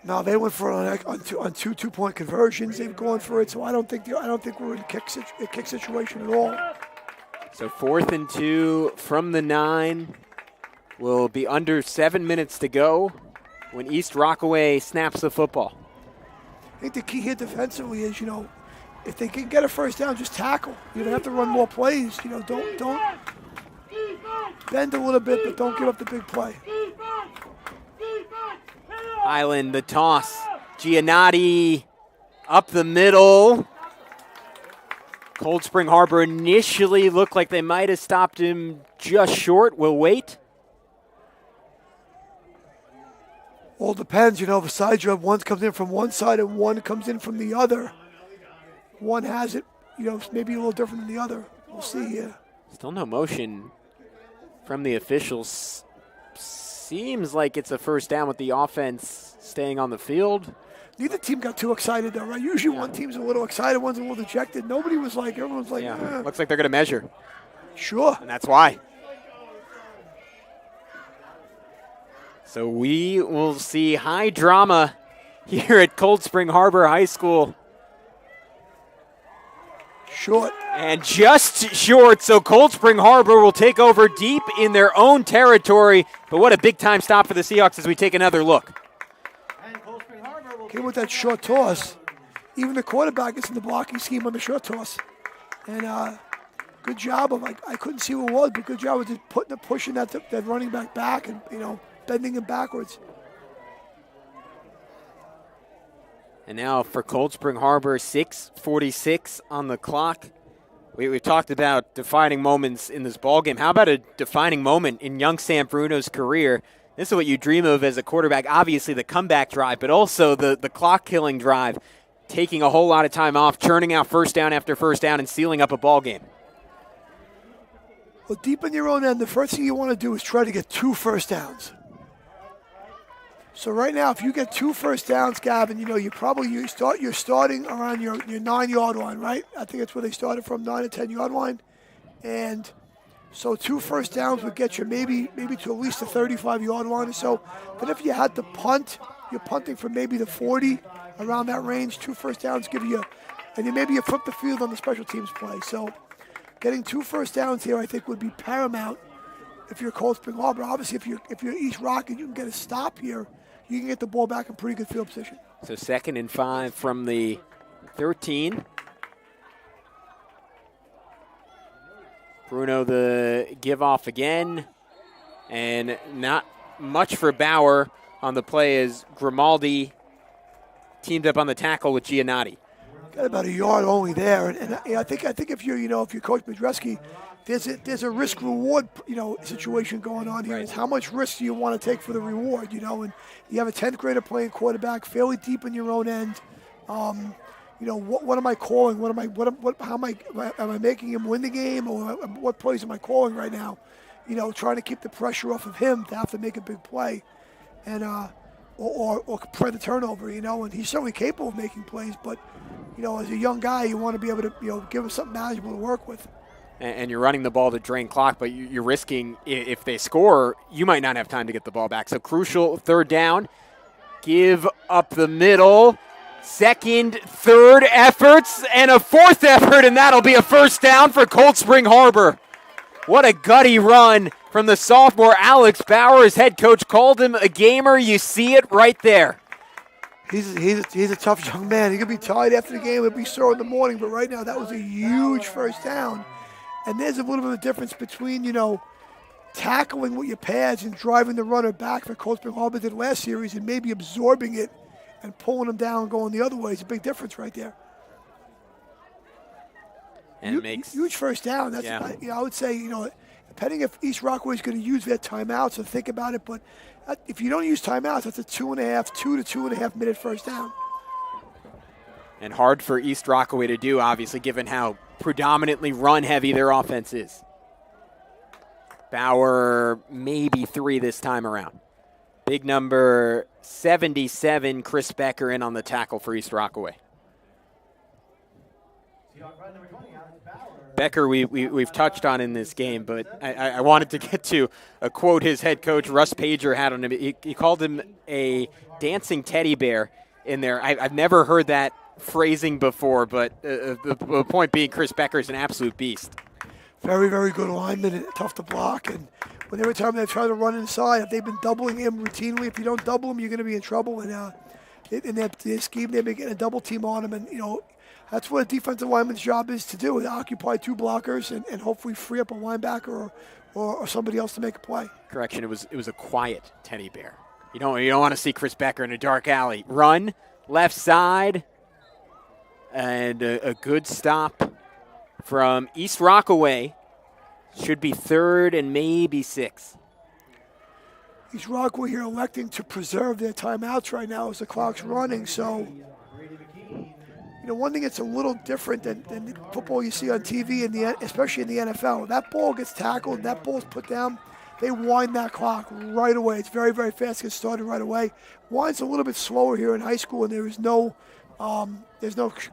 No, they went for it on two 2-point conversions. They've gone for it, so I don't think we're in a kick situation at all. So 4th and 2 from the 9. Will be under 7 minutes to go when East Rockaway snaps the football. I think the key here defensively is, if they can get a first down, just tackle. You don't have to run more plays. Don't bend a little bit, but don't give up the big play. Highland, the toss. Giannotti up the middle. Cold Spring Harbor initially looked like they might have stopped him just short. We'll wait. All depends, if a side drive, one comes in from one side and one comes in from the other. One has it, maybe a little different than the other. We'll see here. Still no motion from the officials. Seems like it's a first down with the offense staying on the field. Neither team got too excited, though, right? Usually one team's a little excited, one's a little dejected. Nobody was like, everyone's like, Looks like they're going to measure. Sure. And that's why. So we will see high drama here at Cold Spring Harbor High School. Short. And just short, so Cold Spring Harbor will take over deep in their own territory. But what a big-time stop for the Seahawks as we take another look. Came with that short toss. Even the quarterback is in the blocking scheme on the short toss. And good job of, I couldn't see what it was, but good job of just pushing that running back and, bending him backwards. And now for Cold Spring Harbor, 6:46 on the clock. We've talked about defining moments in this ballgame. How about a defining moment in young Sam Bruno's career? This is what you dream of as a quarterback. Obviously the comeback drive, but also the clock-killing drive, taking a whole lot of time off, churning out first down after first down, and sealing up a ballgame. Well, deep in your own end, the first thing you want to do is try to get 2 first downs. So right now, if you get 2 first downs, Gavin, you're starting around your 9-yard line, right? I think that's where they started from, 9 to 10-yard line. And so 2 first downs would get you maybe to at least the 35-yard line or so. But if you had to punt, you're punting from maybe the 40, around that range. 2 first downs give you, and then maybe you flip the field on the special teams play. So getting 2 first downs here, I think, would be paramount if you're Cold Spring Harbor. Obviously, if you're East Rock and you can get a stop here, you can get the ball back in pretty good field position. So 2nd and 5 from the 13. Bruno the give off again. And not much for Bauer on the play as Grimaldi teamed up on the tackle with Giannotti. Got about a yard only there. And I think if you're Coach Bedreski, there's a risk-reward, situation going on here. Right. Is how much risk do you want to take for the reward, and you have a 10th grader playing quarterback fairly deep in your own end. What am I calling? Am I making him win the game, or what plays am I calling right now? Trying to keep the pressure off of him to have to make a big play, and or prevent the turnover, and he's certainly capable of making plays, but as a young guy, you want to be able to give him something manageable to work with. And you're running the ball to drain clock, but you're risking, if they score, you might not have time to get the ball back. So crucial 3rd down. Give up the middle. 2nd, 3rd efforts, and a 4th effort, and that'll be a first down for Cold Spring Harbor. What a gutty run from the sophomore Alex Bauer. His head coach called him a gamer. You see it right there. He's a tough young man. He could be tired after the game. He'll be sore in the morning, but right now that was a huge first down. And there's a little bit of a difference between, tackling with your pads and driving the runner back for Cold Spring Harbor did last series and maybe absorbing it and pulling them down and going the other way. It's a big difference right there. And it makes huge first down. That's I would say, depending if East Rockaway is going to use their timeouts, so think about it. But if you don't use timeouts, that's a 2 to 2.5 minute first down. And hard for East Rockaway to do, obviously, given how predominantly run-heavy their offense is. Bauer, maybe 3 this time around. Big number 77, Chris Becker in on the tackle for East Rockaway. Becker, we've touched on in this game, but I wanted to get to a quote his head coach, Russ Pager, had on him. He called him a dancing teddy bear in there. I've never heard that phrasing before, but the point being Chris Becker is an absolute beast. Very, very good lineman and tough to block. And every time they try to run inside, if they've been doubling him routinely, if you don't double him, you're going to be in trouble. And in their scheme, they've been getting a double team on him. And, that's what a defensive lineman's job is to do, is occupy 2 blockers and hopefully free up a linebacker or somebody else to make a play. Correction, it was a quiet teddy bear. You don't want to see Chris Becker in a dark alley. Run, left side, and a good stop from East Rockaway. Should be 3rd and maybe 6. East Rockaway here electing to preserve their timeouts right now as the clock's running. So, one thing that's a little different than the football you see on TV, especially in the NFL, that ball gets tackled and that ball's put down, they wind that clock right away. It's very, very fast, gets started right away. Wind's a little bit slower here in high school, and there's no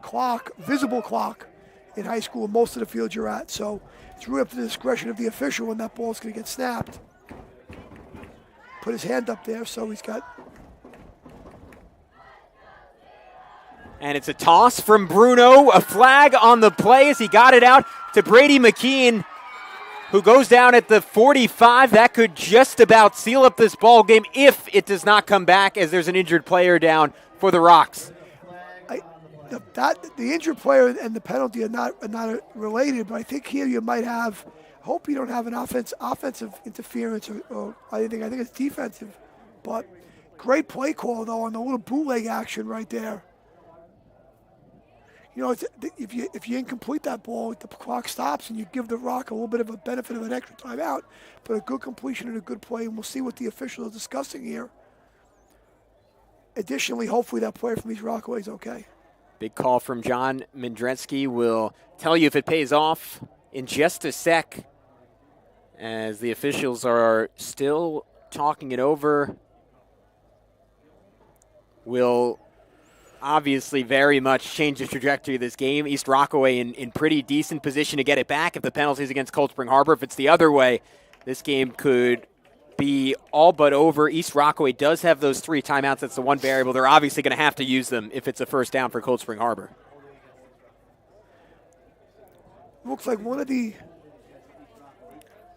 clock, visible clock in high school in most of the fields you're at. So it's really up to the discretion of the official when that ball's going to get snapped. Put his hand up there, so he's got. And it's a toss from Bruno, a flag on the play as he got it out to Brady McKeon, who goes down at the 45. That could just about seal up this ball game if it does not come back, as there's an injured player down for the Rocks. The injured player and the penalty are not related, but I think here you might have. I hope you don't have an offensive interference or anything. I think it's defensive, but great play call though on the little bootleg action right there. If you incomplete that ball, the clock stops and you give the Rock a little bit of a benefit of an extra timeout, but a good completion and a good play, and we'll see what the official is discussing here. Additionally, hopefully that player from East Rockaway is okay. Big call from John Mendretsky. We'll tell you if it pays off in just a sec, as the officials are still talking it over. Will obviously very much change the trajectory of this game. East Rockaway in pretty decent position to get it back if the penalty's against Cold Spring Harbor. If it's the other way, this game could be all but over. East Rockaway does have those 3 timeouts. That's the one variable. They're obviously going to have to use them if it's a first down for Cold Spring Harbor. Looks like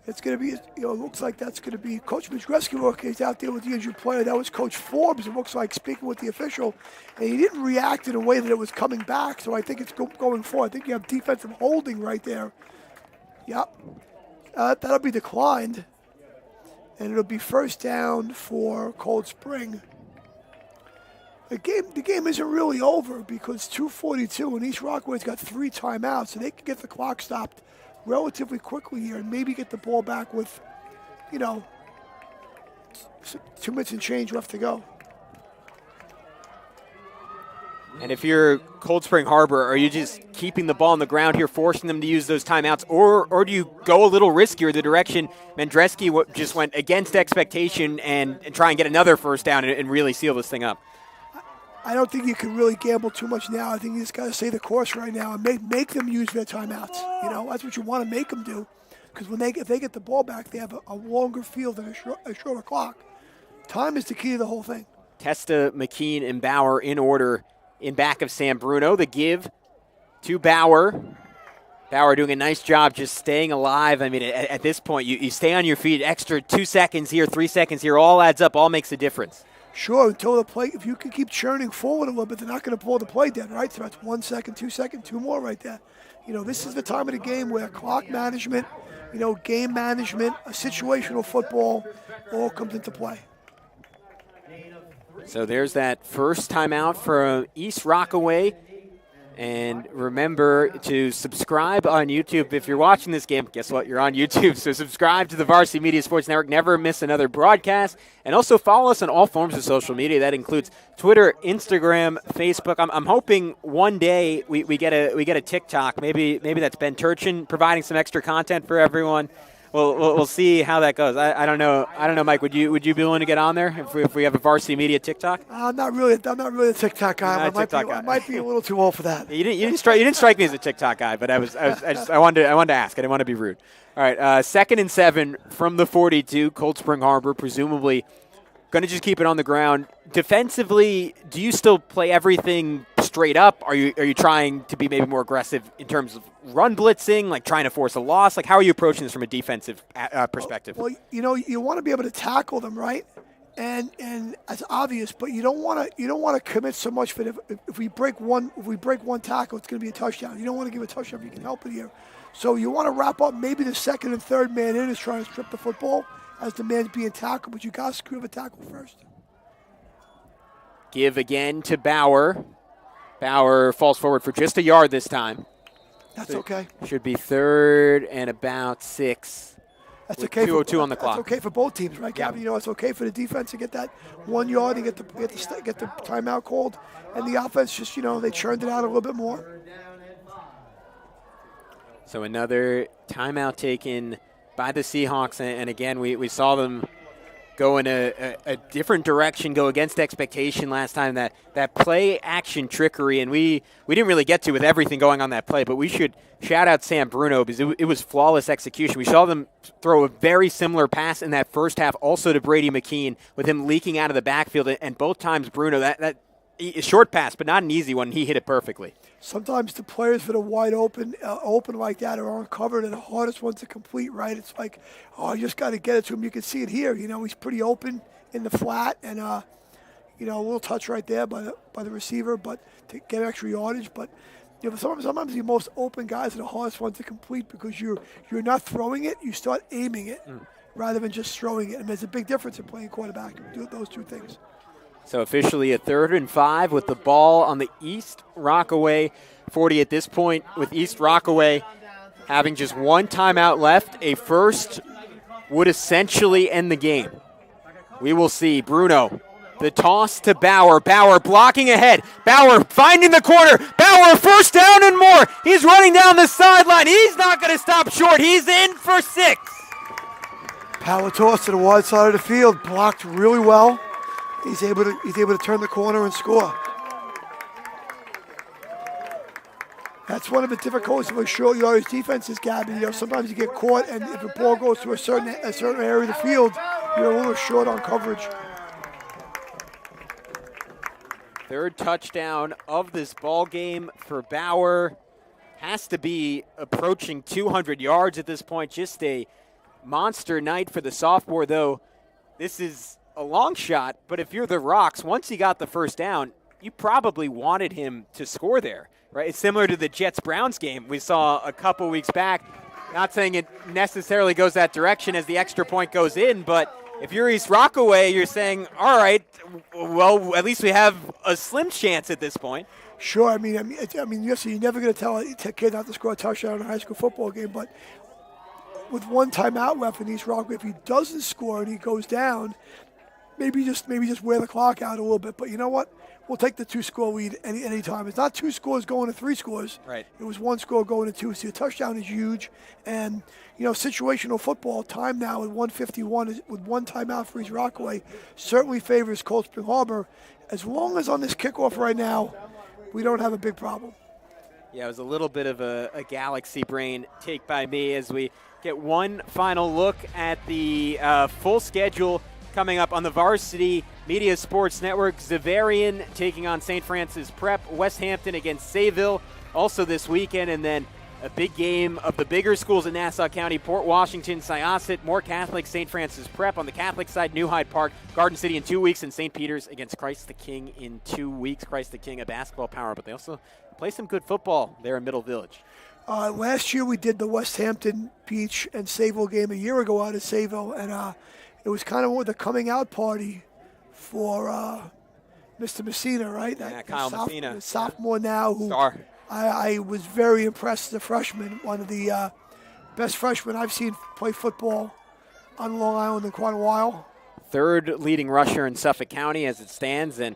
it's going to be, looks like that's going to be Coach Mendretsky is out there with the injured player. That was Coach Forbes, it looks like, speaking with the official. And he didn't react in a way that it was coming back, so I think it's going forward. I think you have defensive holding right there. Yep. That'll be declined. And it'll be first down for Cold Spring. The game isn't really over because 2:42 and East Rockaway's got 3 timeouts, so they can get the clock stopped relatively quickly here and maybe get the ball back with, 2 minutes and change left to go. And if you're Cold Spring Harbor, are you just keeping the ball on the ground here, forcing them to use those timeouts, or do you go a little riskier the direction Mendretsky just went against expectation and try and get another first down and really seal this thing up? I don't think you can really gamble too much now. I think you just got to stay the course right now and make them use their timeouts. That's what you want to make them do, because if they get the ball back, they have a longer field and a shorter clock. Time is the key to the whole thing. Testa, McKean, and Bauer in order in back of Sam Bruno. The give to Bauer. Bauer doing a nice job just staying alive. I mean, at this point, you stay on your feet. Extra 2 seconds here, 3 seconds here, all adds up, all makes a difference. Sure, until the play, if you can keep churning forward a little bit, they're not going to pull the play dead, right? So that's 1 second, 2 seconds, 2 more right there. This is the time of the game where clock management, game management, a situational football all comes into play. So there's that first timeout for East Rockaway. And remember to subscribe on YouTube. If you're watching this game, guess what? You're on YouTube. So subscribe to the Varsity Media Sports Network. Never miss another broadcast. And also follow us on all forms of social media. That includes Twitter, Instagram, Facebook. I'm hoping one day we get a TikTok. Maybe that's Ben Turchin providing some extra content for everyone. We'll see how that goes. I don't know, Mike. Would you be willing to get on there if we have a Varsity Media TikTok? I'm not really a TikTok guy. I might be a little too old for that. You didn't strike me as a TikTok guy, but I wanted to ask. I didn't want to be rude. All right, 2nd and 7 from the 42. Cold Spring Harbor presumably going to just keep it on the ground. Defensively, do you still play everything straight up? Are you trying to be maybe more aggressive in terms of run blitzing, like trying to force a loss? Like, how are you approaching this from a defensive perspective? Well, you want to be able to tackle them, right? And it's obvious, but you don't want to commit so much for if we break one tackle, it's going to be a touchdown. You don't want to give a touchdown if you can help it here. So you want to wrap up maybe the second and third man in is trying to strip the football as the man's being tackled, but you got to screw the tackle first. Give again to Bauer. Bauer falls forward for just a yard this time. That's okay. Should be 3rd and about 6. That's okay. 2:02 on the clock. That's okay for both teams, right, Gavin? It's okay for the defense to get that 1 yard and get the timeout called, and the offense just they churned it out a little bit more. So another timeout taken by the Seahawks, and again we saw them go in a different direction, go against expectation last time. That play action trickery, and we didn't really get to with everything going on that play, but we should shout out Sam Bruno because it was flawless execution. We saw them throw a very similar pass in that first half also to Brady McKean with him leaking out of the backfield, and both times Bruno, that a short pass, but not an easy one. He hit it perfectly. Sometimes the players that are wide open like that are uncovered, and the hardest ones to complete, right? It's like, you just got to get it to him. You can see it here. He's pretty open in the flat, and a little touch right there by the receiver, but to get extra yardage. But sometimes the most open guys are the hardest ones to complete because you're not throwing it, you start aiming it rather than just throwing it. And there's a big difference in playing quarterback. Do those two things. So officially a 3rd and 5 with the ball on the East Rockaway 40 at this point, with East Rockaway having just one timeout left. A first would essentially end the game. We will see. Bruno, the toss to Bauer. Bauer blocking ahead. Bauer finding the corner. Bauer first down and more. He's running down the sideline. He's not going to stop short. He's in for 6. Power toss to the wide side of the field. Blocked really well. He's able to turn the corner and score. That's one of the difficulties of a short yardage defense is, Gabby. Sometimes you get caught, and if the ball goes to a certain area of the field, you're a little short on coverage. 3rd touchdown of this ball game for Bauer. Has to be approaching 200 yards at this point. Just a monster night for the sophomore, though. This is a long shot, but if you're the Rocks, once he got the first down, you probably wanted him to score there, right? It's similar to the Jets-Browns game we saw a couple weeks back. Not saying it necessarily goes that direction as the extra point goes in, but if you're East Rockaway, you're saying, all right, well, at least we have a slim chance at this point. Sure, I mean, you're never going to tell a kid not to score a touchdown in a high school football game, but with one timeout left in East Rockaway, if he doesn't score and he goes down, maybe just wear the clock out a little bit. But you know what? We'll take the 2-score lead any time. It's not 2 scores going to 3 scores. Right. It was 1 score going to 2. So a touchdown is huge. And, situational football time now at 1:51 with one timeout for East Rockaway certainly favors Cold Spring Harbor. As long as on this kickoff right now, we don't have a big problem. Yeah, it was a little bit of a galaxy brain take by me as we get one final look at the full schedule coming up on the Varsity Media Sports Network. Xaverian taking on St. Francis Prep. West Hampton against Sayville also this weekend. And then A big game of the bigger schools in Nassau County, Port Washington, Syosset, Moore Catholic, St. Francis Prep. On the Catholic side, New Hyde Park, Garden City in 2 weeks, and St. Peter's against Christ the King in 2 weeks. Christ the King, a basketball power, but they also play some good football there in Middle Village. Last year we did the West Hampton Beach and Sayville game a year ago out of Sayville, and it was kind of more the coming out party for Mr. Messina, right? Kyle Messina. Sophomore now, who Star. I was very impressed as a freshman, one of the best freshmen I've seen play football on Long Island in quite a while. Third leading rusher in Suffolk County as it stands, and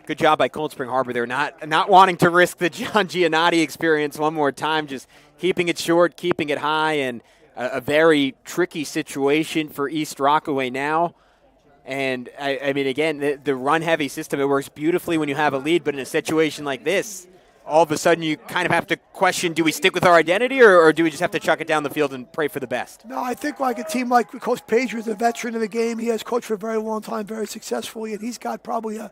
good job by Cold Spring Harbor. They're not wanting to risk the John Giannotti experience one more time, just keeping it short, keeping it high, and a very tricky situation for East Rockaway now. And, I mean, again, the run-heavy system, it works beautifully when you have a lead, but in a situation like this, all of a sudden you kind of have to question, do we stick with our identity or do we just have to chuck it down the field and pray for the best? No, I think like a team like Coach Pager is a veteran of the game. He has coached for a very long time, very successfully, and he's got probably a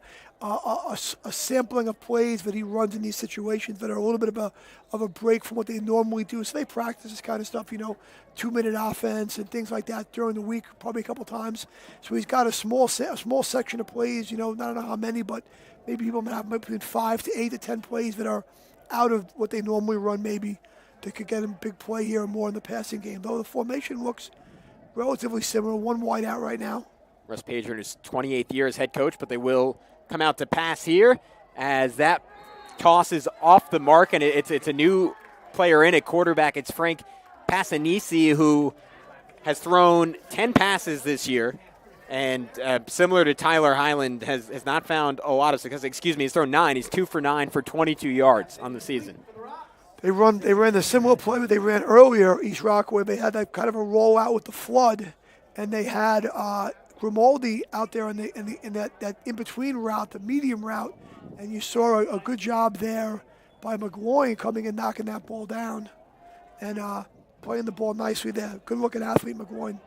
sampling of plays that he runs in these situations that are a little bit of a break from what they normally do. So they practice this kind of stuff, 2-minute offense and things like that during the week, probably a couple times. So he's got a small section of plays, I don't know how many, but maybe people have between 5 to 8 to 10 plays that are out of what they normally run, maybe that could get him big play here and more in the passing game. Though the formation looks relatively similar, one wide out right now. Russ Pager in his 28th year as head coach, but they will come out to pass here as that toss is off the mark, and it's a new player in at quarterback. It's Frank Passanisi, who has thrown 10 passes this year, and similar to Tyler Highland, has not found a lot of success. He's thrown 9. He's 2 for 9 for 22 yards on the season. They ran the similar play that they ran earlier, East Rockaway. They had that kind of a rollout with the flood, and they had Grimaldi out there in that in-between route, the medium route, and you saw a good job there by McGloin coming and knocking that ball down and playing the ball nicely there. Good-looking athlete, McGloin.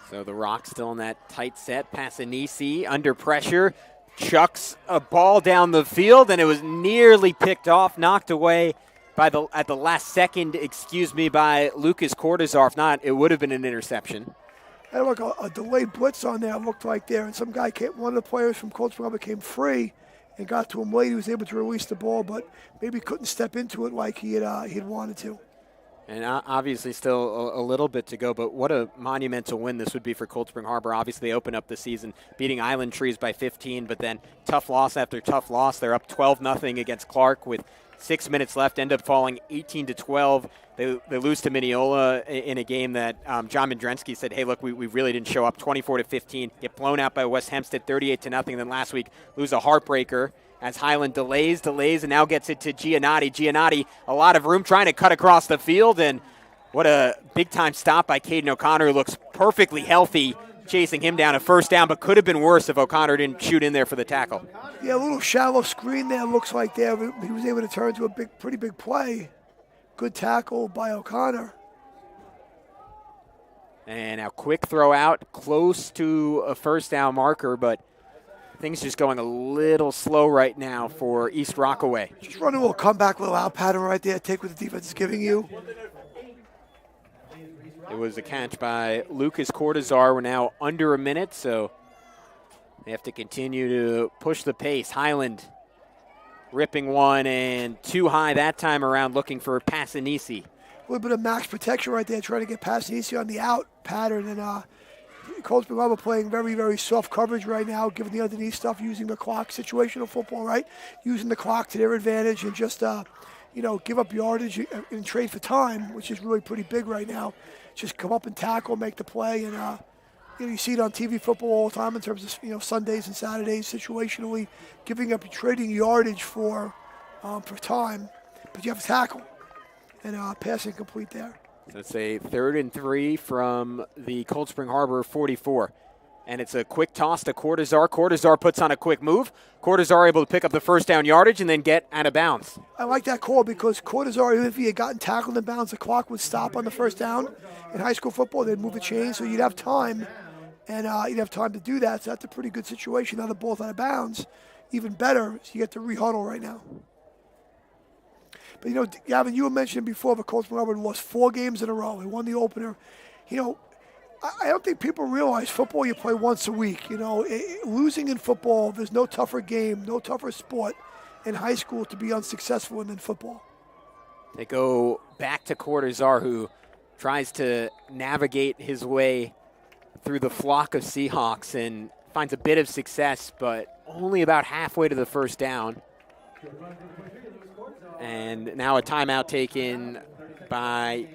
So the Rock still in that tight set. Passanisi under pressure, chucks a ball down the field, and it was nearly picked off, knocked away at the last second, by Lucas Cortazar. If not, it would have been an interception. Had like a delayed blitz on there, it looked like there, and some guy one of the players from Cold Spring came free and got to him late. He was able to release the ball, but maybe couldn't step into it like he had wanted to. And obviously still a little bit to go, but what a monumental win this would be for Cold Spring Harbor. Obviously they open up the season beating Island Trees by 15, but then tough loss after tough loss. They're up 12-0 against Clark with 6 minutes left, end up falling 18-12. They lose to Mineola in a game that John Mendrensky said, hey, look, we really didn't show up, 24-15. Get blown out by West Hempstead 38-0. Then last week lose a heartbreaker as Highland delays, and now gets it to Giannotti. Giannotti, a lot of room trying to cut across the field, and what a big-time stop by Caden O'Connor, who looks perfectly healthy, chasing him down a first down, but could have been worse if O'Connor didn't shoot in there for the tackle. Yeah, a little shallow screen there, looks like there. He was able to turn into a pretty big play. Good tackle by O'Connor. And now quick throw out, close to a first down marker, but things just going a little slow right now for East Rockaway. Just run a little comeback, little out pattern right there. Take what the defense is giving you. It was a catch by Lucas Cortazar. We're now under a minute, so they have to continue to push the pace. Highland ripping 1 and too high that time around, looking for Passanisi. A little bit of max protection right there, trying to get Passanisi on the out pattern, and Cold Spring Harbor playing very, very soft coverage right now, giving the underneath stuff, using the clock, situational football, right? Using the clock to their advantage and just, give up yardage and trade for time, which is really pretty big right now. Just come up and tackle, make the play, and you see it on TV football all the time in terms of Sundays and Saturdays, situationally trading yardage for time, but you have to tackle and passing complete there. So it's a 3rd and 3 from the Cold Spring Harbor 44. And it's a quick toss to Cortazar. Cortazar puts on a quick move. Cortazar able to pick up the first down yardage and then get out of bounds. I like that call because Cortazar, even if he had gotten tackled in bounds, the clock would stop on the first down. In high school football, they'd move the chains, so you'd have time, and you'd have time to do that. So that's a pretty good situation. Now the ball's out of bounds. Even better, so you get to re-huddle right now. But, Gavin, you were mentioning before, but Coach Robert lost 4 games in a row. He won the opener. I don't think people realize football you play once a week. Losing in football, there's no tougher game, no tougher sport in high school to be unsuccessful in than football. They go back to Cortazar, who tries to navigate his way through the flock of Seahawks and finds a bit of success, but only about halfway to the first down. And now a timeout taken by,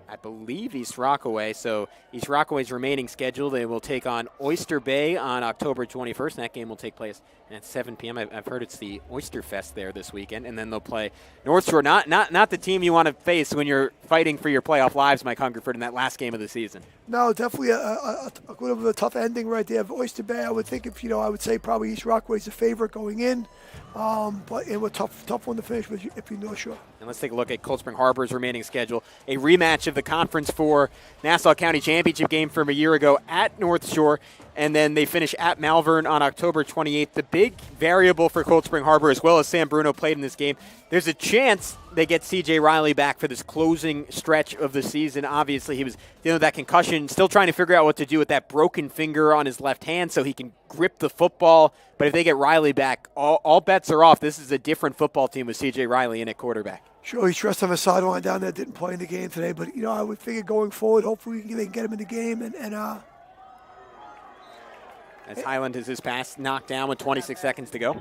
I believe, East Rockaway. So East Rockaway's remaining schedule, they will take on Oyster Bay on October 21st. And that game will take place at 7 p.m. I've heard it's the Oyster Fest there this weekend. And then they'll play North Shore, not the team you want to face when you're fighting for your playoff lives, Mike Hungerford, in that last game of the season. No, definitely a bit of a tough ending right there. Oyster Bay, I would think I would say probably East Rockaway's the favorite going in. But it was tough one to finish with if you North Shore. And let's take a look at Cold Spring Harbor's remaining schedule. A rematch of the Conference 4 Nassau County Championship game from a year ago at North Shore. And then they finish at Malvern on October 28th. The big variable for Cold Spring Harbor, as well as Sam Bruno played in this game, there's a chance they get C.J. Riley back for this closing stretch of the season. Obviously, he was dealing with that concussion, still trying to figure out what to do with that broken finger on his left hand so he can grip the football. But if they get Riley back, all bets are off. This is a different football team with C.J. Riley in at quarterback. Sure, he's dressed on the sideline down there, didn't play in the game today. But, I would figure going forward, hopefully they can get him in the game. As Highland has his pass knocked down with 26 seconds to go.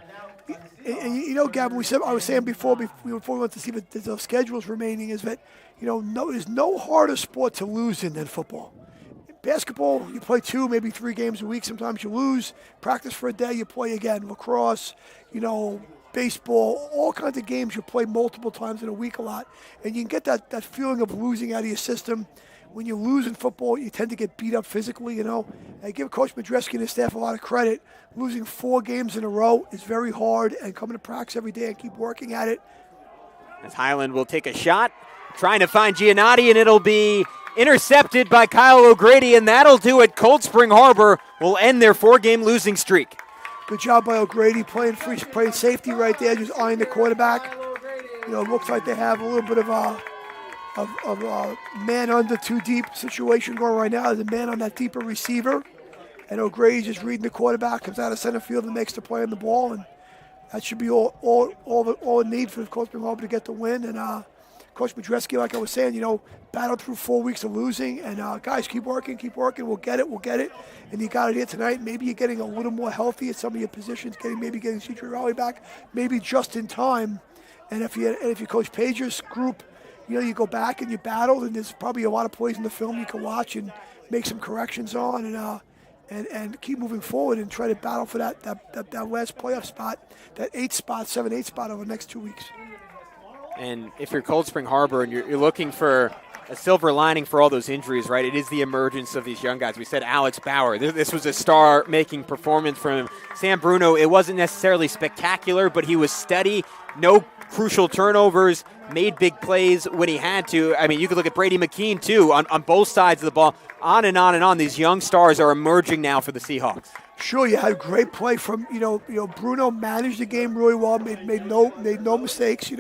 And Gavin, I was saying before we went to see the schedules remaining is that, there's no harder sport to lose in than football. Basketball, you play 2, maybe 3 games a week. Sometimes you lose. Practice for a day, you play again. Lacrosse, baseball, all kinds of games you play multiple times in a week a lot. And you can get that feeling of losing out of your system. When you lose in football, you tend to get beat up physically, I give Coach Madreski and his staff a lot of credit. Losing 4 games in a row is very hard, and coming to practice every day and keep working at it. As Highland will take a shot, trying to find Giannotti, and it'll be intercepted by Kyle O'Grady, and that'll do it. Cold Spring Harbor will end their 4-game losing streak. Good job by O'Grady playing safety right there, just eyeing the quarterback. It looks like they have a little bit of a man under 2 deep situation going right now. There's a man on that deeper receiver, and O'Grady's just reading the quarterback, comes out of center field and makes the play on the ball, and that should be all it needs for the Coach Spring Harbor to get the win. And Coach Madreski, like I was saying, battled through 4 weeks of losing, and guys, keep working. We'll get it. And you got it here tonight. Maybe you're getting a little more healthy at some of your positions, getting C.J. Riley back, maybe just in time. And if you Coach Pager's group, you go back and you battle, and there's probably a lot of plays in the film you can watch and make some corrections on, and keep moving forward and try to battle for that last playoff spot, that 7-8 spot over the next 2 weeks. And if you're Cold Spring Harbor and you're looking for a silver lining for all those injuries, right, it is the emergence of these young guys. We said Alex Bauer. This was a star-making performance from him. Sam Bruno, it wasn't necessarily spectacular, but he was steady, no crucial turnovers, made big plays when he had to. I mean, you could look at Brady McKean, too, on both sides of the ball. On and on and on. These young stars are emerging now for the Seahawks. Sure, you had a great play from, Bruno managed the game really well, made no mistakes,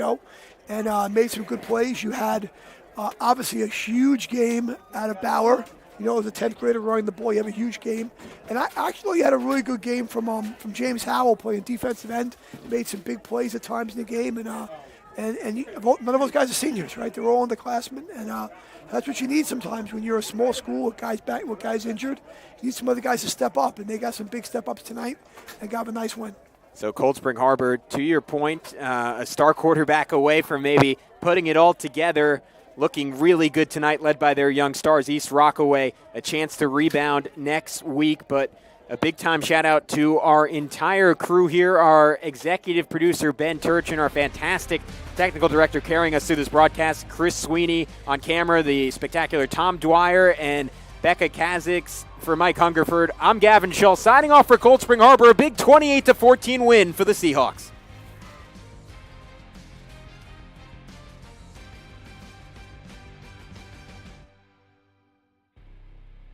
and made some good plays. You had obviously a huge game out of Bauer. As a 10th grader running the ball, you have a huge game. And I actually had a really good game from James Howell playing defensive end. Made some big plays at times in the game. And none of those guys are seniors, right? They're all underclassmen. And that's what you need sometimes when you're a small school with guys injured. You need some other guys to step up. And they got some big step-ups tonight and got a nice win. So Cold Spring Harbor, to your point, a star quarterback away from maybe putting it all together. Looking really good tonight, led by their young stars. East Rockaway, a chance to rebound next week. But a big-time shout-out to our entire crew here, our executive producer, Ben Turchin, our fantastic technical director carrying us through this broadcast, Chris Sweeney on camera, the spectacular Tom Dwyer, and Becca Kaziks. For Mike Hungerford, I'm Gavin Shull, signing off for Cold Spring Harbor, a big 28-14 win for the Seahawks.